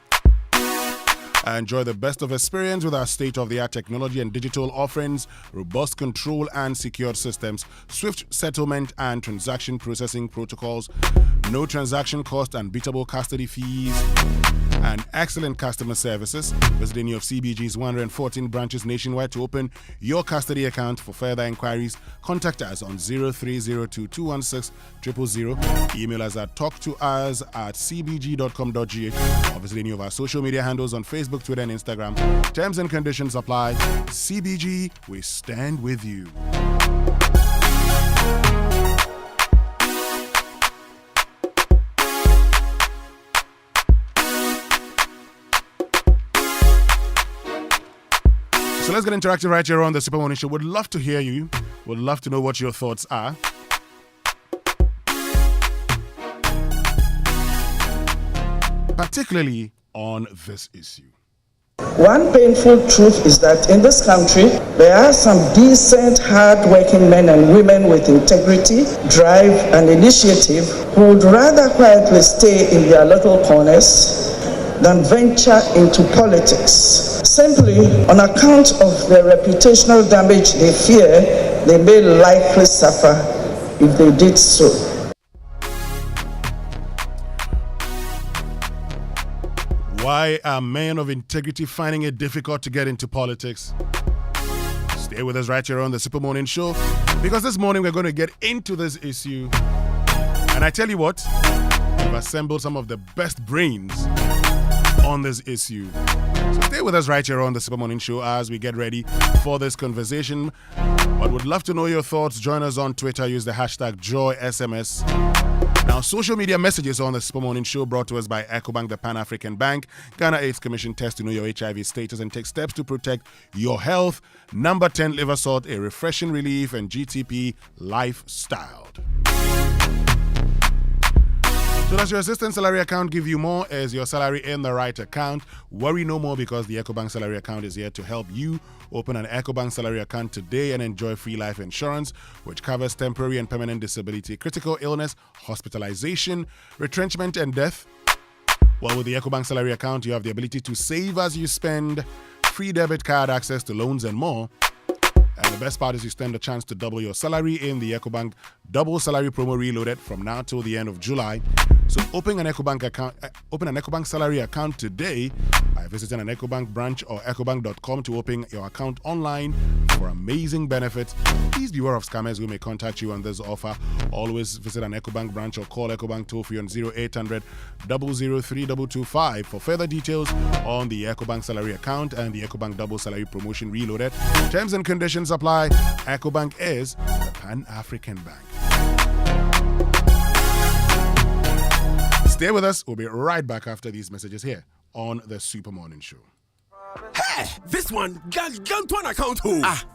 Enjoy the best of experience with our state-of-the-art technology and digital offerings, robust control and secured systems, swift settlement and transaction processing protocols, no transaction cost, unbeatable custody fees, and excellent customer services. Visit any of CBG's 114 branches nationwide to open your custody account. For further inquiries, contact us on 0302-216-000. Email us at talktous@cbg.com.gh or visit any of our social media handles on Facebook, Twitter, and Instagram. Terms and conditions apply. CBG, we stand with you. So let's get interactive right here on the Super Morning Show. Would love to hear you. Would love to know what your thoughts are. Particularly on this issue.
One painful truth is that in this country, there are some decent, hard-working men and women with integrity, drive, and initiative who would rather quietly stay in their little corners than venture into politics. Simply on account of the reputational damage they fear, they may likely suffer if they did so.
Why are men of integrity finding it difficult to get into politics? Stay with us right here on the Super Morning Show, because this morning we're going to get into this issue. And I tell you what, we've assembled some of the best brains on this issue. So stay with us right here on the Super Morning Show as we get ready for this conversation. But would love to know your thoughts. Join us on Twitter. Use the hashtag JoySMS. Now, social media messages on the Super Morning Show brought to us by EcoBank, the Pan-African Bank. Ghana AIDS Commission test to know your HIV status and take steps to protect your health. Number 10 liver salt, a refreshing relief, and GTP lifestyle. So does your assistant salary account give you more? Is your salary in the right account? Worry no more, because the EcoBank salary account is here to help you. Open an EcoBank salary account today and enjoy free life insurance, which covers temporary and permanent disability, critical illness, hospitalization, retrenchment, and death. Well, with the EcoBank salary account, you have the ability to save as you spend, free debit card access to loans, and more. And the best part is you stand a chance to double your salary in the EcoBank Double Salary Promo Reloaded from now till the end of July. So open an EcoBank salary account today by visiting an EcoBank branch or ecobank.com to open your account online for amazing benefits. Please beware of scammers who may contact you on this offer. Always visit an EcoBank branch or call EcoBank toll-free on 0800 003-225 for further details on the EcoBank salary account and the EcoBank Double Salary Promotion Reloaded. Terms and conditions apply. EcoBank is the Pan-African Bank. Stay with us. We'll be right back after these messages here on the Super Morning Show.
Hey, this one, Gantuan account.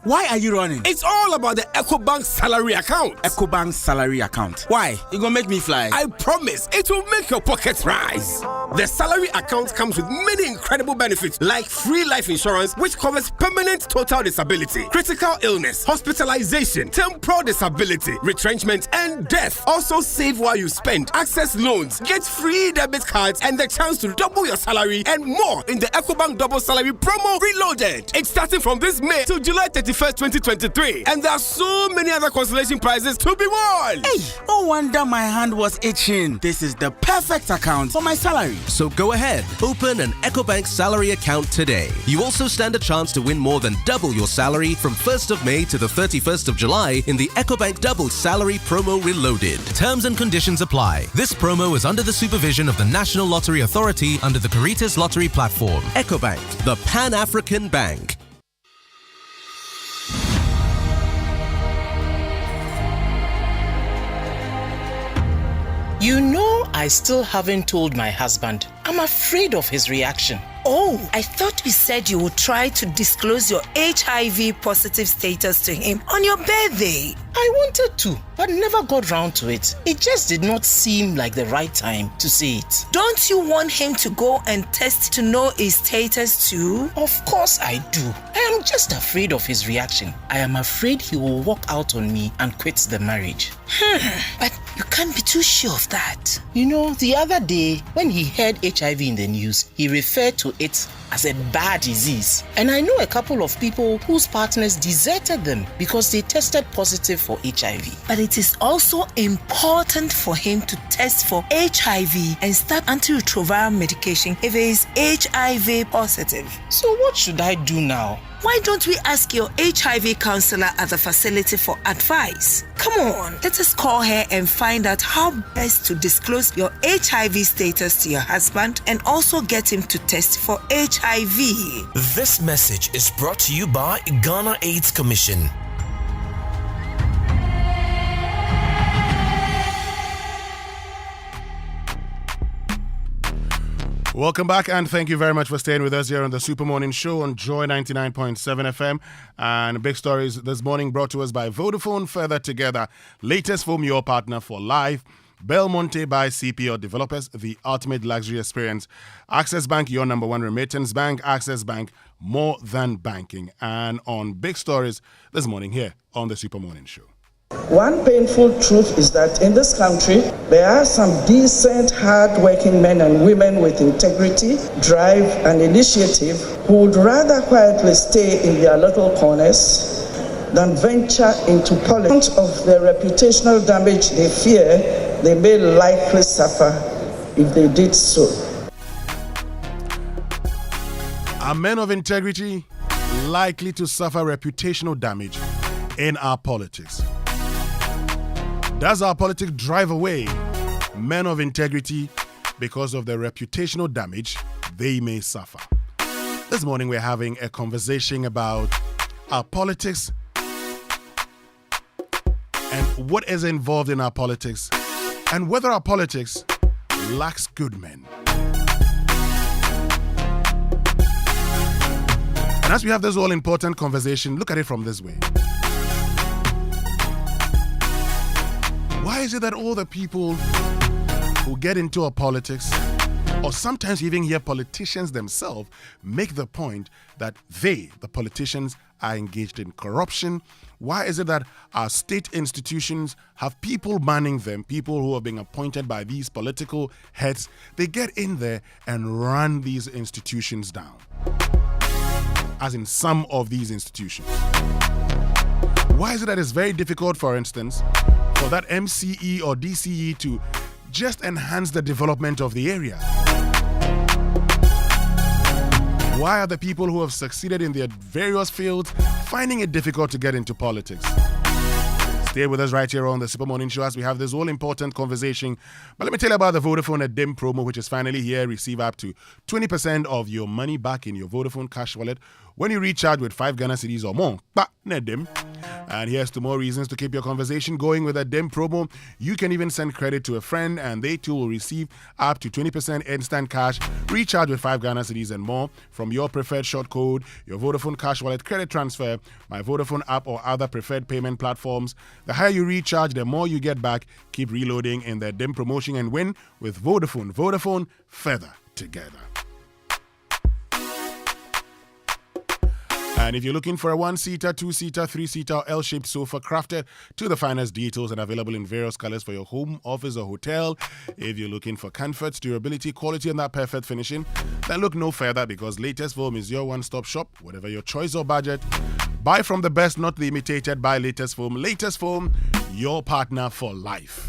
Why are you running? It's all about the EcoBank salary account. EcoBank salary account. Why? You gonna make me fly? I promise, it will make your pockets rise. The salary account comes with many incredible benefits, like free life insurance, which covers permanent total disability, critical illness, hospitalization, temporal disability, retrenchment, and death. Also save while you spend, access loans, get free debit cards, and the chance to double your salary and more in the EcoBank Double Salary Promo Reloaded. It's starting from this May to July 31st, 2023. And there are so many other consolation prizes to be won.
Hey, no wonder my hand was itching. This is the perfect account for my salary.
So go ahead, open an EcoBank salary account today. You also stand a chance to win more than double your salary from 1st of May to the 31st of July in the EcoBank Double Salary Promo Reloaded. Terms and conditions apply. This promo is under the supervision of the National Lottery Authority under the Caritas Lottery Platform. EcoBank, the Pan-African Bank.
You know, I still haven't told my husband. I'm afraid of his reaction.
Oh, I thought you said you would try to disclose your HIV positive status to him on your birthday.
I wanted to, but never got round to it. It just did not seem like the right time to say it.
Don't you want him to go and test to know his status too?
Of course I do. I am just afraid of his reaction. I am afraid he will walk out on me and quit the marriage.
But you can't be too sure of that.
You know, the other day, when he heard HIV in the news, he referred to it as a bad disease. And I know a couple of people whose partners deserted them because they tested positive for HIV.
But it is also important for him to test for HIV and start antiretroviral medication if he is HIV positive.
So what should I do now?
Why don't we ask your HIV counselor at the facility for advice? Come on, let us call her and find out how best to disclose your HIV status to your husband and also get him to test for HIV.
This message is brought to you by Ghana AIDS Commission.
Welcome back, and thank you very much for staying with us here on the Super Morning Show on Joy 99.7 FM. And big stories this morning brought to us by Vodafone. Further together, latest from your partner for life. Belmonte by CPO Developers, the ultimate luxury experience. Access Bank, your number one remittance bank. Access Bank, more than banking. And on big stories this morning here on the Super Morning Show.
One painful truth is that in this country, there are some decent, hard-working men and women with integrity, drive, and initiative who would rather quietly stay in their little corners than venture into politics. Of the reputational damage they fear, they may likely suffer if they did so.
Are men of integrity likely to suffer reputational damage in our politics? Does our politics drive away men of integrity because of the reputational damage they may suffer? This morning we're having a conversation about our politics and what is involved in our politics and whether our politics lacks good men. And as we have this all-important conversation, look at it from this way. Why is it that all the people who get into our politics, or sometimes you even hear politicians themselves, make the point that they, the politicians, are engaged in corruption? Why is it that our state institutions have people manning them, people who are being appointed by these political heads? They get in there and run these institutions down, as in some of these institutions. Why is it that it's very difficult, for instance, for that MCE or DCE to just enhance the development of the area? Why are the people who have succeeded in their various fields finding it difficult to get into politics? Stay with us right here on the Super Morning Show as we have this all-important conversation. But let me tell you about the Vodafone Edim promo, which is finally here. Receive up to 20% of your money back in your Vodafone cash wallet when you recharge with 5 Ghana cedis or more. And here's 2 more reasons to keep your conversation going with a Edim promo. You can even send credit to a friend and they too will receive up to 20% instant cash. Recharge with 5 Ghana cedis and more from your preferred short code, your Vodafone cash wallet, credit transfer, my Vodafone app or other preferred payment platforms. The higher you recharge, the more you get back. Keep reloading in the Edim promotion and win with Vodafone. Vodafone, further together. And if you're looking for a 1-seater, 2-seater, 3-seater, or L-shaped sofa crafted to the finest details and available in various colors for your home, office, or hotel, if you're looking for comfort, durability, quality, and that perfect finishing, then look no further because Latest Foam is your one-stop shop, whatever your choice or budget. Buy from the best, not the imitated. Buy Latest Foam. Latest Foam, your partner for life.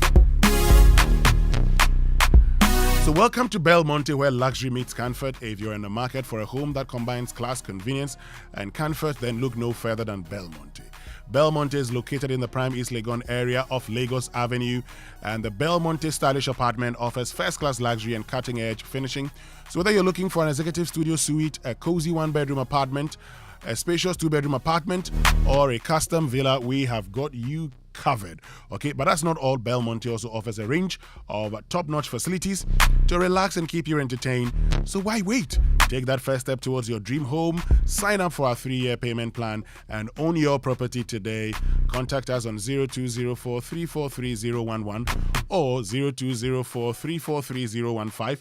So welcome to Belmonte, where luxury meets comfort. If you're in the market for a home that combines class, convenience, and comfort, then look no further than Belmonte. Belmonte is located in the prime East Legon area of Lagos Avenue, and the Belmonte stylish apartment offers first-class luxury and cutting-edge finishing. So whether you're looking for an executive studio suite, a cozy 1-bedroom apartment, a spacious 2-bedroom apartment, or a custom villa, we have got you covered. Okay, but that's not all. Belmonte also offers a range of top-notch facilities to relax and keep you entertained. So why wait? Take that first step towards your dream home. Sign up for our 3-year payment plan and own your property today. Contact us on 0204 343 011 or 0204 343 015.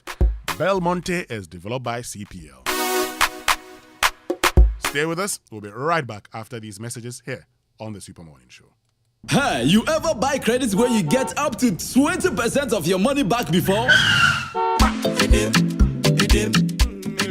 Belmonte is developed by CPL. Stay with us. We'll be right back after these messages here on the Super Morning Show.
Hey, you ever buy credits where you get up to 20% of your money back before?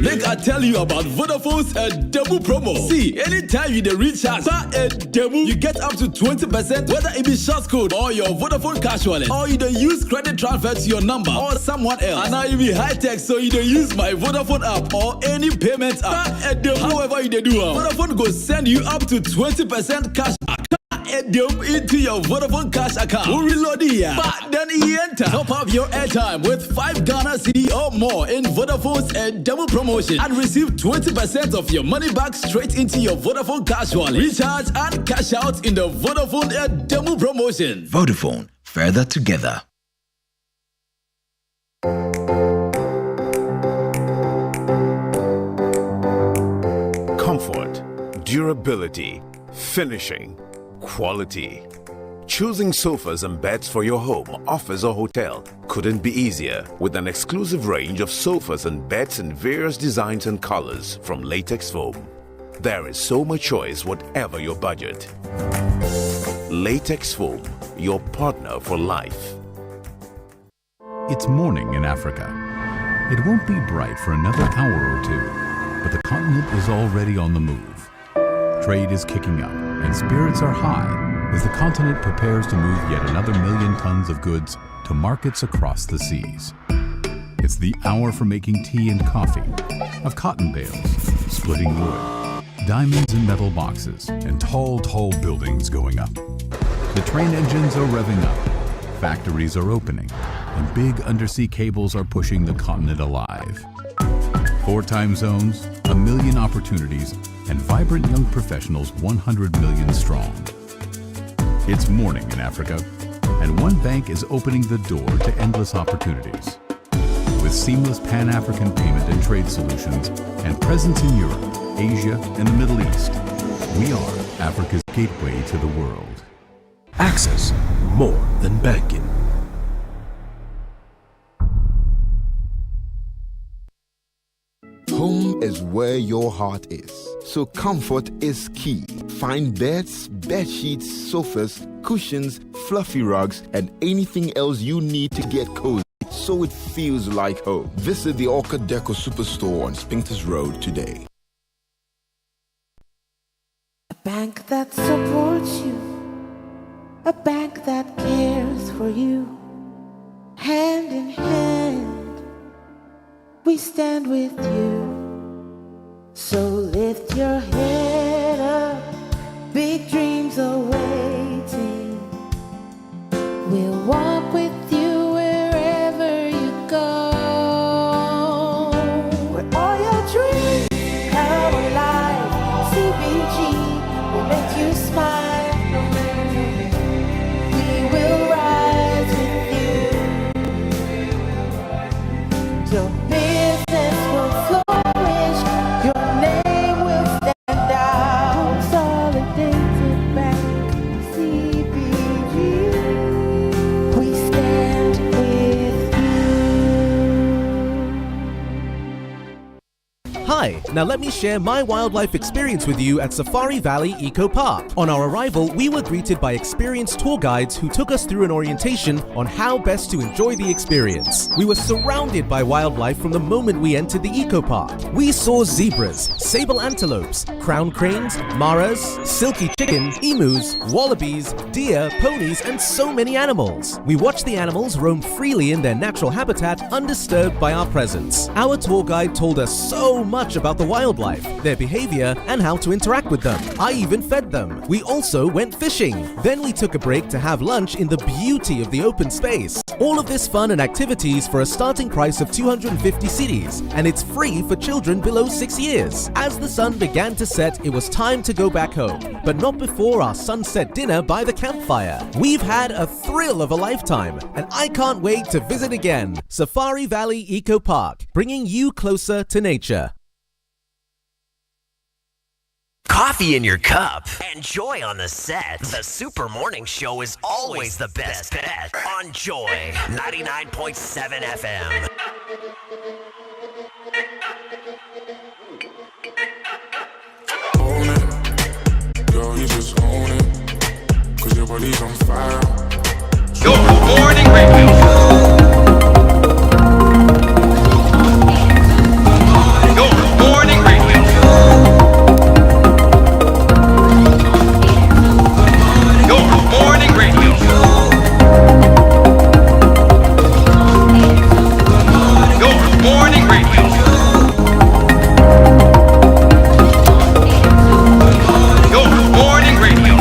Make I tell you about Vodafone's Demu promo. See, anytime you recharge Demu, you get up to 20%, whether it be short code or your Vodafone cash wallet, or you don't use credit transfer to your number or someone else. And now you be high tech, so you don't use my Vodafone app or any payment app. However you do, Vodafone go send you up to 20% cash back into your Vodafone cash account. We'll reload here. But then you enter. Top up your airtime with 5 Ghana cedi or more in Vodafone's Demu promotion and receive 20% of your money back straight into your Vodafone cash wallet. Recharge and cash out in the Vodafone Demu promotion.
Vodafone, further together.
Comfort, durability, finishing, quality. Choosing sofas and beds for your home, office, or hotel couldn't be easier with an exclusive range of sofas and beds in various designs and colors from Latex Foam. There is so much choice, whatever your budget. Latex Foam, your partner for life.
It's morning in Africa. It won't be bright for another hour or two, but the continent is already on the move. Trade is kicking up and spirits are high as the continent prepares to move yet another 1 million tons of goods to markets across the seas. It's the hour for making tea and coffee, of cotton bales, splitting wood, diamonds in metal boxes, and tall buildings going up. The train engines are revving up, factories are opening, and big undersea cables are pushing the continent alive. 4 time zones, 1 million opportunities, and vibrant young professionals 100 million strong. It's morning in Africa, and one bank is opening the door to endless opportunities. With seamless Pan-African payment and trade solutions and presence in Europe, Asia, and the Middle East, we are Africa's gateway to the world.
Access, more than banking.
Home is where your heart is, so comfort is key. Find beds, bed sheets, sofas, cushions, fluffy rugs, and anything else you need to get cozy so it feels like home. Visit the Orca Deco Superstore on Spinkters Road today.
A bank that supports you, a bank that cares for you. Hand in hand, we stand with you. So lift your head up, big dreams are waiting. We'll walk with you wherever you go. Where all your dreams come alive, CBG will make you smile. We will rise with you. Your business will flourish, your name will stand out. Consolidated Bank, CBG, we stand with you.
Hi, now let me share my wildlife experience with you at Safari Valley Eco Park. On our arrival, we were greeted by experienced tour guides who took us through an orientation on how best to enjoy the experience. We were surrounded by wildlife from the moment we entered the Eco Park. We saw zebras, sable antelopes, crown cranes, maras, silky chicken, emus, wallabies, deer, ponies, and so many animals. We watched the animals roam freely in their natural habitat, undisturbed by our presence. Our tour guide told us so much about the wildlife, their behavior, and how to interact with them. I even fed them. We also went fishing. Then we took a break to have lunch in the beauty of the open space. All of this fun and activities for a starting price of 250 cedis, and it's free for children below 6 years. As the sun began to set, it was time to go back home, but not before our sunset dinner by the campfire. We've had a thrill of a lifetime, and I can't wait to visit again. Safari Valley Eco Park, bringing you closer to nature.
Coffee in your cup and joy on the set. The Super Morning Show is always the best bet on Joy 99.7 FM.
Own it, girl, you just own it, 'cause your body's on fire. Your morning radio. Your morning radio. Morning radio. Your morning radio. Your morning radio.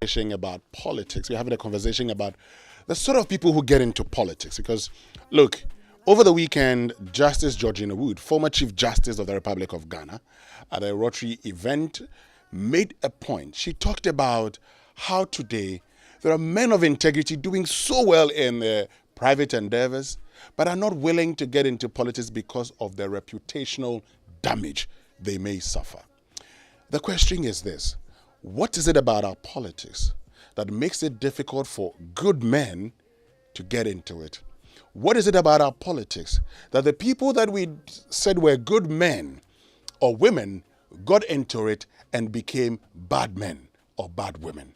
conversation about politics. We're having a conversation about the sort of people who get into politics. Because, look, over the weekend, Justice Georgina Wood, former Chief Justice of the Republic of Ghana, at a Rotary event, made a point. She talked about how today there are men of integrity doing so well in their private endeavors, but are not willing to get into politics because of the reputational damage they may suffer. The question is this: what is it about our politics that makes it difficult for good men to get into it? What is it about our politics that the people that we said were good men or women got into it and became bad men or bad women?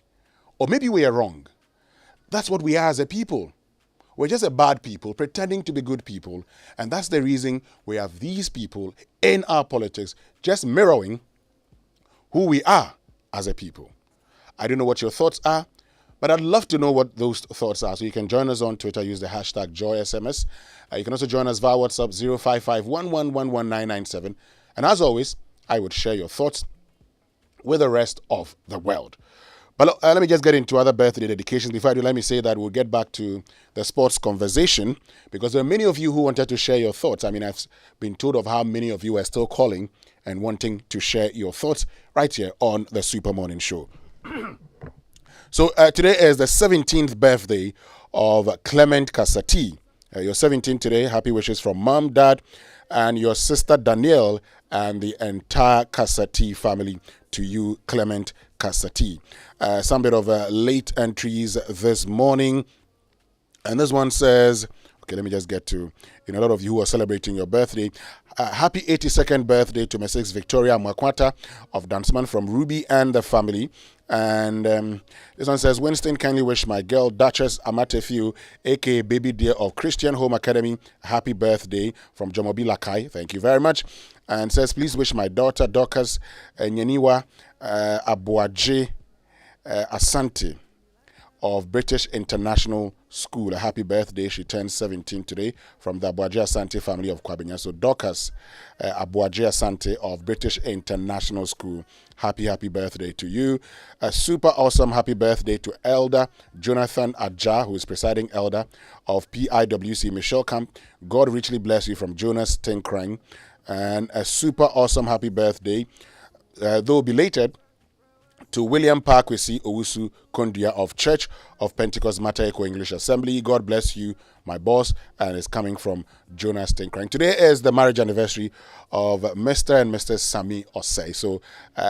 Or maybe we are wrong. That's what we are as a people. We're just a bad people pretending to be good people. And that's the reason we have these people in our politics just mirroring who we are as a people. I don't know what your thoughts are, but I'd love to know what those thoughts are. So you can join us on Twitter, use the hashtag JoySMS. You can also join us via WhatsApp 055-111-11997. And as always, I would share your thoughts with the rest of the world. But let me just get into other birthday dedications. Before I do, let me say that we'll get back to the sports conversation because there are many of you who wanted to share your thoughts. I mean, I've been told of how many of you are still calling and wanting to share your thoughts right here on the Super Morning Show. So today is the 17th birthday of Clement Kasati. You're 17 today. Happy wishes from Mom, Dad, and your sister Danielle and the entire Kasati family to you, Clement Kasati. Some bit of late entries this morning. And this one says, okay, let me just get to, a lot of you who are celebrating your birthday. Happy 82nd birthday to Mrs. Victoria Mwakwata of Dansman from Ruby and the family. And this one says, Winston, kindly wish my girl, Duchess Amatefiu, a.k.a. Baby Dear of Christian Home Academy, happy birthday from Jomobi Lakai. Thank you very much. And says, please wish my daughter, Dorcas Nyaniwa Abuaje Asante of British International School a happy birthday. She turns 17 today from the Abuaje Asante family of Kwabenya. So Dorcas Abuaje Asante of British International School, happy birthday to you. A super awesome happy birthday to Elder Jonathan Aja, who is presiding elder of PIWC Michelle Camp. God richly bless you from Jonas Tinkrang. And a super awesome happy birthday, though belated, to William Parkwesi Owusu Kondia of Church of Pentecost Mater Echo English Assembly. God bless you, my boss, and it's coming from Jonas Tinkrang. Today is the marriage anniversary of Mr. and Mrs. Sami Osei. So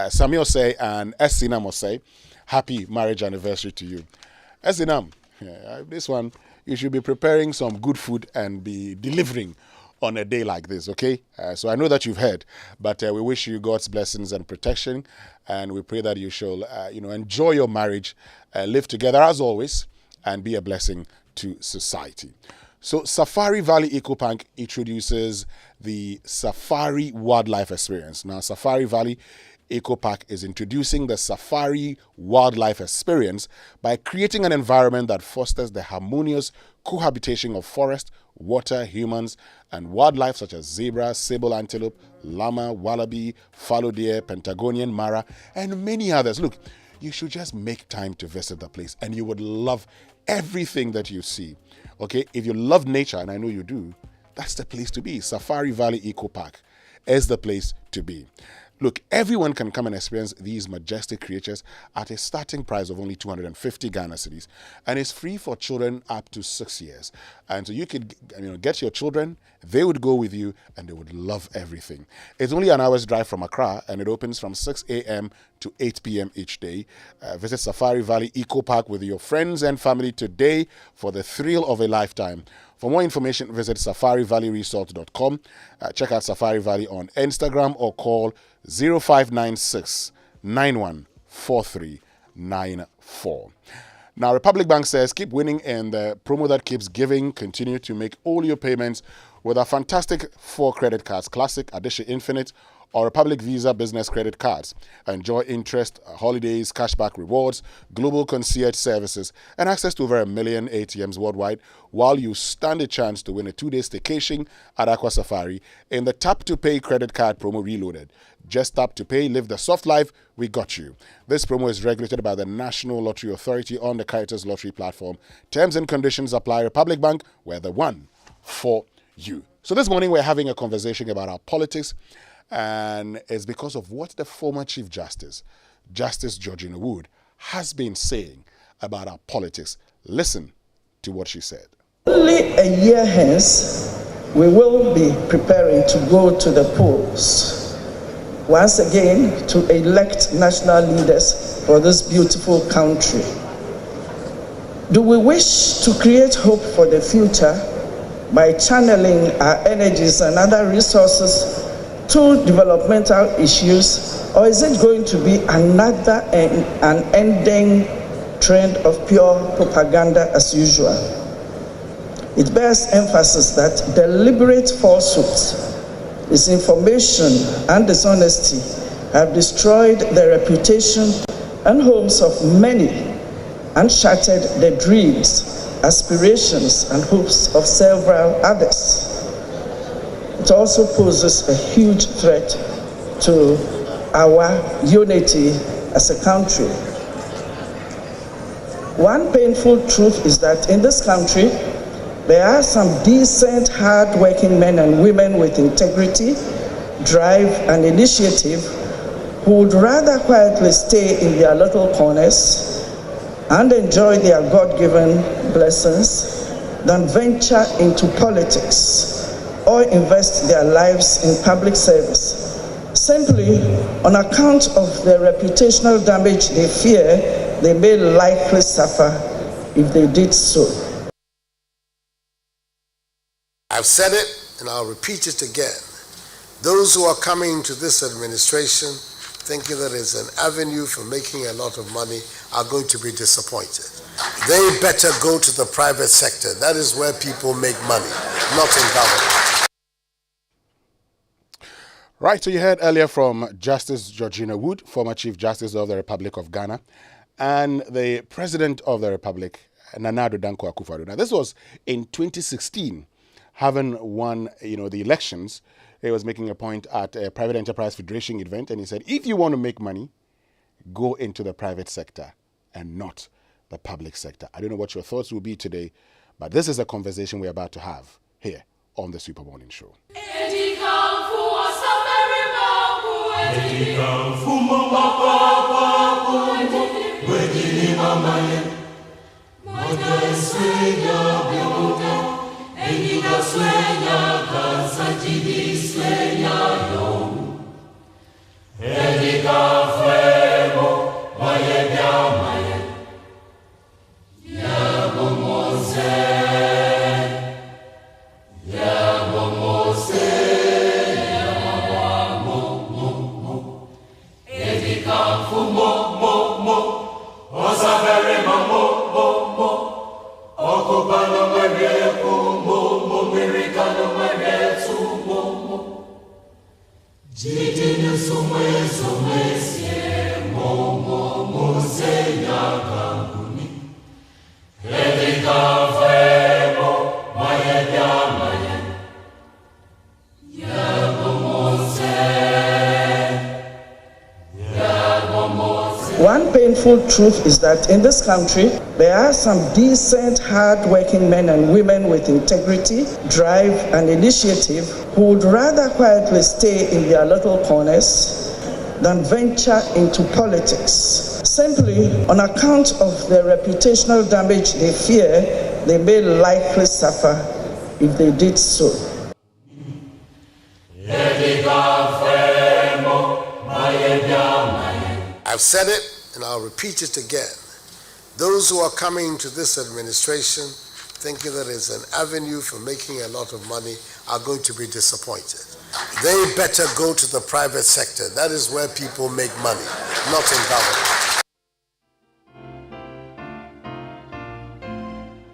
Sami Osei and Esinam Osei, happy marriage anniversary to you. Esinam, this one, you should be preparing some good food and be delivering on a day like this, okay? So I know that you've heard, but we wish you God's blessings and protection, and we pray that you shall, enjoy your marriage, live together as always, and be a blessing to society. So Safari Valley Eco Park introduces the Safari Wildlife Experience. Now, Safari Valley Eco Park is introducing the Safari Wildlife Experience by creating an environment that fosters the harmonious cohabitation of forest, water, humans, and wildlife such as zebra, sable antelope, llama, wallaby, fallow deer, Pentagonian mara, and many others. Look, you should just make time to visit the place and you would love everything that you see. Okay, if you love nature, and I know you do, that's the place to be. Safari Valley Eco Park is the place to be. Look, everyone can come and experience these majestic creatures at a starting price of only 250 Ghana cedis, and it's free for children up to 6 years. And so you could, get your children, they would go with you, and they would love everything. It's only an hour's drive from Accra, and it opens from 6 a.m. to 8 p.m. each day. Visit Safari Valley Eco Park with your friends and family today for the thrill of a lifetime. For more information, visit safarivalleyresort.com. Check out Safari Valley on Instagram or call 0596 914394. Now, Republic Bank says keep winning in the promo that keeps giving. Continue to make all your payments with our fantastic 4 credit cards: Classic, Addition Infinite, or Republic Visa business credit cards. Enjoy interest, holidays, cashback rewards, global concierge services, and access to over 1 million ATMs worldwide, while you stand a chance to win a 2-day staycation at Aqua Safari in the Tap to Pay credit card promo reloaded. Just tap to pay, live the soft life, we got you. This promo is regulated by the National Lottery Authority on the Caritas Lottery platform. Terms and conditions apply. Republic Bank, we're the one for you. So this morning we're having a conversation about our politics, and it's because of what the former Chief Justice, Justice Georgina Wood, has been saying about our politics. Listen to what she said.
Only a year hence, we will be preparing to go to the polls once again to elect national leaders for this beautiful country. Do we wish to create hope for the future by channeling our energies and other resources to developmental issues, or is it going to be another unending trend of pure propaganda as usual? It bears emphasis that deliberate falsehoods, disinformation, and dishonesty have destroyed the reputation and hopes of many and shattered the dreams, aspirations, and hopes of several others. It also poses a huge threat to our unity as a country. One painful truth is that in this country, there are some decent, hard-working men and women with integrity, drive, and initiative who would rather quietly stay in their little corners and enjoy their God-given blessings than venture into politics or invest their lives in public service, simply on account of the reputational damage they fear they may likely suffer if they did so.
I've said it and I'll repeat it again. Those who are coming to this administration thinking that it's an avenue for making a lot of money are going to be disappointed. They better go to the private sector. That is where people make money, not in government.
Right, so you heard earlier from Justice Georgina Wood, former Chief Justice of the Republic of Ghana, and the President of the Republic, Nana Addo Dankwa Akufo-Addo. Now, this was in 2016. Having won, the elections, he was making a point at a Private Enterprise Federation event, and he said, if you want to make money, go into the private sector and not the public sector. I don't know what your thoughts will be today, but this is a conversation we're about to have here on the Super Morning Show.
One painful truth is that in this country, there are some decent, hard-working men and women with integrity, drive, and initiative who would rather quietly stay in their little corners than venture into politics, simply on account of the reputational damage they fear they may likely suffer if they did so.
I've said it and I'll repeat it again. Those who are coming to this administration thinking that it's an avenue for making a lot of money are going to be disappointed. They better go to the private sector. That is where people make money, not in government.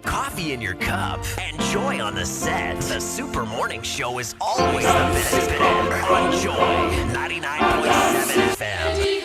Coffee coffee in your cup, and joy on the set. The Super Morning Show is always the best bet on Joy 99.7 FM.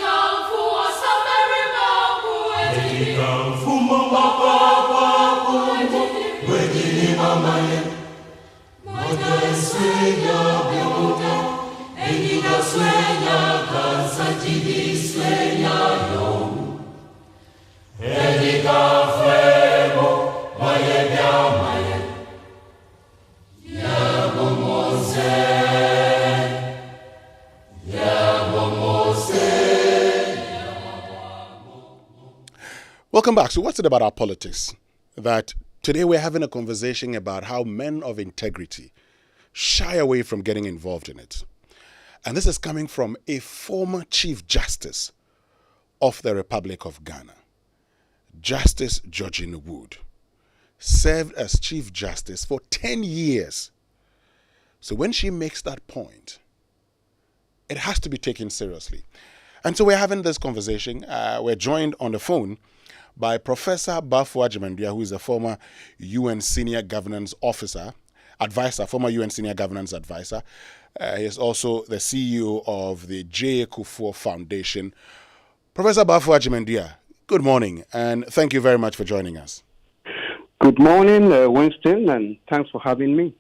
Welcome back. So what's it about our politics that today we're having a conversation about how men of integrity shy away from getting involved in it? And this is coming from a former Chief Justice of the Republic of Ghana, Justice Georgina Wood, served as Chief Justice for 10 years. So when she makes that point, it has to be taken seriously. And so we're having this conversation. We're joined on the phone by Professor Bafo Agyeman-Duah, who is a former UN Senior Governance Advisor, former UN Senior Governance Advisor. He is also the CEO of the J. Kufuor Foundation. Professor Bafo Agyeman-Duah, good morning, and thank you very much for joining us.
Good morning, Winston, and thanks for having me.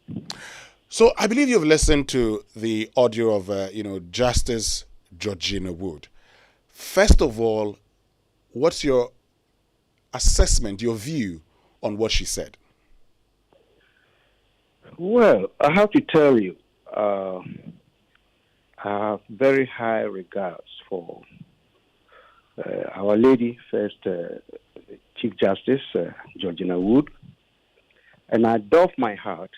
So I believe you've listened to the audio of, Justice Georgina Wood. First of all, what's your assessment, your view on what she said?
Well, I have to tell you, I have very high regards for Our Lady, first Chief Justice Georgina Wood, and I doff my heart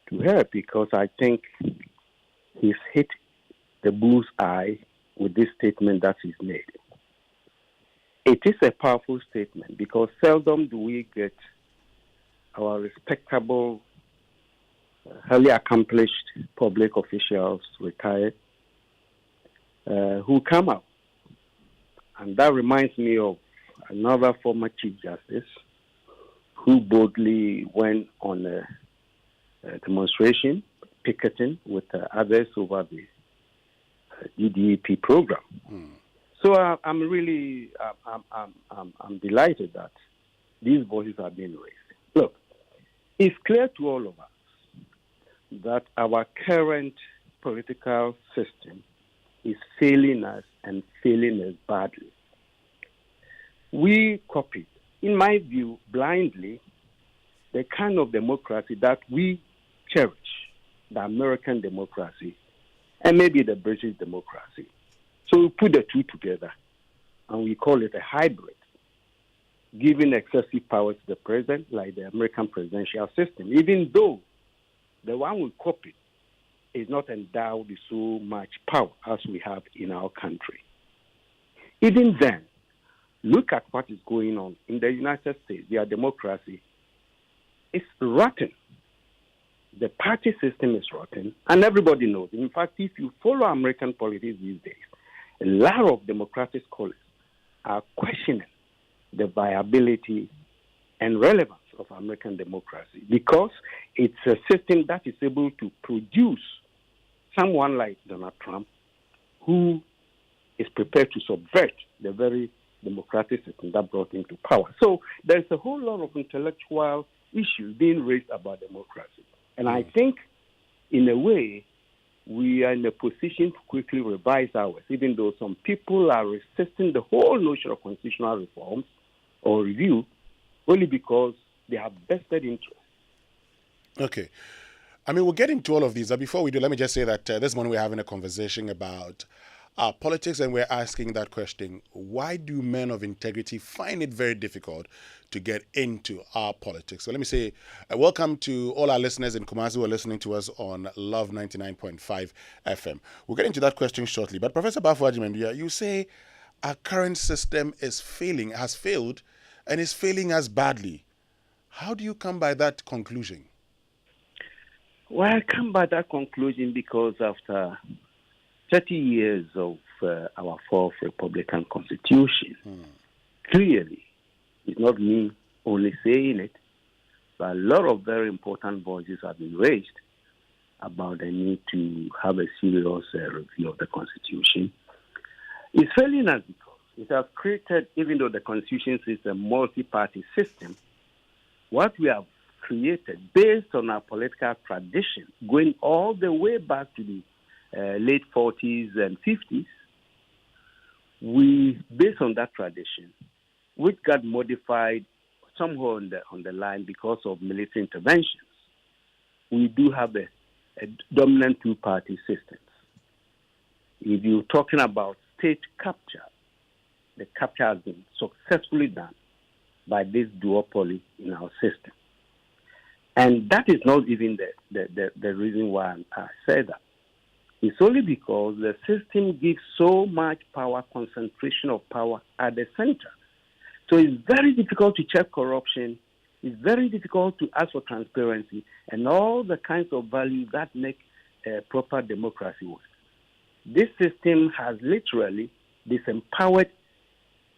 to her because I think he's hit the bull's eye with this statement that he's made. It is a powerful statement because seldom do we get our respectable, highly accomplished public officials, retired, who come out. And that reminds me of another former Chief Justice who boldly went on a demonstration, picketing with others over the DDEP program. So I'm really delighted that these voices are being raised. Look, it's clear to all of us that our current political system is failing us and failing us badly. We copied, in my view, blindly, the kind of democracy that we cherish, the American democracy, and maybe the British democracy. So we put the two together, and we call it a hybrid, giving excessive power to the president, like the American presidential system, even though the one we copied is not endowed with so much power as we have in our country. Even then, look at what is going on in the United States. Their democracy is rotten. The party system is rotten, and everybody knows. In fact, if you follow American politics these days, a lot of democratic scholars are questioning the viability and relevance of American democracy because it's a system that is able to produce someone like Donald Trump who is prepared to subvert the very democratic system that brought him to power. So there's a whole lot of intellectual issues being raised about democracy. And I think, in a way, we are in a position to quickly revise ours, even though some people are resisting the whole notion of constitutional reforms or review only because they have vested interest.
Okay. I mean, we'll get into all of these. But before we do, let me just say that this morning we're having a conversation about politics, and we're asking that question: why do men of integrity find it very difficult to get into our politics? So let me say welcome to all our listeners in Kumasi who are listening to us on Love 99.5 FM. We'll get into that question shortly. But Professor Bafo Agyeman-Duah, you say our current system is failing, has failed, and is failing us badly. How do you come by that conclusion?
Well, I come by that conclusion because after 30 years of our fourth Republican Constitution, clearly it's not me only saying it, but a lot of very important voices have been raised about the need to have a serious review of the Constitution. It's failing us because it has created, even though the Constitution is a multi-party system, what we have created based on our political tradition, going all the way back to the late 40s and 50s, based on that tradition, which got modified somewhere on the line because of military interventions, we do have a dominant two-party system. If you're talking about state capture, the capture has been successfully done by this duopoly in our system. And that is not even the reason why I say that. It's only because the system gives so much power, concentration of power at the center. So it's very difficult to check corruption. It's very difficult to ask for transparency and all the kinds of values that make proper democracy work. This system has literally disempowered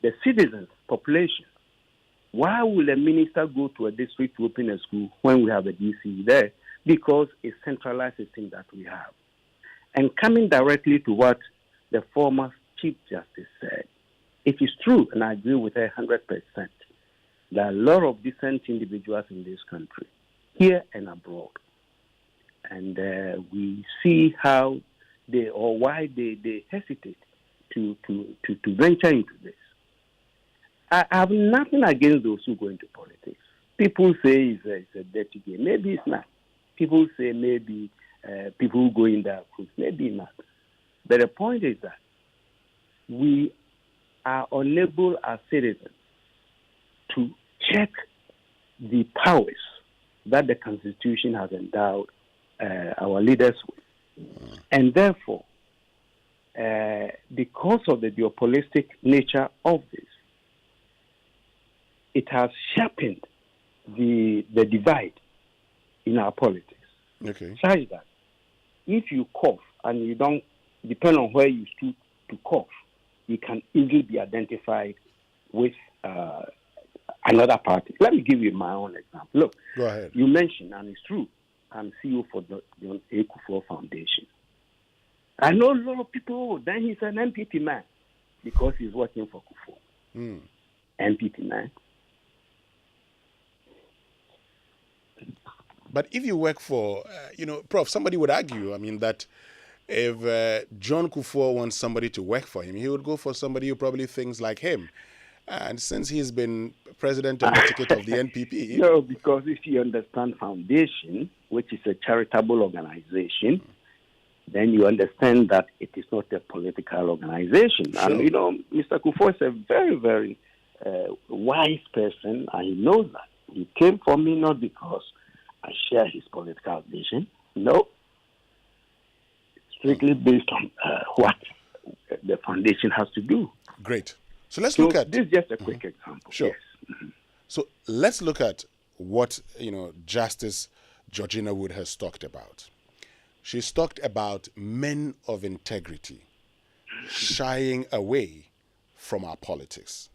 the citizens, population. Why will a minister go to a district to open a school when we have a DC there? Because it's a centralized system that we have. And coming directly to what the former Chief Justice said, it is true, and I agree with her 100%, there are a lot of decent individuals in this country, here and abroad. And we see how why they hesitate to venture into this. I have nothing against those who go into politics. People say it's a dirty game. Maybe it's not. People say maybe people who go in there, maybe not. But the point is that we are unable as citizens to check the powers that the Constitution has endowed our leaders with. And therefore, because of the duopolistic nature of this, it has sharpened the divide in our politics.
Okay.
Such that if you cough and you don't, depend on where you stood to cough, you can easily be identified with another party. Let me give you my own example. Look,
go ahead.
You mentioned, and it's true, I'm CEO for the John A. Kufuor Foundation. I know a lot of people, then he's an MPP man because he's working for Kufuor. MPP man.
But if you work for, Prof, somebody would argue, that if John Kufuor wants somebody to work for him, he would go for somebody who probably thinks like him. And since he's been president on the ticket of the NPP...
No, because if you understand foundation, which is a charitable organization, then you understand that it is not a political organization. Sure. And, Mr. Kufuor is a very, very wise person, and he knows that. He came for me not because I share his political vision. No. Strictly based on what the foundation has to do.
Great. So let's look at...
This is just a quick example.
Sure.
Yes.
So let's look at what, Justice Georgina Wood has talked about. She's talked about men of integrity shying away from our politics.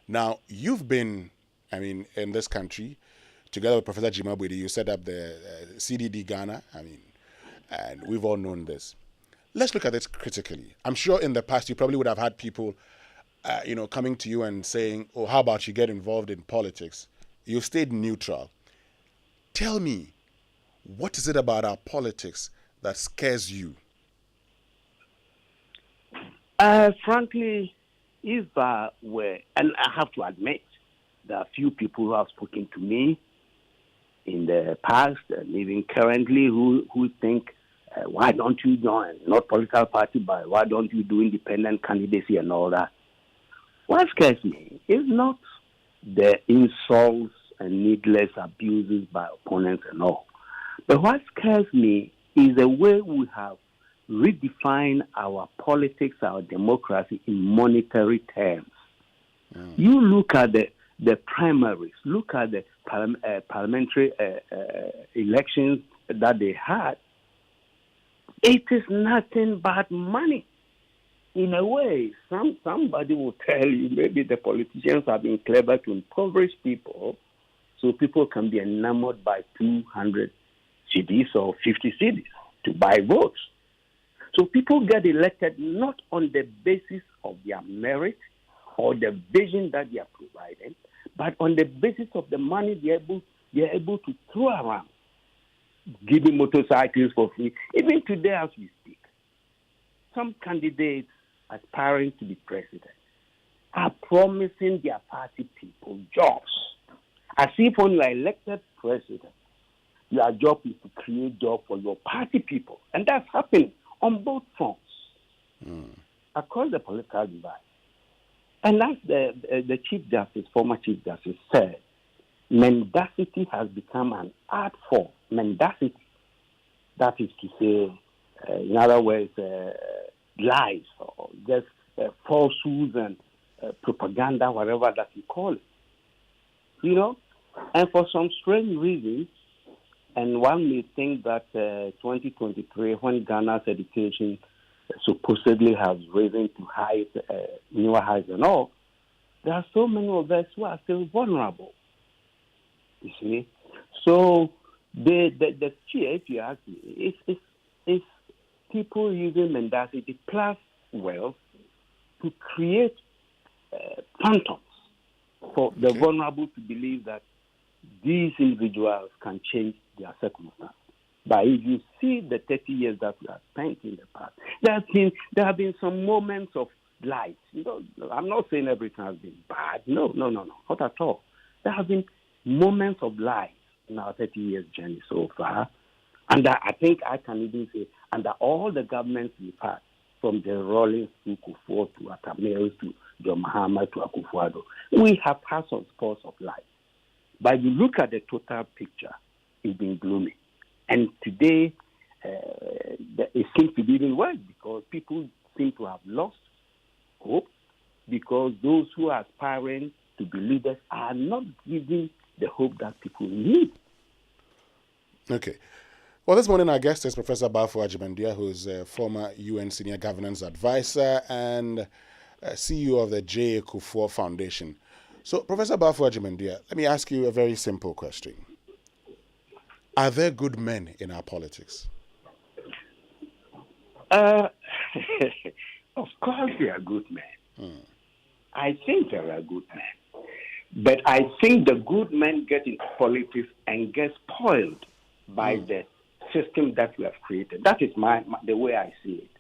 Now, you've been, in this country, together with Professor Jim Abwede, you set up the CDD Ghana, and we've all known this. Let's look at this critically. I'm sure in the past you probably would have had people, coming to you and saying, oh, how about you get involved in politics? You stayed neutral. Tell me, what is it about our politics that scares you?
Frankly, if and I have to admit, there are few people who have spoken to me in the past and even currently who think, why don't you join, not political party, but why don't you do independent candidacy and all that? What scares me is not the insults and needless abuses by opponents and all. But what scares me is the way we have redefined our politics, our democracy in monetary terms. You look at the primaries, look at the parliamentary elections that they had. It is nothing but money. in a way, somebody will tell you maybe the politicians have been clever to impoverish people so people can be enamored by 200 CDs or 50 CDs to buy votes. So people get elected not on the basis of their merit or the vision that they are providing, but on the basis of the money they're able to throw around, giving motorcycles for free. Even today as we speak, some candidates aspiring to be president are promising their party people jobs. As if when you are elected president, your job is to create jobs for your party people. And that's happening on both fronts, across the political divide. And as the Chief Justice, former Chief Justice, said, mendacity has become an art form. Mendacity, that is to say, in other words, lies or just falsehoods and propaganda, whatever that you call it. You know? And for some strange reasons, and one may think that 2023, when Ghana's education supposedly has risen to heights, newer heights and all, there are so many of us who are still vulnerable. You see? So the fear, if you ask me, is people using mendacity plus wealth to create phantoms for the vulnerable to believe that these individuals can change their circumstances. But if you see the 30 years that we have spent in the past, there have been some moments of light. You know, I'm not saying everything has been bad. No, not at all. There have been moments of light in our 30 years journey so far. And I think I can even say, under all the governments we've had, from the Rawlings to Kufuor to Atamere to John Mahama to Akufo-Addo, we have had some spots of light. But you look at the total picture, it's been gloomy. And today, it seems to be even worse because people seem to have lost hope because those who are aspiring to be leaders are not giving the hope that people need.
Okay. Well, this morning our guest is Professor Bafo Agyeman-Duah, who is a former UN Senior Governance Advisor and CEO of the J.A. Kufuor Foundation. So, Professor Bafo Agyeman-Duah, let me ask you a very simple question. Are there good men in our politics?
Of course there are good men. I think there are good men. But I think the good men get into politics and get spoiled by the system that we have created. That is the way I see it.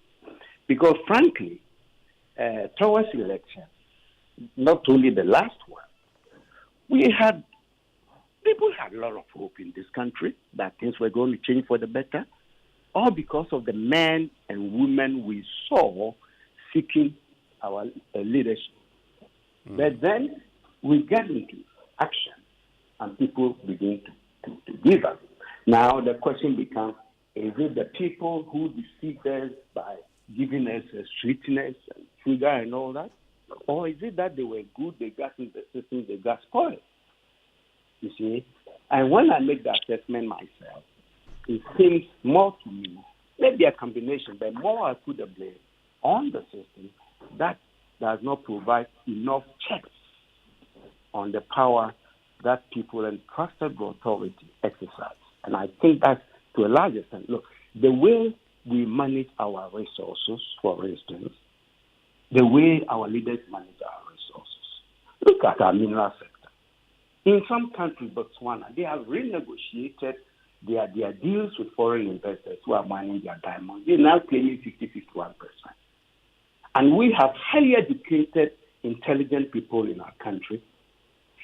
Because frankly, towards election, not only the last one, people had a lot of hope in this country that things were going to change for the better, all because of the men and women we saw seeking our leadership. But then we get into action and people begin to give up. Now the question becomes, is it the people who deceived us by giving us sweetness and sugar and all that? Or is it that they were good, they got into the system, they got spoiled? You see? And when I make the assessment myself, it seems more to me, maybe a combination, but more I put the blame on the system that does not provide enough checks on the power that people entrusted with authority exercise. And I think that's to a large extent. Look, the way we manage our resources, for instance, the way our leaders manage our resources. Look at our mineral sector. In some countries, Botswana, they have renegotiated their deals with foreign investors who are mining their diamonds. They're now claiming 50-51%. And we have highly educated, intelligent people in our country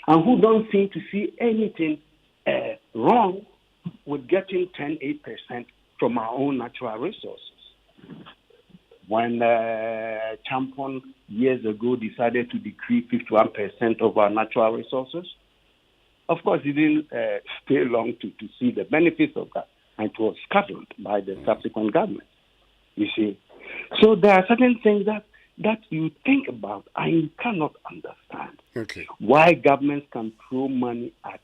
and who don't seem to see anything wrong with getting 10-8% from our own natural resources. When Champon years ago decided to decree 51% of our natural resources, of course, he didn't stay long to see the benefits of that, and it was scuttled by the subsequent government, you see. So there are certain things that you think about and you cannot understand.
Okay.
Why governments can throw money at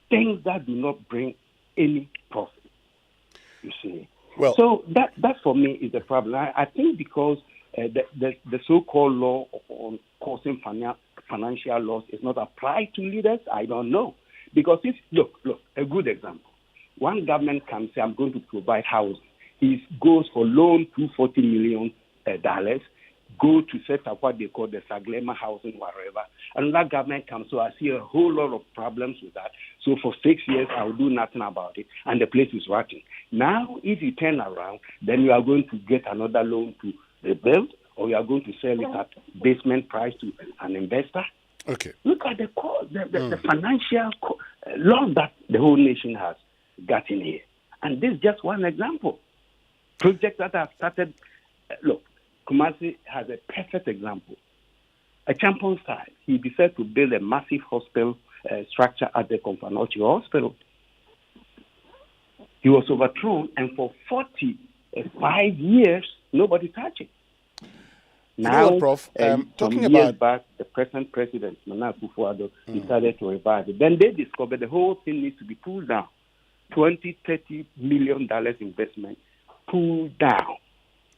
things that do not bring any profit, you see.
Well,
so that for me is the problem. I think because the so-called law on causing financial loss is not applied to leaders? I don't know. Because if, look, a good example. One government can say, I'm going to provide housing. He goes for loan, $240 million, go to set up what they call the Saglema housing, wherever. Another government comes, so I see a whole lot of problems with that. So for 6 years, I will do nothing about it, and the place is rotting. Now, if you turn around, then you are going to get another loan to rebuild, or you are going to sell it at basement price to an investor.
Okay.
Look at the financial loss that the whole nation has gotten here. And this is just one example. Projects that have started, look, Kumasi has a perfect example. A champion side, he decided to build a massive hospital structure at the Konfanochi Hospital. He was overthrown, and for 45 years, nobody touched it. Now,
Prof, talking
years
about
back, the present president, Nana Akufo-Addo, decided to revive it. Then they discovered the whole thing needs to be pulled down. $20-30 million investment pulled down.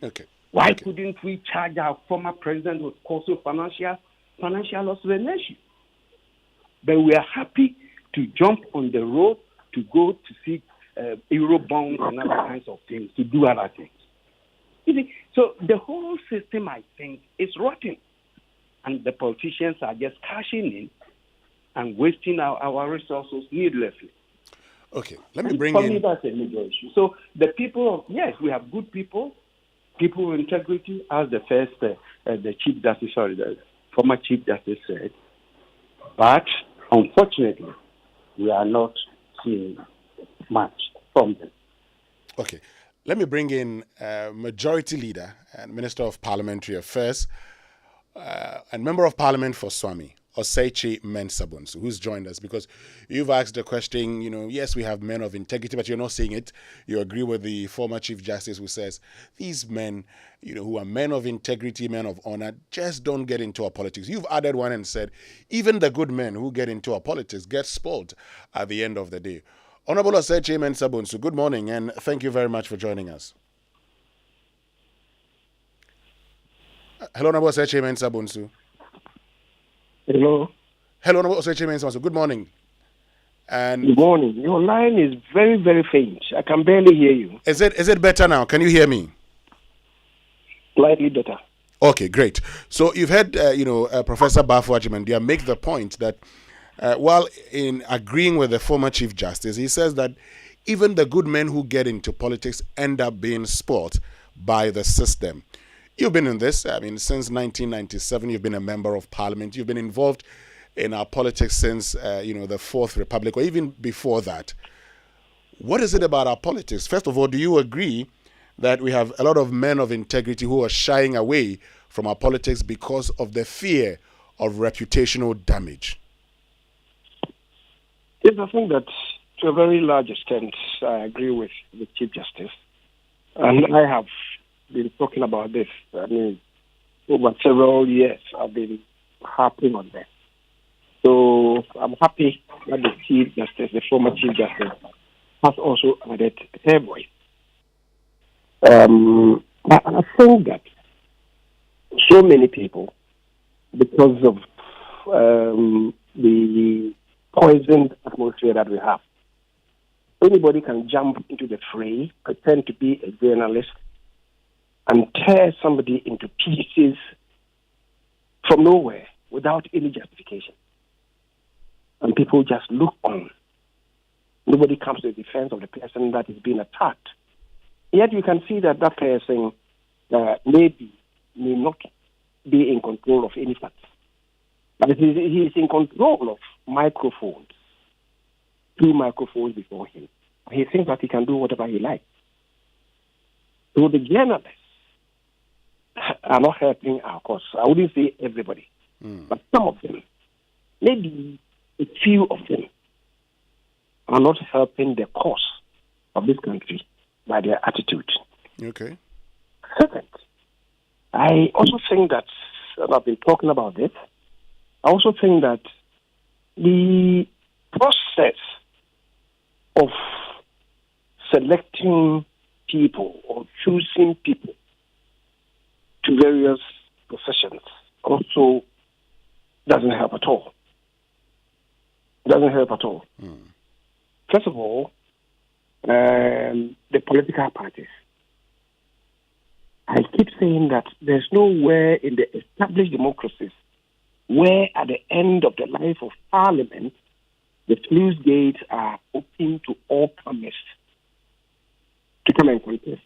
Okay.
Why couldn't we charge our former president with causing financial loss to the nation? But we are happy to jump on the road to go to see Euro bonds and other kinds of things, to do other things. You see, so the whole system, I think, is rotten. And the politicians are just cashing in and wasting our resources needlessly.
Okay, let me bring
For
in...
me, that's a major issue. So the people, yes, we have good people with integrity, as the first, the former Chief Justice said. But unfortunately, we are not seeing much from them.
Okay, let me bring in Majority Leader and Minister of Parliamentary Affairs and Member of Parliament for Swami, Osei Mensah-Bonsu, who's joined us, because you've asked the question, yes, we have men of integrity, but you're not seeing it. You agree with the former Chief Justice who says these men, who are men of integrity, men of honor, just don't get into our politics. You've added one and said, even the good men who get into our politics get spoiled at the end of the day. Honorable Osei Mensah-Bonsu, good morning, and thank you very much for joining us. Hello, Honorable Osei Mensah-Bonsu.
Hello.
Hello, Honorable Osei Mensah-Bonsu. Good morning. And
good morning. Your line is very, very faint. I can barely hear you.
Is it better now? Can you hear me?
Slightly better.
Okay, great. So you've heard, Professor Bafo Agyemang make the point that while in agreeing with the former Chief Justice, he says that even the good men who get into politics end up being spoiled by the system. You've been in this, since 1997, you've been a member of Parliament. You've been involved in our politics since, the Fourth Republic, or even before that. What is it about our politics? First of all, do you agree that we have a lot of men of integrity who are shying away from our politics because of the fear of reputational damage?
Yes, I think that to a very large extent, I agree with the Chief Justice. And I have been talking about this. Over several years, I've been harping on that. So I'm happy that the Chief Justice, the former Chief Justice, has also added her voice. I think that so many people, because of the poisoned atmosphere that we have, anybody can jump into the fray, pretend to be a journalist, and tear somebody into pieces from nowhere without any justification. And people just look on. Nobody comes to the defense of the person that is being attacked. Yet you can see that person may not be in control of any facts. But he is in control of microphones, 2 microphones before him. He thinks that he can do whatever he likes. So the journalists are not helping our cause. I wouldn't say everybody, but some of them, maybe a few of them, are not helping the cause of this country by their attitude.
Okay.
Second, I also think that, and I've been talking about this, I also think that the process of selecting people or choosing people to various positions also doesn't help at all. Doesn't help at all. First of all, the political parties. I keep saying that there's nowhere in the established democracies where at the end of the life of Parliament, the sluice gates are open to all comers to come and contest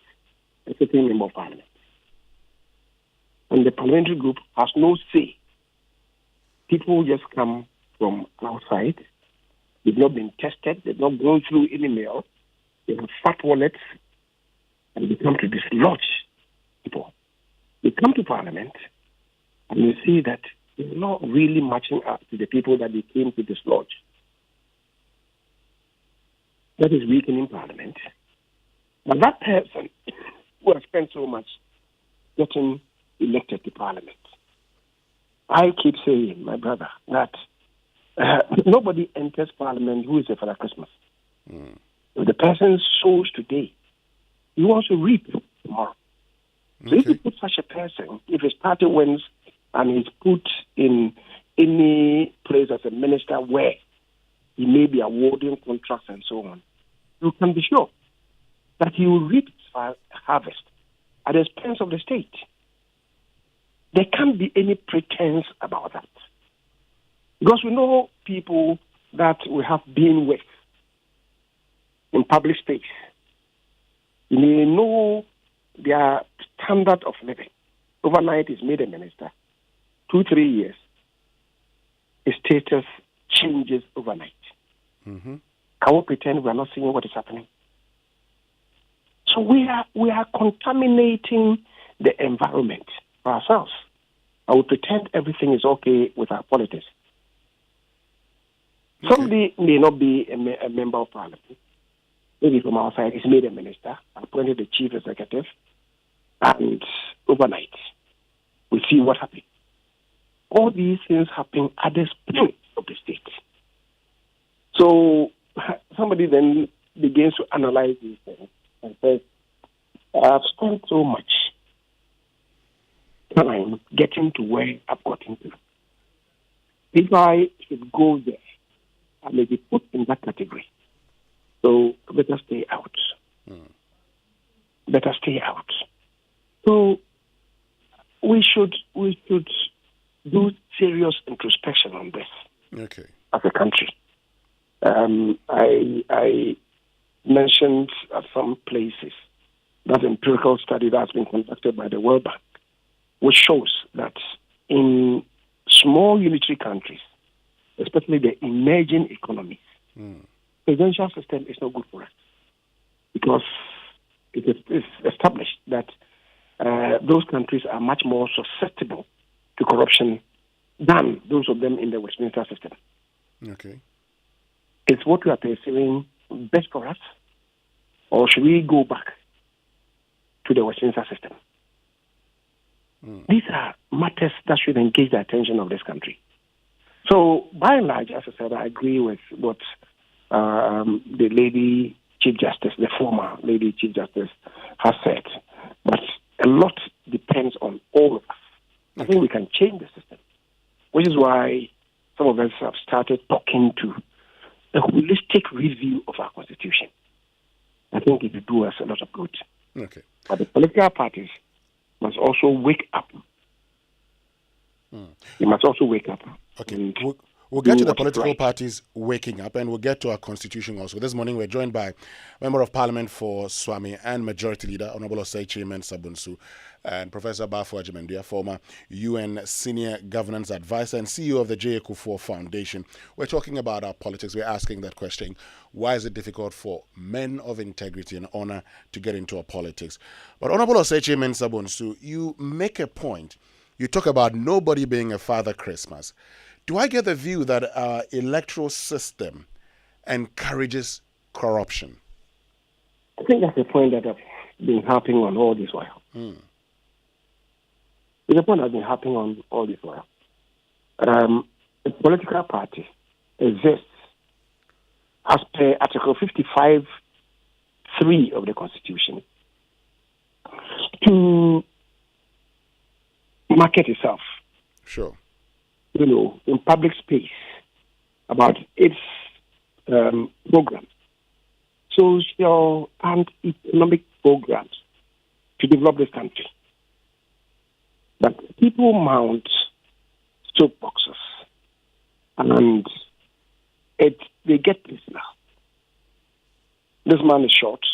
a certain member of Parliament. And the parliamentary group has no say. People just come from outside. They've not been tested. They've not gone through any mail. They have fat wallets, and they come to dislodge people. They come to Parliament, and you see that they're not really matching up to the people that they came to dislodge. That is weakening Parliament. But that person who has spent so much getting elected to Parliament, I keep saying, my brother, that nobody enters Parliament who is a Father Christmas. If the person sows today, he wants to reap tomorrow. So if you put such a person, if his party wins and he's put in any place as a minister where he may be awarding contracts and so on, you can be sure that he will reap his harvest at the expense of the state. There can't be any pretense about that. Because we know people that we have been with in public space. You may know their standard of living. Overnight is made a minister. 2-3 years, his status changes overnight. Can we pretend we are not seeing what is happening? So we are contaminating the environment for ourselves. I will pretend everything is okay with our politics. Somebody may not be a member of Parliament. Maybe from outside, he's made a minister, appointed the chief executive, and overnight, we see what happened. All these things happen at the expense of the state. So somebody then begins to analyze these things and says, I've spent so much time getting to where I've gotten to. If I should go there, I may be put in that category. So better stay out. Better stay out. So we should do serious introspection on this as a country. I mentioned at some places that empirical study that has been conducted by the World Bank, which shows that in small unitary countries, especially the emerging economies, presidential system is not good for us because it is established that those countries are much more susceptible to corruption than those of them in the Westminster system. Is what we are pursuing best for us, or should we go back to the Westminster system? These are matters that should engage the attention of this country. So, by and large, as I said, I agree with what the lady Chief Justice, the former lady Chief Justice, has said. But a lot depends on all of us. I think we can change the system, which is why some of us have started talking to a holistic review of our Constitution. I think it will do us a lot of good. But the political parties must also wake up. They must also wake up.
We'll get to the political parties waking up, and we'll get to our Constitution also. This morning, we're joined by Member of Parliament for Swami and Majority Leader, Honorable Osei Kyei-Mensah Bonsu, and Professor Bafo Agyeman-Duah, former UN Senior Governance Advisor and CEO of the J. Kufuor Foundation. We're talking about our politics. We're asking that question: why is it difficult for men of integrity and honor to get into our politics? But Honorable Osei Kyei-Mensah Bonsu, you make a point. You talk about nobody being a Father Christmas. Do I get the view that our electoral system encourages corruption?
I think that's the point that I've been harping on all this while. It's the point I've been harping on all this while. A political party exists as per Article 55(3) of the Constitution to market itself.
Sure.
In public space about its programs, social and economic programs to develop this country. But people mount soapboxes and they get this now. This man is short.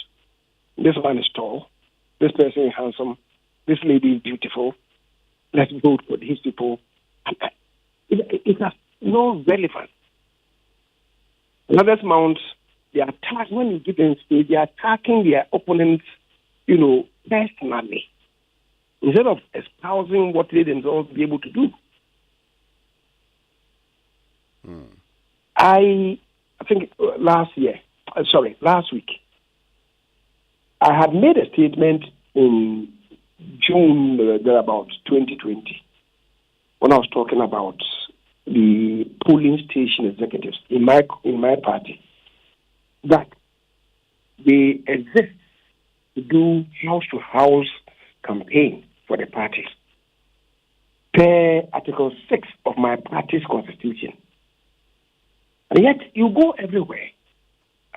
This man is tall. This person is handsome. This lady is beautiful. Let's vote for these people. It has no relevance. Others mount, they attack, when you get in stage, they are attacking their opponents, personally, instead of espousing what they themselves be able to do. I think last week, I had made a statement in June, about 2020, when I was talking about the polling station executives in my party, that they exist to do house-to-house campaign for the party per Article 6 of my party's constitution. And yet, you go everywhere,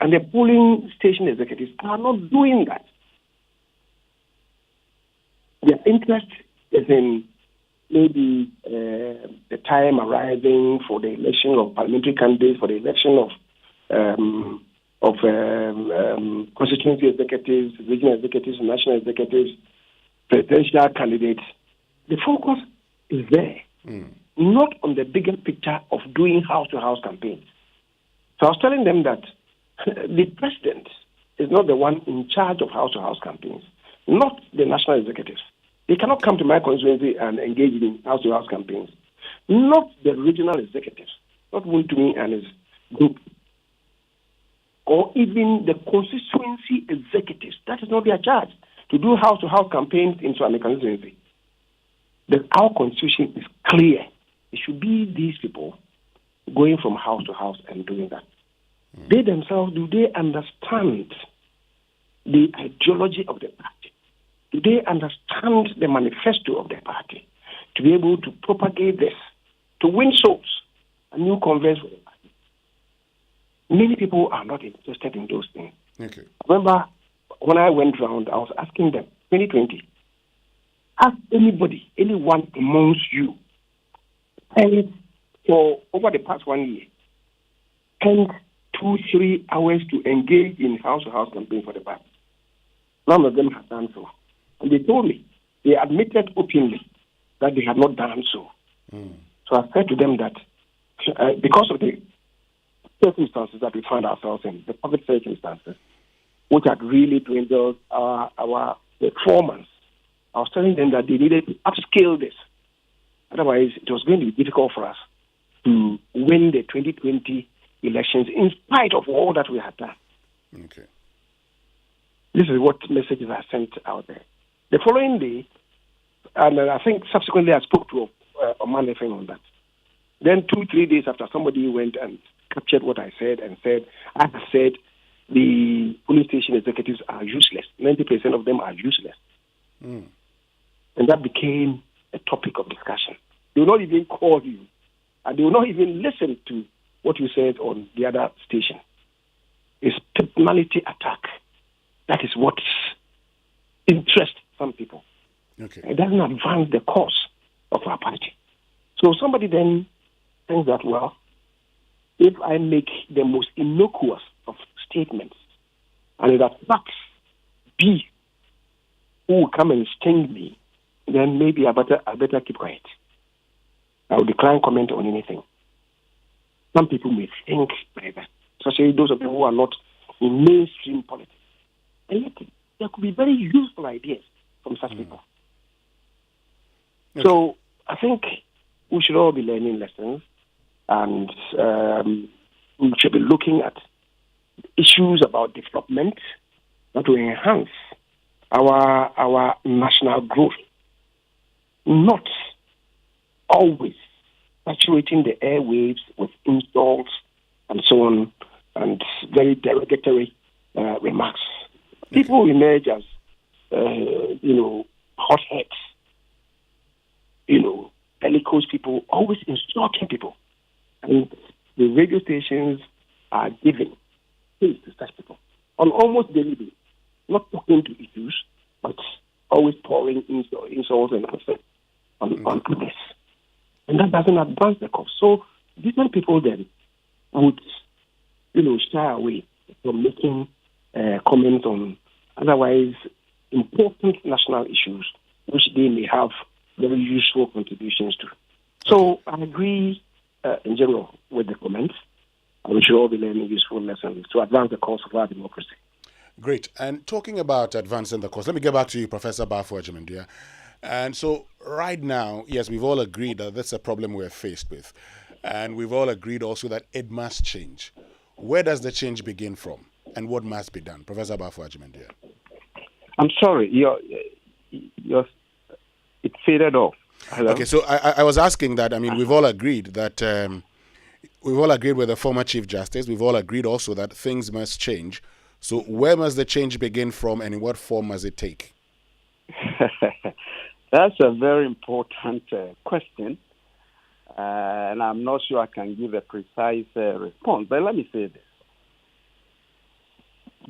and the polling station executives are not doing that. Their interest is in maybe the time arriving for the election of parliamentary candidates, for the election of constituency executives, regional executives, national executives, presidential candidates. The focus is there, not on the bigger picture of doing house-to-house campaigns. So I was telling them that the president is not the one in charge of house-to-house campaigns, not the national executives. They cannot come to my constituency and engage in house-to-house campaigns. Not the regional executives, not Wuntumi and his group, or even the constituency executives. That is not their charge, to do house-to-house campaigns into a constituency. Our constitution is clear. It should be these people going from house to house and doing that. They themselves, do they understand the ideology of the party? Do they understand the manifesto of the party to be able to propagate this, to win souls, a new converts for the party? Many people are not interested in those things.
Okay.
Remember, when I went round, I was asking them, 2020, ask anybody, anyone amongst you, and for over the past 1 year, spend 2-3 hours to engage in house-to-house campaign for the party. None of them have done so. And they told me, they admitted openly that they had not done so. So I said to them that because of the circumstances that we find ourselves in, the public circumstances, which had really dwindled our performance, I was telling them that they needed to upscale this. Otherwise, it was going to be difficult for us to win the 2020 elections in spite of all that we had done.
Okay.
This is what messages I sent out there. The following day, and I think subsequently I spoke to Oman FM on that. Then 2-3 days after, somebody went and captured what I said and said, I have said the police station executives are useless. 90% of them are useless. And that became a topic of discussion. They will not even call you, and they will not even listen to what you said on the other station. It's personality attack. That is what interests some people.
Okay.
It doesn't advance the cause of our party. So somebody then thinks that, well, if I make the most innocuous of statements, and it attacks B, who will come and sting me, then maybe I better keep quiet. I will decline comment on anything. Some people may think like that, especially those of them who are not in mainstream politics. And yet, there could be very useful ideas from such people. Okay. So I think we should all be learning lessons, and we should be looking at issues about development that will enhance our national growth, not always saturating the airwaves with insults and so on, and very derogatory remarks. People emerge as, hotheads bellicose people, always insulting people. And the radio stations are giving space to such people on almost daily basis, not talking to issues, but always pouring insults and nonsense on police. And that doesn't advance the cause. So different people then would, shy away from making comments on otherwise important national issues, which they may have very useful contributions to. So I agree in general with the comments. We should all be learning useful lessons to advance the cause of our democracy.
Great. And talking about advancing the cause, let me get back to you, Professor Bafo Agyeman. And so right now, yes, we've all agreed that that's a problem we're faced with. And we've all agreed also that it must change. Where does the change begin from? And what must be done? Professor Bafo Agyeman.
I'm sorry, it faded off. Hello?
Okay, so I was asking that, we've all agreed that, we've all agreed with the former Chief Justice. We've all agreed also that things must change. So where must the change begin from and in what form must it take?
That's a very important question. And I'm not sure I can give a precise response. But let me say this.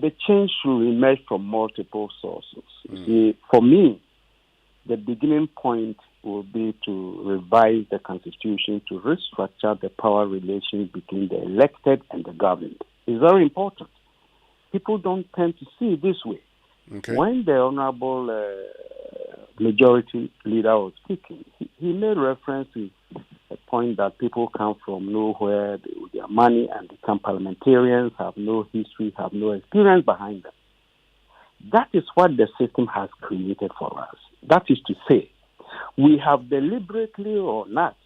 The change should emerge from multiple sources. See, for me, the beginning point will be to revise the Constitution to restructure the power relations between the elected and the governed. It's very important. People don't tend to see it this way.
Okay.
When the Honorable Majority Leader was speaking, he made reference to a point that people come from nowhere with their money and become parliamentarians, have no history, have no experience behind them. That is what the system has created for us. That is to say, we have deliberately or not,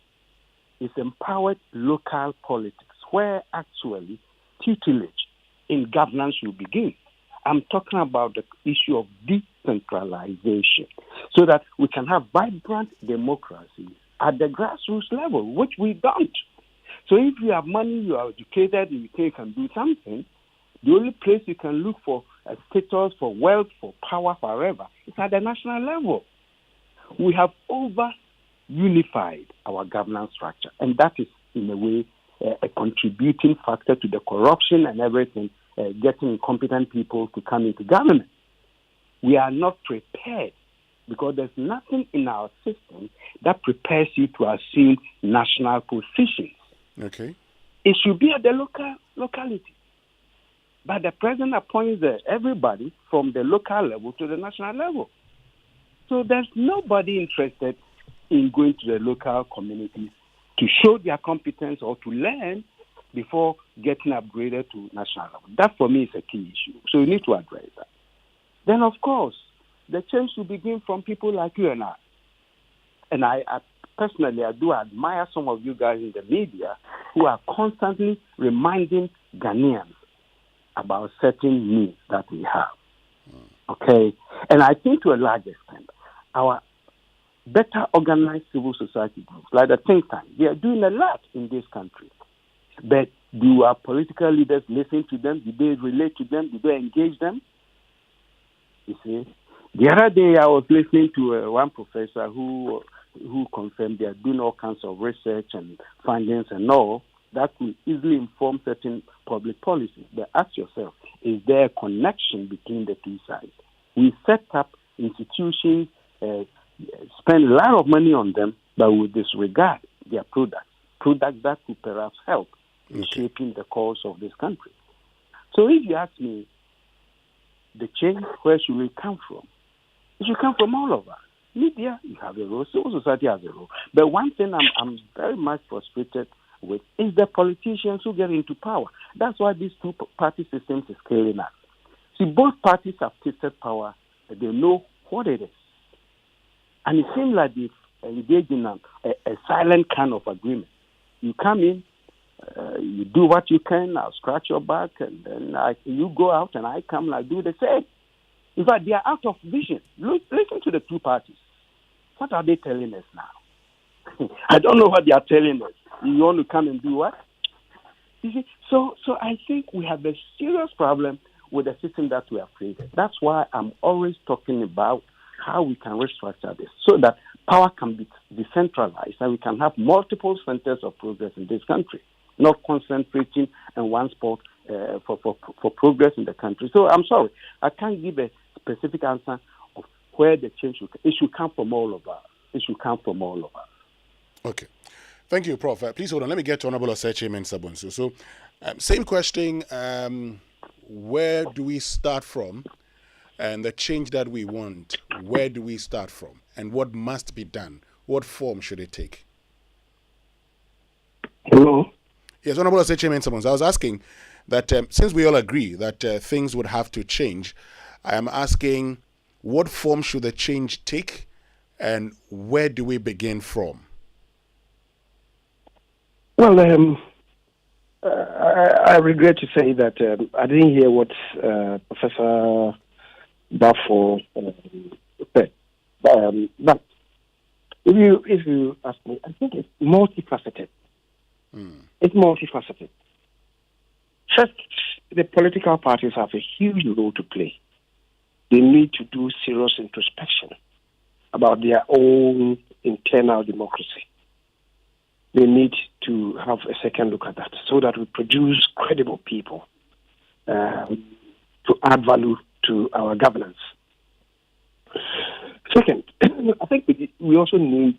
is empowered local politics where actually tutelage in governance will begin. I'm talking about the issue of decentralization so that we can have vibrant democracy at the grassroots level, which we don't. So if you have money, you are educated, and you think you can do something, the only place you can look for a status, for wealth, for power, forever, is at the national level. We have over-unified our governance structure, and that is, in a way, a contributing factor to the corruption and everything, getting incompetent people to come into government. We are not prepared because there's nothing in our system that prepares you to assume national positions.
Okay.
It should be at the locality. But the president appoints everybody from the local level to the national level. So there's nobody interested in going to the local communities to show their competence or to learn before getting upgraded to national level. That, for me, is a key issue. So you need to address that. Then, of course, the change should begin from people like you and I. And I personally do admire some of you guys in the media who are constantly reminding Ghanaians about certain needs that we have. Okay? And I think to a large extent, our better organized civil society groups, like the think tank, they are doing a lot in this country. But do our political leaders listen to them? Do they relate to them? Do they engage them? You see? The other day I was listening to one professor who confirmed they are doing all kinds of research and findings and all that could easily inform certain public policies. But ask yourself, is there a connection between the two sides? We set up institutions, spend a lot of money on them, but we disregard their products that could perhaps help in shaping the course of this country. So if you ask me, the change, where should it come from? It should come from all of us. Media, you have a role. Civil society has a role. But one thing I'm very much frustrated with is the politicians who get into power. That's why these two-party systems is scaling up. See, both parties have tasted power, but they know what it is. And it seems like they engage in a silent kind of agreement. You come in, you do what you can, I'll scratch your back, and then you go out and I come and I do the same. In fact, they are out of vision. Listen to the two parties. What are they telling us now? I don't know what they are telling us. You want to come and do what? You see? So I think we have a serious problem with the system that we have created. That's why I'm always talking about how we can restructure this so that power can be decentralized and we can have multiple centers of progress in this country, not concentrating in one spot for progress in the country. So I'm sorry, I can't give a specific answer of where the change should come from all of us. It should come from all of us.
Okay. Thank you, Prof. Please hold on. Let me get to Honorable Osechi Mensah-Bonsu. So, same question. Where do we start from? And the change that we want, where do we start from? And what must be done? What form should it take?
Hello?
Yes, Honorable Osechi Mensah-Bonsu. I was asking that since we all agree that things would have to change, I am asking what form should the change take and where do we begin from?
Well, I regret to say that I didn't hear what Professor Bafo said. But if you ask me, I think it's multifaceted. It's multifaceted. First, the political parties have a huge role to play. They need to do serious introspection about their own internal democracy. They need to have a second look at that so that we produce credible people to add value to our governance. Second, I think we also need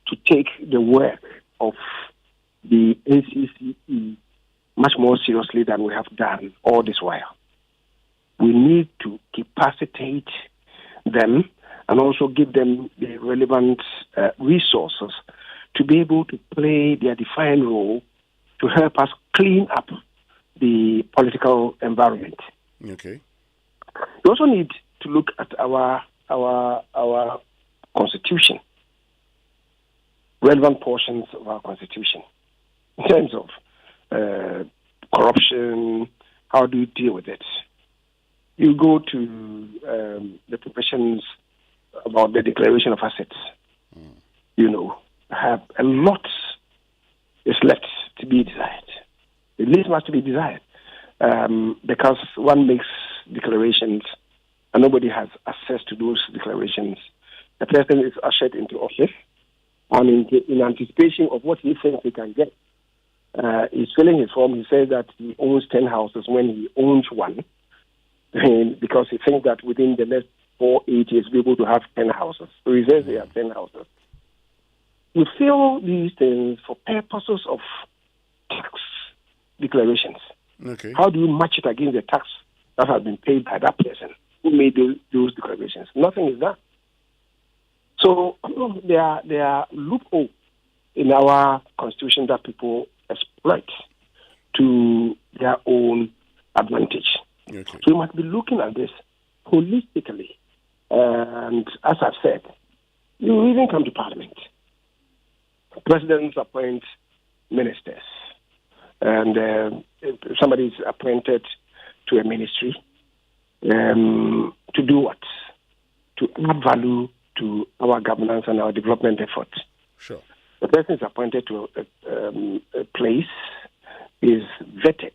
to take the work of the NCCE much more seriously than we have done all this while. We need to capacitate them and also give them the relevant resources to be able to play their defined role to help us clean up the political environment.
Okay.
We also need to look at our constitution, relevant portions of our constitution, in terms of corruption. How do you deal with it? You go to the provisions about the declaration of assets. Have a lot is left to be desired. The least must be desired because one makes declarations and nobody has access to those declarations. The person is ushered into office and in anticipation of what he thinks he can get. He's filling his form. He says that he owns 10 houses when he owns one, and because he thinks that within the next 4-8 years, we'll be able to have 10 houses. So he says he has 10 houses. We fill these things for purposes of tax declarations.
Okay.
How do you match it against the tax that has been paid by that person who made those declarations? Nothing is done. So there are loopholes in our constitution that people exploit to their own advantage.
Okay.
So we must be looking at this holistically. And as I've said, you even come to Parliament. Presidents appoint ministers. And somebody is appointed to a ministry to do what? To add value to our governance and our development efforts.
Sure.
The person is appointed to a place, is vetted.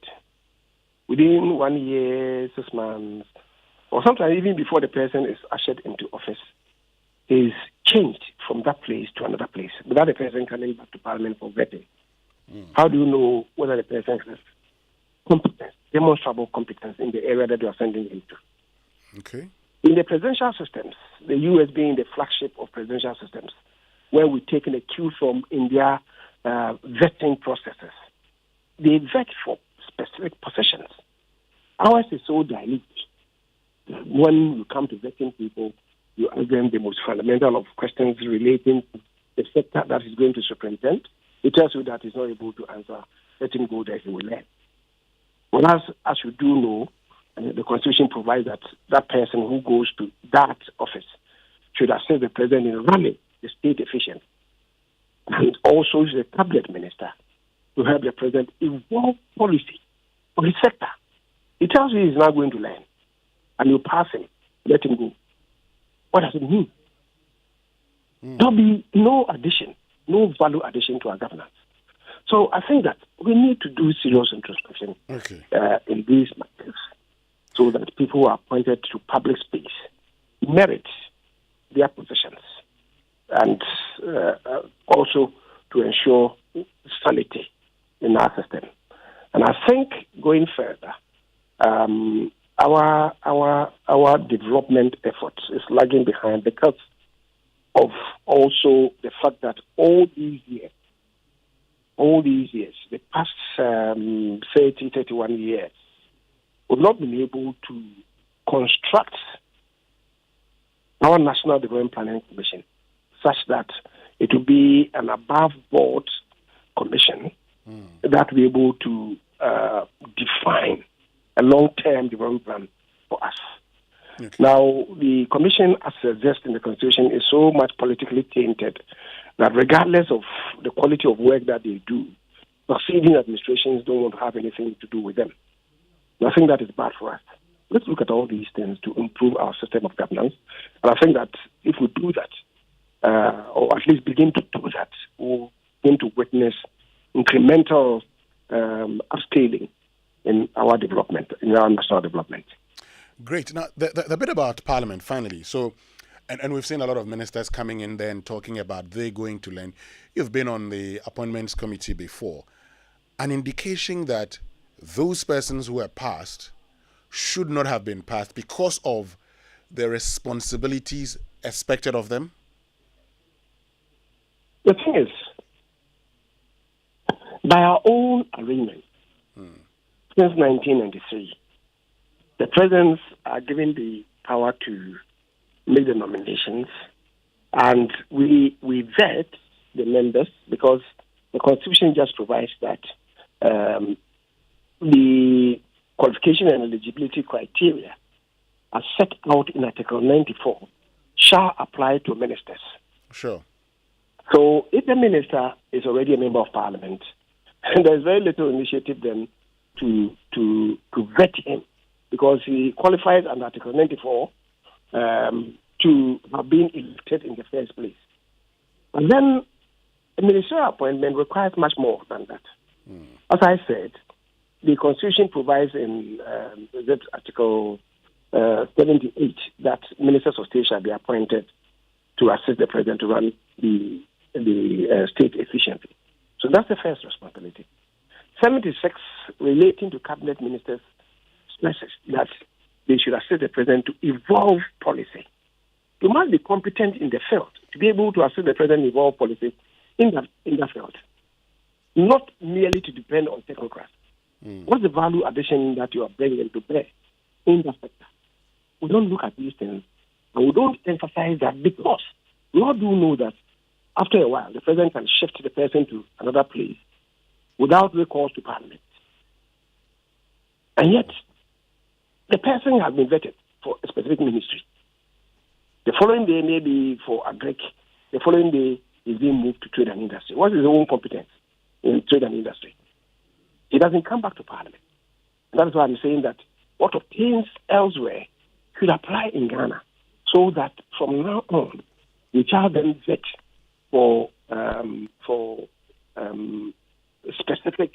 Within 1 year, 6 months, or sometimes even before the person is ushered into office, is changed from that place to another place without the person coming back to Parliament for vetting. How do you know whether the person has competence, demonstrable competence in the area that you are sending him to?
Okay.
In the presidential systems, the US being the flagship of presidential systems, where we've taken a cue from in their vetting processes, they vet for specific positions. Ours is so dilute. When you come to vetting people, you ask them the most fundamental of questions relating to the sector that is going to superintend. It tells you that he's not able to answer. Let him go there, he will learn. Well, as you do know, the Constitution provides that that person who goes to that office should assist the president in running the state efficient, and also is a cabinet minister to help the president evolve policy for his sector. It tells you he's not going to learn, and you pass him, let him go. What does it mean? There'll be no addition, no value addition to our governance. So I think that we need to do serious introspection in these matters so that people who are appointed to public space merit their positions and also to ensure sanity in our system. And I think going further, our development efforts is lagging behind because of also the fact that all these years, the past 30, 31 years, we've not been able to construct our National Development Planning Commission such that it will be an above-board commission that will be able to define a long-term development plan for us. Okay. Now, the commission, as suggested in the Constitution, is so much politically tainted that regardless of the quality of work that they do, succeeding administrations don't want to have anything to do with them. And I think that is bad for us. Let's look at all these things to improve our system of governance. And I think that if we do that, or at least begin to do that, we'll begin to witness incremental upscaling in our development, in our national development.
Great. Now, the bit about Parliament, finally. So, and we've seen a lot of ministers coming in there and talking about they're going to learn. You've been on the Appointments Committee before. An indication that those persons who are passed should not have been passed because of the responsibilities expected of them?
The thing is, by our own arrangement, since 1993, the presidents are given the power to make the nominations, and we vet the members because the Constitution just provides that the qualification and eligibility criteria as set out in Article 94 shall apply to ministers.
Sure.
So if the minister is already a member of Parliament, there's very little initiative then to vet him because he qualifies under Article 94 to have been elected in the first place. And then a ministerial appointment requires much more than that. As I said, the Constitution provides in Article 78 that ministers of state shall be appointed to assist the president to run the state efficiently. So that's the first responsibility. 76, relating to cabinet ministers, stresses that they should assist the president to evolve policy. You must be competent in the field to be able to assist the president evolve policy in that field, not merely to depend on technocrats. What's the value addition that you are bringing to bear in that sector? We don't look at these things, and we don't emphasize that because we all do know that after a while, the president can shift the person to another place without recourse to Parliament. And yet, the person has been vetted for a specific ministry. The following day, maybe for agric, the following day, is being moved to trade and industry. What is his own competence in trade and industry? He doesn't come back to Parliament. And that is why I'm saying that what obtains elsewhere should apply in Ghana so that from now on, we shall then vet for specific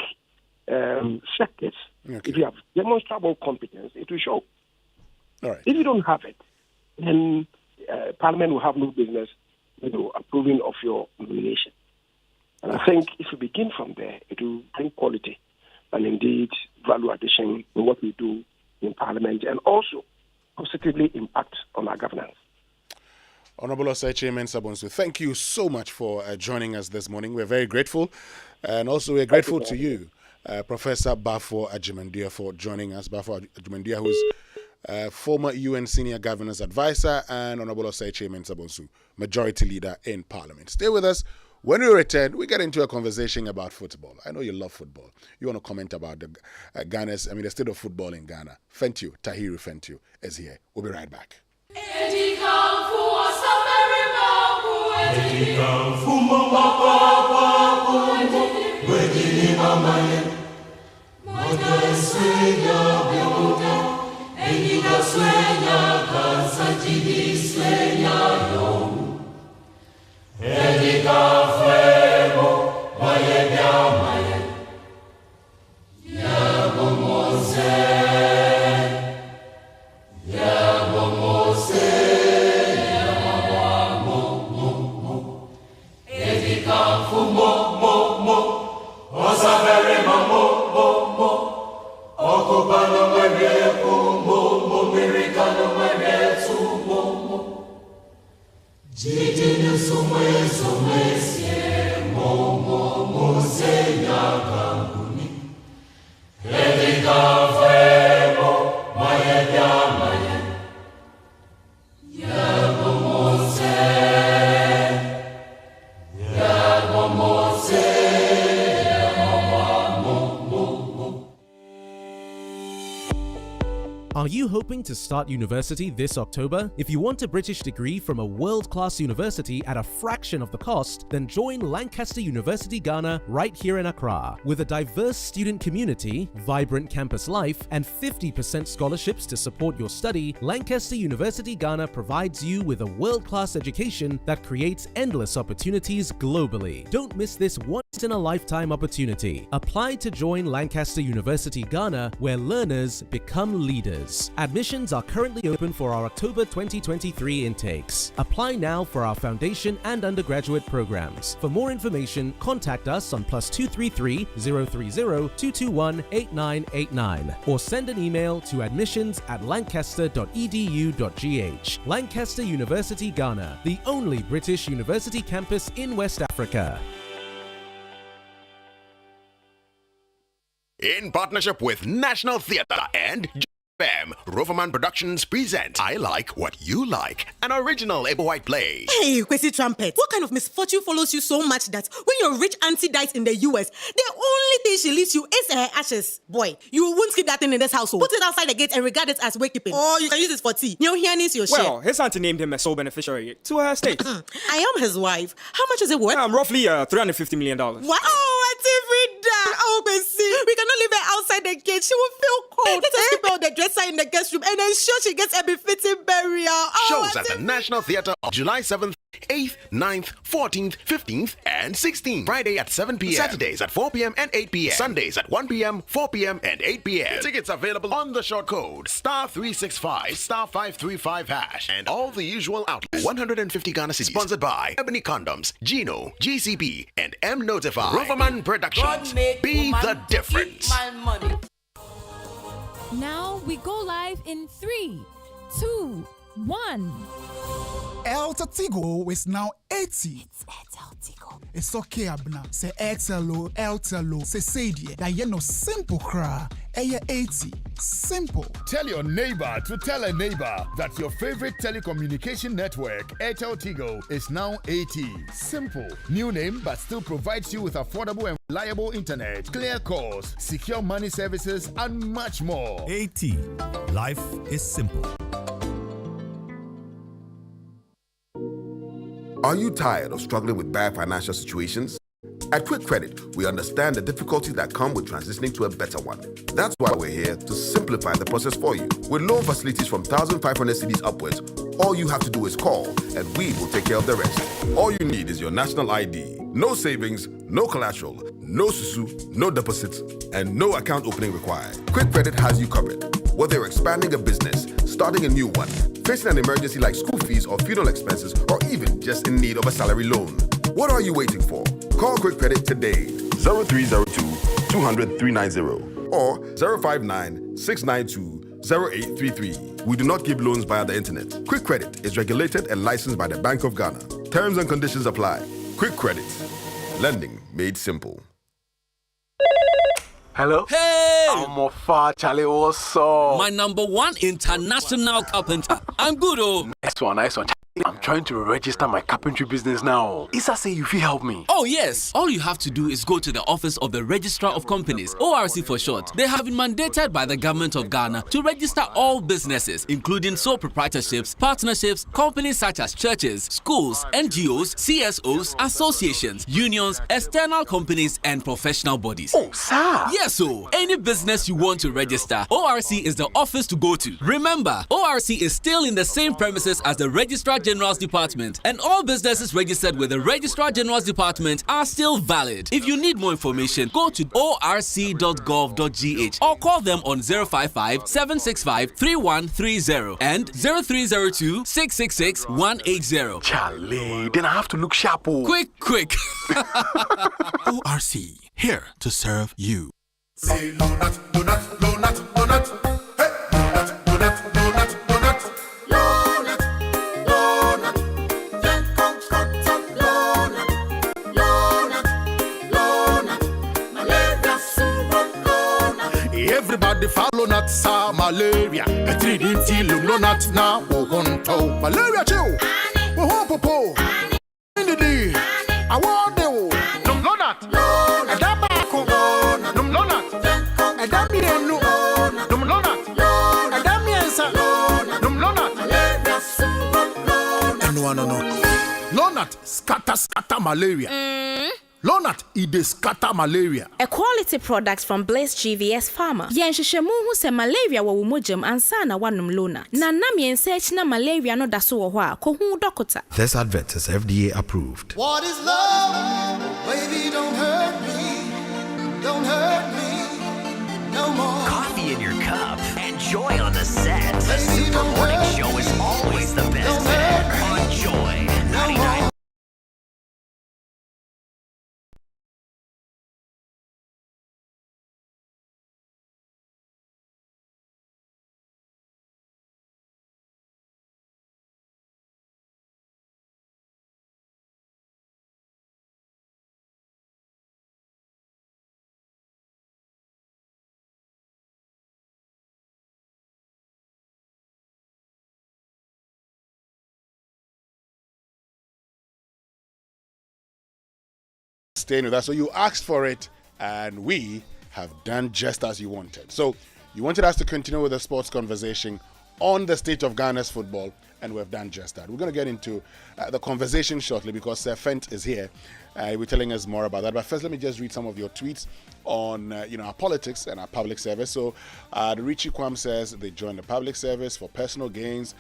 sectors. Okay. If you have demonstrable competence, it will show.
All right.
If you don't have it, then Parliament will have no business approving of your nomination. And I think if we begin from there, it will bring quality and indeed value addition in what we do in Parliament and also positively impact on our governance.
Honorable Osei Mensah Bonsu, thank you so much for joining us this morning. We're very grateful. And also we're grateful to you, Professor Bafo Agyeman-Duah, for joining us. Bafo Agyeman-Duah, who's former UN Senior Governance Advisor, and Honorable Osei Mensah Bonsu, Majority Leader in Parliament. Stay with us. When we return, we get into a conversation about football. I know you love football. You want to comment about the the state of football in Ghana. Fentiu, Tahiru Fentiu is here. We'll be right back.
Are you hoping to start university this October? If you want a British degree from a world-class university at a fraction of the cost, then join Lancaster University Ghana right here in Accra. With a diverse student community, vibrant campus life, and 50% scholarships to support your study, Lancaster University Ghana provides you with a world-class education that creates endless opportunities globally. Don't miss this once-in-a-lifetime opportunity. Apply to join Lancaster University Ghana, where learners become leaders. Admissions are currently open for our October 2023 intakes. Apply now for our foundation and undergraduate programs. For more information, contact us on +233 030 221 8989 or send an email to admissions@lancaster.edu.gh. Lancaster University Ghana, the only British university campus in West Africa.
In partnership with National Theatre and FM, Roverman Productions present I Like What You Like, an original Ebo White play.
Hey, Kwesi Trumpet, what kind of misfortune follows you so much that when your rich auntie dies in the US, the only thing she leaves you is her ashes? Boy, you won't keep that thing in this household. Put it outside the gate and regard it as wakekeeping. Or you can use it for tea. Your here needs your share.
Well, his auntie named him a sole beneficiary to her estate.
I am his wife. How much is it worth?
Roughly $350 million.
What? Oh, Auntie Frida! Oh, Kwesi, we cannot leave her outside the gate. She will feel cold. Let us keep her on the dresser in the guest room and ensure she gets a befitting burial. Oh,
Shows at the National Theatre on July 7th, 8th, 9th, 14th, 15th, and 16th. Friday at 7 p.m. Saturdays at 4 p.m. and 8 p.m. Sundays at 1 p.m., 4 p.m., and 8 p.m. Tickets available on the short code *365 *535# and all the usual outlets. 150 Ghana cedis. Sponsored by Ebony Condoms, Gino, GCB, and M Notify. Roverman Productions. Be the difference.
Now we go live in 3, 2, 1.
Airtel Tigo is now 80.
It's Airtel Tigo.
It's okay, Abna. Say Airtel, say Sadie. That you know simple cry. 80. Simple.
Tell your neighbor to tell a neighbor that your favorite telecommunication network, Airtel Tigo, is now 80. Simple. New name, but still provides you with affordable and reliable internet, clear calls, secure money services, and much more.
80. Life is simple.
Are you tired of struggling with bad financial situations? At Quick Credit, we understand the difficulties that come with transitioning to a better one. That's why we're here to simplify the process for you. With loan facilities from 1,500 cedis upwards, all you have to do is call and we will take care of the rest. All you need is your national ID. No savings, no collateral, no susu, no deposits, and no account opening required. Quick Credit has you covered. Whether you're expanding a business, starting a new one, facing an emergency like school fees or funeral expenses, or even just in need of a salary loan. What are you waiting for? Call Quick Credit today. 0302-200-390 or 059-692-0833. We do not give loans via the internet. Quick Credit is regulated and licensed by the Bank of Ghana. Terms and conditions apply. Quick Credit. Lending made simple.
Hello? Hey! I'm a far Charlie also.
My #1 international carpenter. I'm good, oh.
Nice one. I'm trying to register my carpentry business now. Isa say you feel help me.
Oh yes. All you have to do is go to the office of the Registrar of Companies, ORC for short. They have been mandated by the government of Ghana to register all businesses, including sole proprietorships, partnerships, companies such as churches, schools, NGOs, CSOs, associations, unions, external companies, and professional bodies.
Oh, sir.
Yes, so any business you want to register, ORC is the office to go to. Remember, ORC is still in the same premises as the Registrar General's Department, and all businesses registered with the Registrar General's Department are still valid. If you need more information, go to orc.gov.gh or call them on 055-765-3130 and 0302-666-180.
Charlie, then I have to look sharp.
Quick.
ORC, here to serve you.
Say Lonat, Lonat, Lonat, Lonat. Hey, Lonat, Lonat, Lonat, Lonat. Lonat, Lonat. Then come cotton. Lonat, Lonat, Lonat. Malaria syndrome, Lonat. Everybody follow not sa malaria. A 3D Lonat now. Won't malaria chill. Popo. In the day. I want the Lonat. Lonat. No. Lonat scatter malaria. Lonat it scatter malaria.
A quality product from Blaze GVS Pharma. Yenshishemu hu se malaria wa wumojam ansana wanum Lonat. Na nam yensearch na malaria no daso wo hwa ko hu dokota.
This advert is FDA approved.
What is love? Baby, don't hurt me. Don't hurt me no more.
Coffee in your cup and joy on the set. The Super Morning Show is always the best bet on Joy 99.
Staying with us. So you asked for it, and we have done just as you wanted. So you wanted us to continue with the sports conversation on the state of Ghana's football, and we've done just that. We're going to get into the conversation shortly because Fent is here. He'll be telling us more about that. But first, let me just read some of your tweets on our politics and our public service. So Richie Kwam says they joined the public service for personal gains.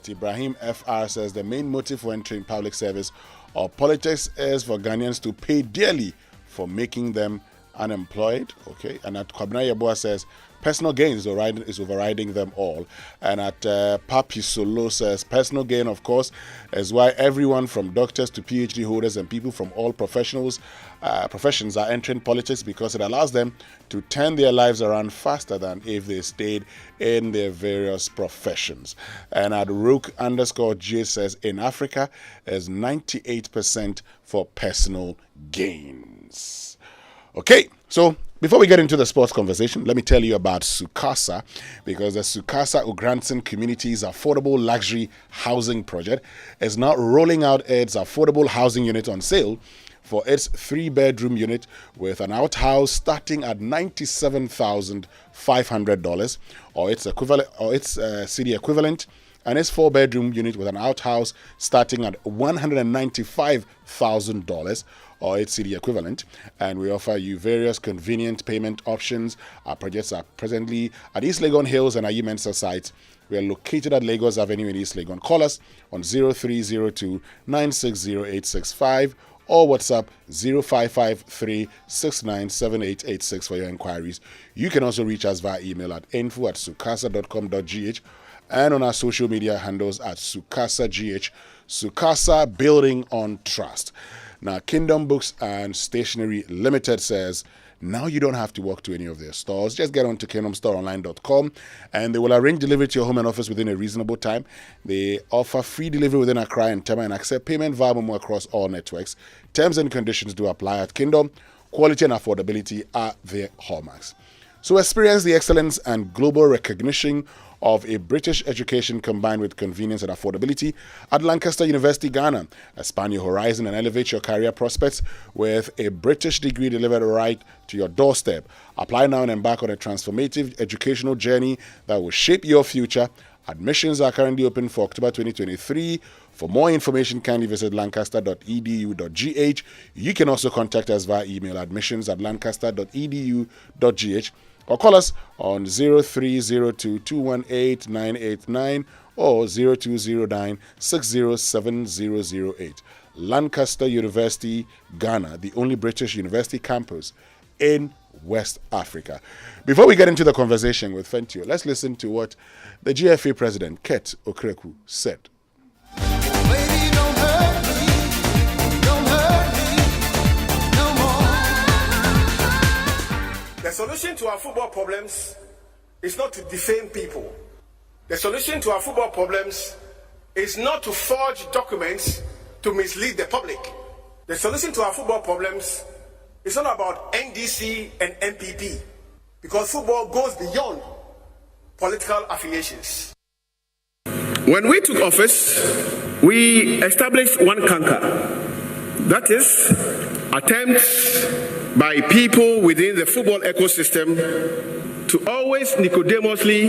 Ibrahim FR says the main motive for entering public service or politics is for Ghanaians to pay dearly for making them unemployed. Okay, and at Kwabena Yeboah says personal gain is overriding them all. And at Papi Solo says personal gain, of course, is why everyone from doctors to PhD holders and people from all professions are entering politics, because it allows them to turn their lives around faster than if they stayed in their various professions. And at Rook_J says in Africa is 98% for personal gains. Okay, so before we get into the sports conversation, let me tell you about Sukasa, because the Sukasa Ugranson Community's affordable luxury housing project is now rolling out its affordable housing unit on sale for its 3-bedroom unit with an outhouse starting at $97,500 or its city equivalent, and its 4-bedroom unit with an outhouse starting at $195,000 or its city equivalent. And we offer you various convenient payment options. Our projects are presently at East Legon Hills and Ayi Mensa sites. We are located at Lagos Avenue in East Legon. Call us on 0302 960865 or WhatsApp 0553697886 for your inquiries. You can also reach us via email at info@sukasa.com.gh and on our social media handles at SukasaGH. Sukasa, building on trust. Now, Kingdom Books and Stationery Limited says, now you don't have to walk to any of their stores. Just get on to kingdomstoreonline.com and they will arrange delivery to your home and office within a reasonable time. They offer free delivery within Accra and Tema and accept payment via Momo across all networks. Terms and conditions do apply at Kingdom. Quality and affordability are their hallmarks. So experience the excellence and global recognition of a British education combined with convenience and affordability at Lancaster University, Ghana. Expand your horizon and elevate your career prospects with a British degree delivered right to your doorstep. Apply now and embark on a transformative educational journey that will shape your future. Admissions are currently open for October 2023. For more information, kindly visit lancaster.edu.gh. You can also contact us via email admissions@lancaster.edu.gh. or call us on 0302-218-989 or 0209-607-008. Lancaster University, Ghana, the only British university campus in West Africa. Before we get into the conversation with Fentio, let's listen to what the GFA president, Ket Okreku, said.
The solution to our football problems is not to defame people. The solution to our football problems is not to forge documents to mislead the public. The solution to our football problems is not about NDC and MPP, because football goes beyond political affiliations. When we took office, we established one canker. That is, attempts by people within the football ecosystem to always nicodemously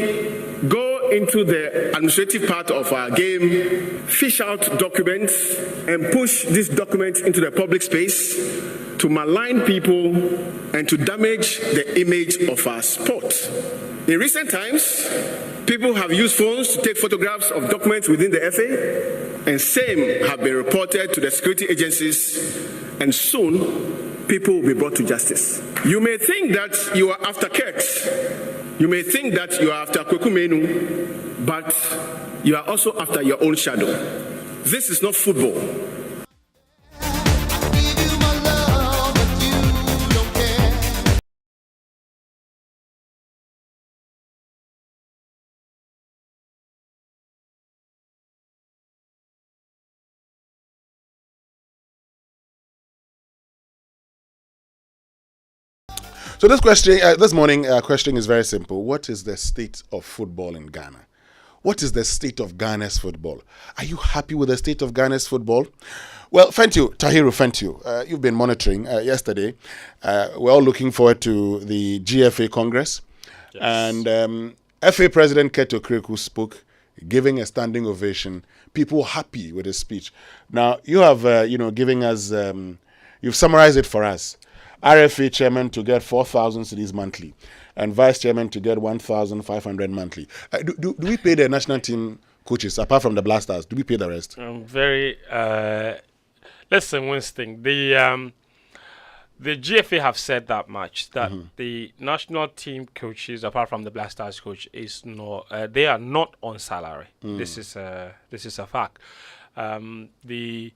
go into the administrative part of our game, fish out documents, and push these documents into the public space to malign people and to damage the image of our sport. In recent times, people have used phones to take photographs of documents within the FA, and same have been reported to the security agencies, and soon people will be brought to justice. You may think that you are after Kirks. You may think that you are after Kweku Menu, but you are also after your own shadow. This is not football.
So this morning, question is very simple. What is the state of football in Ghana? What is the state of Ghana's football? Are you happy with the state of Ghana's football? Well, Tahiru Fentiu, you've been monitoring yesterday. We're all looking forward to the GFA Congress. Yes. And FA President Keto Kreku spoke, giving a standing ovation. People happy with his speech. Now, you have, giving us, you've summarized it for us. RFA chairman to get 4,000 cedis monthly, and vice chairman to get 1,500 monthly. Do we pay the national team coaches apart from the Blasters? Do we pay the rest?
Listen, Winston. The GFA have said that much, that the national team coaches, apart from the Blasters coach, is not. They are not on salary. This is a fact. The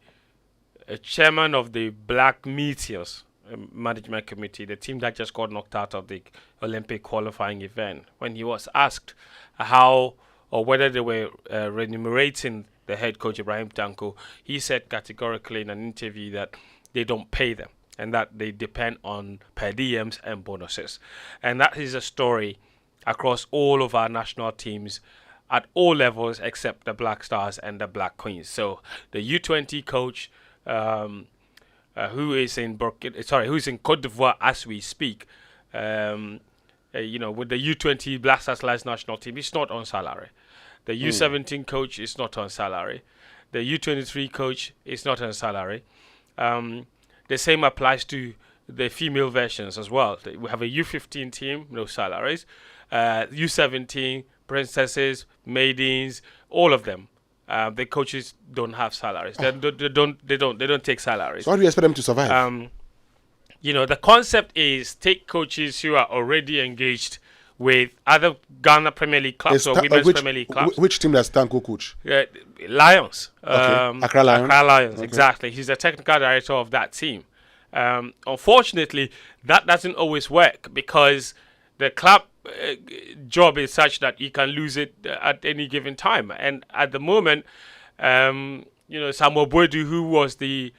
chairman of the Black Meteors management committee, the team that just got knocked out of the Olympic qualifying event, when he was asked how or whether they were remunerating the head coach Ibrahim Tanko, he said categorically in an interview that they don't pay them and that they depend on per diems and bonuses. And that is a story across all of our national teams at all levels except the Black Stars and the Black Queens. So the U20 coach, who is in Cote d'Ivoire as we speak, with the U20 Black Stars Lions national team, it's not on salary. The U17 coach is not on salary. The U23 coach is not on salary. The same applies to the female versions as well. We have a U15 team, no salaries. U17, princesses, maidens, all of them. The coaches don't have salaries. They don't take salaries.
So how do you expect them to survive?
The concept is take coaches who are already engaged with other Ghana Premier League clubs or Women's Premier League clubs.
Which team does Tanko coach?
Lions.
Okay. Accra Lions.
Accra Lions,
okay.
Exactly. He's the technical director of that team. Unfortunately, that doesn't always work because the club job is such that you can lose it at any given time. And at the moment, Samuel Boadu, who was the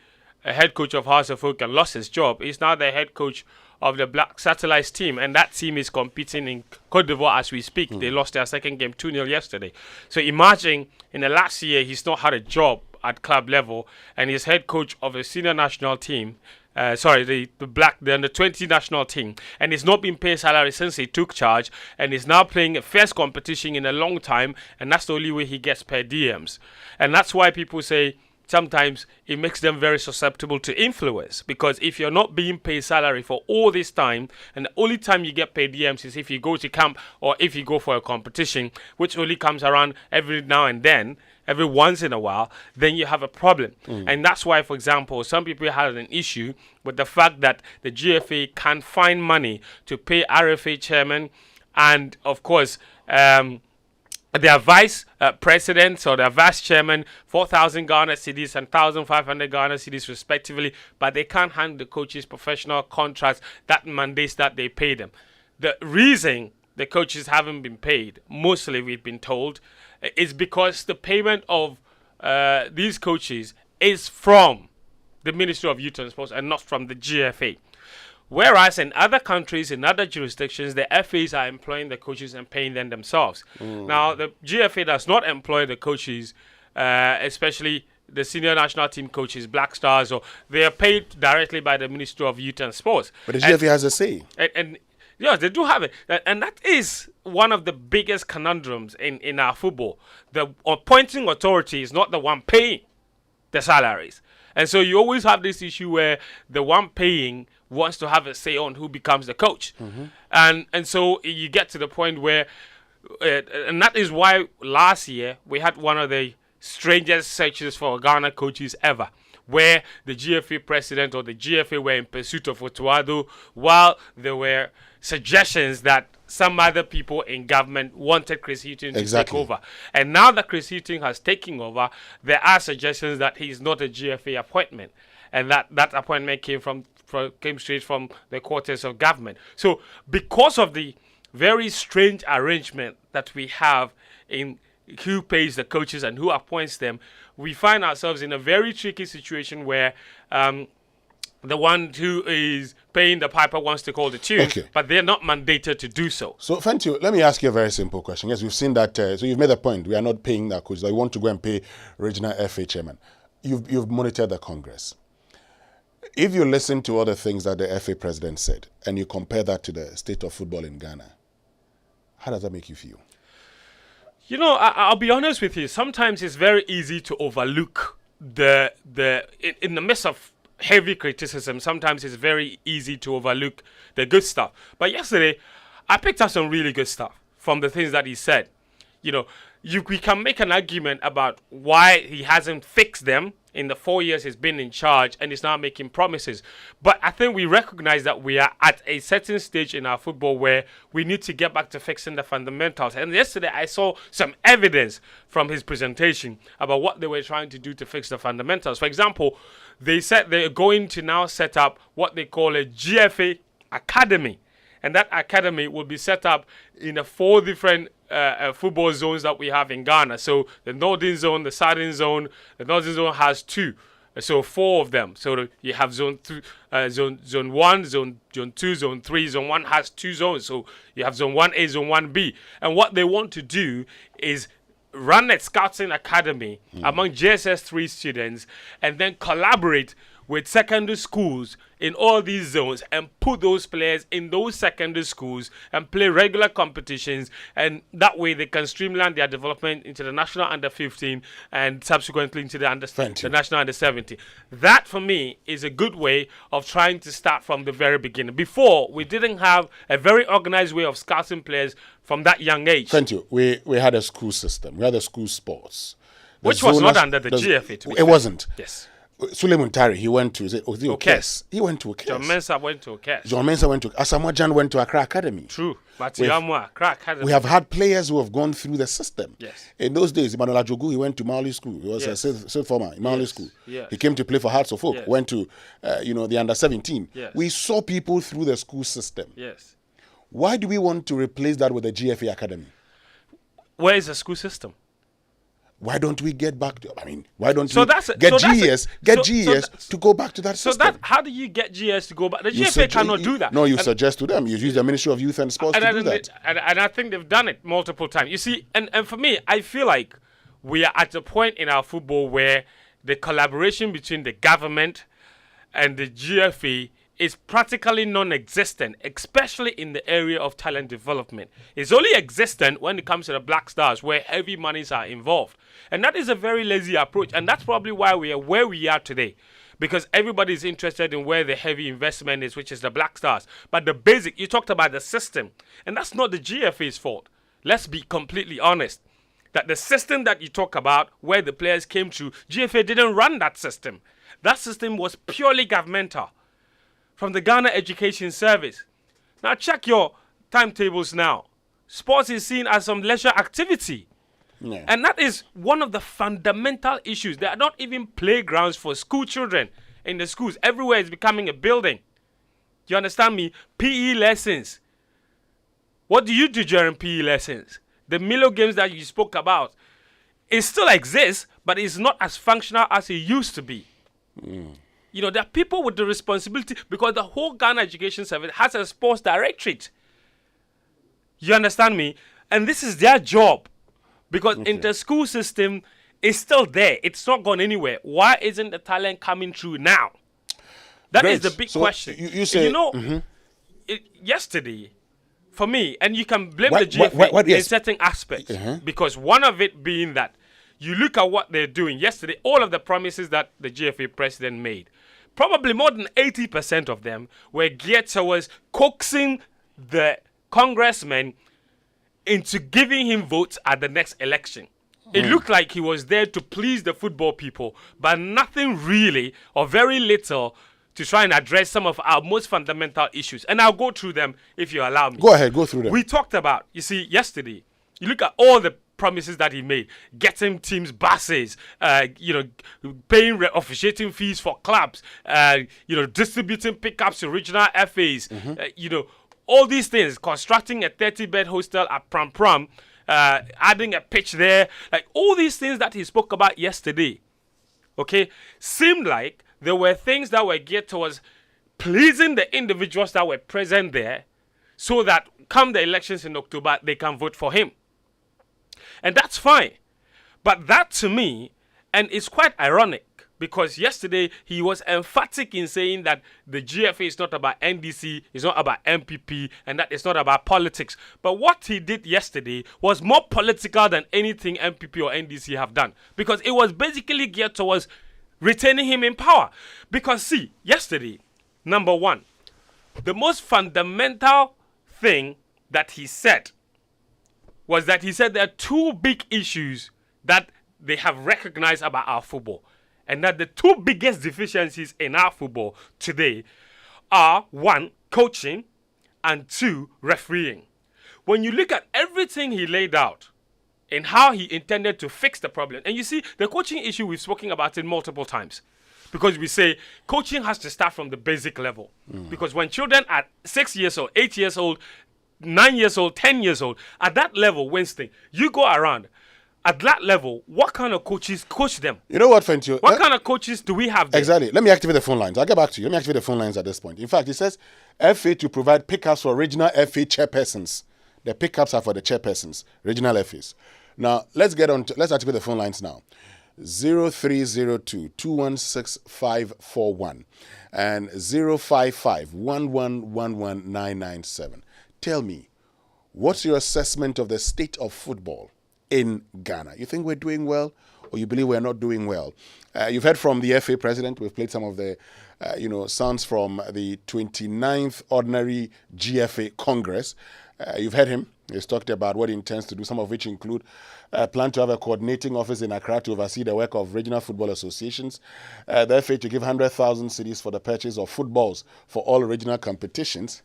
head coach of House of Folk and lost his job, is now the head coach of the Black Satellites team, and that team is competing in Cote d'Ivoire as we speak. They lost their second game 2-0 yesterday. So imagine in the last year he's not had a job at club level, and he's head coach of a senior national team. The under 20 national team, and he's not been paid salary since he took charge, and he's now playing a first competition in a long time, and that's the only way he gets per diems. And that's why people say sometimes it makes them very susceptible to influence, because if you're not being paid salary for all this time, and the only time you get paid diems is if you go to camp or if you go for a competition, which only comes around every now and then, every once in a while, then you have a problem. And that's why, for example, some people had an issue with the fact that the GFA can't find money to pay RFA chairman and, of course, their vice presidents or their vice chairman 4,000 Ghana cedis and 1,500 Ghana cedis respectively, but they can't hand the coaches professional contracts that mandates that they pay them. the reason the coaches haven't been paid, mostly we've been told, is because the payment of these coaches is from the Ministry of Youth and Sports and not from the GFA. Whereas in other countries, in other jurisdictions, the FAs are employing the coaches and paying them themselves. Now, the GFA does not employ the coaches, especially the senior national team coaches, Black Stars, or they are paid directly by the Ministry of Youth and Sports.
But the GFA has a say.
And yes, they do have it. And that is one of the biggest conundrums in our football. The appointing authority is not the one paying the salaries. And so you always have this issue where the one paying wants to have a say on who becomes the coach. And so you get to the point where, and that is why last year we had one of the strangest searches for Ghana coaches ever, where the GFA president or the GFA were in pursuit of Otuado, while there were suggestions that some other people in government wanted Chris Hughton to take over. And now that Chris Hughton has taken over, there are suggestions that he's not a GFA appointment, and that appointment came straight from the quarters of government. So because of the very strange arrangement that we have in who pays the coaches and who appoints them, we find ourselves in a very tricky situation where the one who is paying the piper wants to call the tune, but they're not mandated to do so.
So, Fentio, let me ask you a very simple question. Yes, we've seen that. So you've made a point. We are not paying our coaches. I want to go and pay regional FA chairman. You've monitored the Congress. If you listen to all the things that the FA president said and you compare that to the state of football in Ghana, how does that make you feel?
You know, I'll be honest with you. Sometimes it's very easy to overlook in the midst of heavy criticism. Sometimes it's very easy to overlook the good stuff. But yesterday, I picked up some really good stuff from the things that he said. You know, we can make an argument about why he hasn't fixed them in the 4 years he's been in charge and is now making promises. But I think we recognize that we are at a certain stage in our football where we need to get back to fixing the fundamentals. And yesterday I saw some evidence from his presentation about what they were trying to do to fix the fundamentals. For example, they said they're going to now set up what they call a GFA academy. And that academy will be set up in 4 different football zones that we have in Ghana. So the northern zone, the southern zone. The northern zone has 2, so 4 of them. So you have zone 1, zone 2, zone 3. Zone 1 has 2 zones. So you have zone 1A, zone 1B. And what they want to do is run a scouting academy among JSS 3 students and then collaborate with secondary schools in all these zones and put those players in those secondary schools and play regular competitions, and that way they can streamline their development into the national under 15 and subsequently into the national under 17. That for me is a good way of trying to start from the very beginning. Before, we didn't have a very organized way of scouting players from that young age.
Thank you. We had a school system. We had a school sports.
Which was not under the GFA.
It wasn't.
Yes.
Suleiman Tari, he went to Okes. He went to Okes.
John Mensah went to Okes.
Asamoah Gyan went to Accra Academy.
True. Accra Academy.
We have had players who have gone through the system.
Yes.
In those days, Emmanuel Ajogu, he went to Mauli School. He was a sixth former in Mauli School.
Yes.
He came to play for Hearts of Oak. Went to, the under 17.
Yes.
We saw people through the school system.
Yes.
Why do we want to replace that with the GFA Academy?
Where is the school system?
Why don't we get back to? Why don't we get GES to go back to that system?
So how do you get GES to go back? The GFA cannot do that.
No, you suggest to them. You use the Ministry of Youth and Sports to do that.
And I think they've done it multiple times. You see, and for me, I feel like we are at a point in our football where the collaboration between the government and the GFA is practically non-existent, especially in the area of talent development. It's only existent when it comes to the Black Stars, where heavy monies are involved. And that is a very lazy approach, and that's probably why we are where we are today. Because everybody is interested in where the heavy investment is, which is the Black Stars. But the basic, you talked about the system, and that's not the GFA's fault. Let's be completely honest. That the system that you talk about, where the players came through, GFA didn't run that system. That system was purely governmental, from the Ghana Education Service. Now check your timetables now. Sports is seen as some leisure activity.
Yeah.
And that is one of the fundamental issues. There are not even playgrounds for school children in the schools. Everywhere is becoming a building. Do you understand me? PE lessons. What do you do during PE lessons? The Milo games that you spoke about, it still exists, but it's not as functional as it used to be. You know, there are people with the responsibility because the whole Ghana Education Service has a sports directorate. You understand me? And this is their job because inter-school system is still there. It's not gone anywhere. Why isn't the talent coming through now? That is the big question.
You say,
yesterday, for me, and you can blame the GFA in certain aspects, because one of it being that you look at what they're doing yesterday, all of the promises that the GFA president made, probably more than 80% of them were geared towards coaxing the congressman into giving him votes at the next election. It looked like he was there to please the football people, but nothing really, or very little, to try and address some of our most fundamental issues. And I'll go through them if you allow me.
Go ahead, go through them.
We talked about, you see, yesterday, you look at all the promises that he made, getting teams buses, paying officiating fees for clubs, distributing pickups to regional FAs, all these things, constructing a 30-bed hostel at Pram Pram, adding a pitch there, like all these things that he spoke about yesterday, seemed like there were things that were geared towards pleasing the individuals that were present there so that come the elections in October, they can vote for him. And that's fine. But that to me, and it's quite ironic, because yesterday he was emphatic in saying that the GFA is not about NDC, it's not about MPP, and that it's not about politics. But what he did yesterday was more political than anything MPP or NDC have done, because it was basically geared towards retaining him in power. Because see, yesterday, number one, the most fundamental thing that he said was that he said there are two big issues that they have recognized about our football. And that the two biggest deficiencies in our football today are, one, coaching, and two, refereeing. When you look at everything he laid out and how he intended to fix the problem, and you see, the coaching issue, we've spoken about it multiple times, because we say coaching has to start from the basic level. Because when children are 6 years old, 8 years old, 9 years old, 10 years old, at that level, Winston, you go around. At that level, what kind of coaches coach them?
You know what, Fentio?
What kind of coaches do we have there?
Exactly. Let me activate the phone lines. I'll get back to you. Let me activate the phone lines at this point. In fact, it says FA to provide pickups for regional FA chairpersons. The pickups are for the chairpersons, regional FAs. Now, let's activate the phone lines now. 0302-216-541 and 055-1111-997. Tell me, what's your assessment of the state of football in Ghana? You think we're doing well, or you believe we're not doing well? You've heard from the FA president. We've played some of the, sounds from the 29th Ordinary GFA Congress. You've heard him. He's talked about what he intends to do, some of which include plan to have a coordinating office in Accra to oversee the work of regional football associations. The FA to give 100,000 cedis for the purchase of footballs for all regional competitions.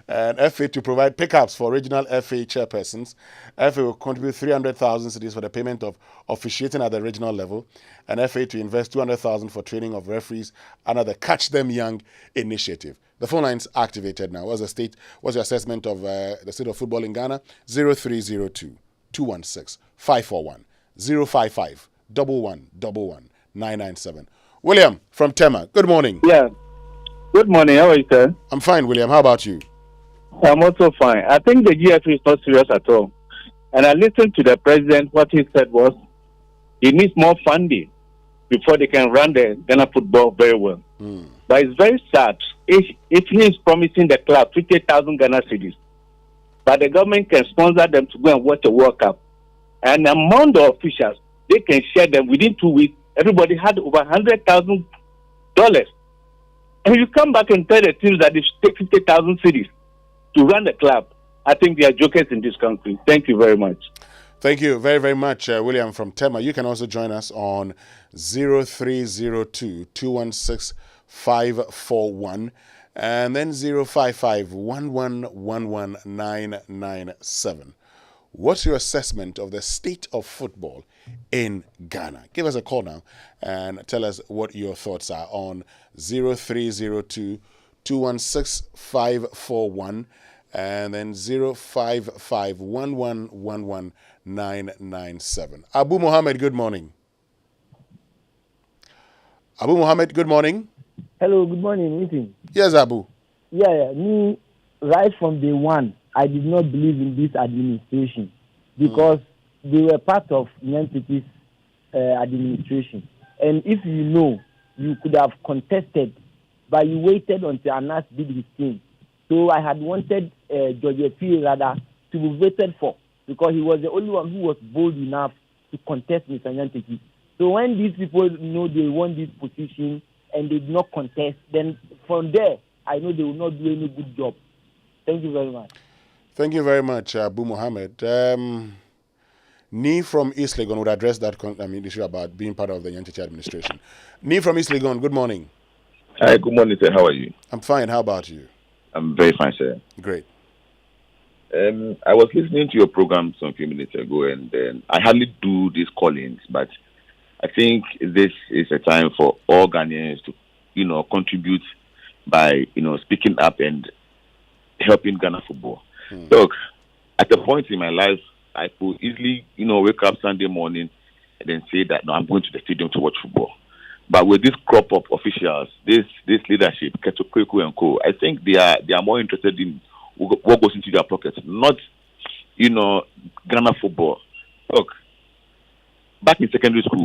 And FA to provide pickups for regional FA chairpersons. FA will contribute 300,000 cedis for the payment of officiating at the regional level. And FA to invest 200,000 for training of referees under the Catch Them Young initiative. The phone line's activated now. What's your assessment of the state of football in Ghana? 0302-216-541 055-1111-997. William from Tema. Good morning.
Yeah. Good morning. How are you, sir?
I'm fine, William. How about you?
I'm also fine. I think the GFA is not serious at all. And I listened to the president. What he said was he needs more funding before they can run the Ghana football very well. But it's very sad if he is promising the club 50,000 Ghana cedis, but the government can sponsor them to go and watch a World Cup. And among the officials, they can share them within 2 weeks. Everybody had over $100,000. And you come back and tell the teams that they should take 50,000 cedis to run the club. I think they are jokers in this country. Thank you very much.
Thank you very, very much, William from Tema. You can also join us on 0302-216-541 and then 055-1111-997. What's your assessment of the state of football in Ghana? Give us a call now and tell us what your thoughts are on 0302-216-541 and then 05511119997. Abu Mohammed, good morning. Abu Mohammed, good morning.
Hello, good morning. Meeting.
Yes, Abu.
Yeah, me, right from day one, I did not believe in this administration because they were part of Nyanteki's administration. And if you know, you could have contested, but you waited until Anas did his thing. So I had wanted George P. rather to be voted for because he was the only one who was bold enough to contest Mr. Nyanteki. So when these people know they want this position and they did not contest, then from there, I know they will not do any good job. Thank you very much.
Thank you very much, Abu Mohammed. Nee from East Legon would address that issue about being part of the Nyanteki administration. Nee from East Legon, good morning.
Hi, good morning, sir. How are you?
I'm fine. How about you?
I'm very fine, sir.
Great.
I was listening to your program some few minutes ago, and I hardly do these call-ins, but I think this is a time for all Ghanaians to, contribute by, speaking up and helping Ghana football. Look, at a point in my life, I could easily, wake up Sunday morning and then say that, no, I'm going to the stadium to watch football. But with this crop of officials, this leadership, Keto Kweku and co, I think they are more interested in what goes into their pockets, not, Ghana football. Look, back in secondary school,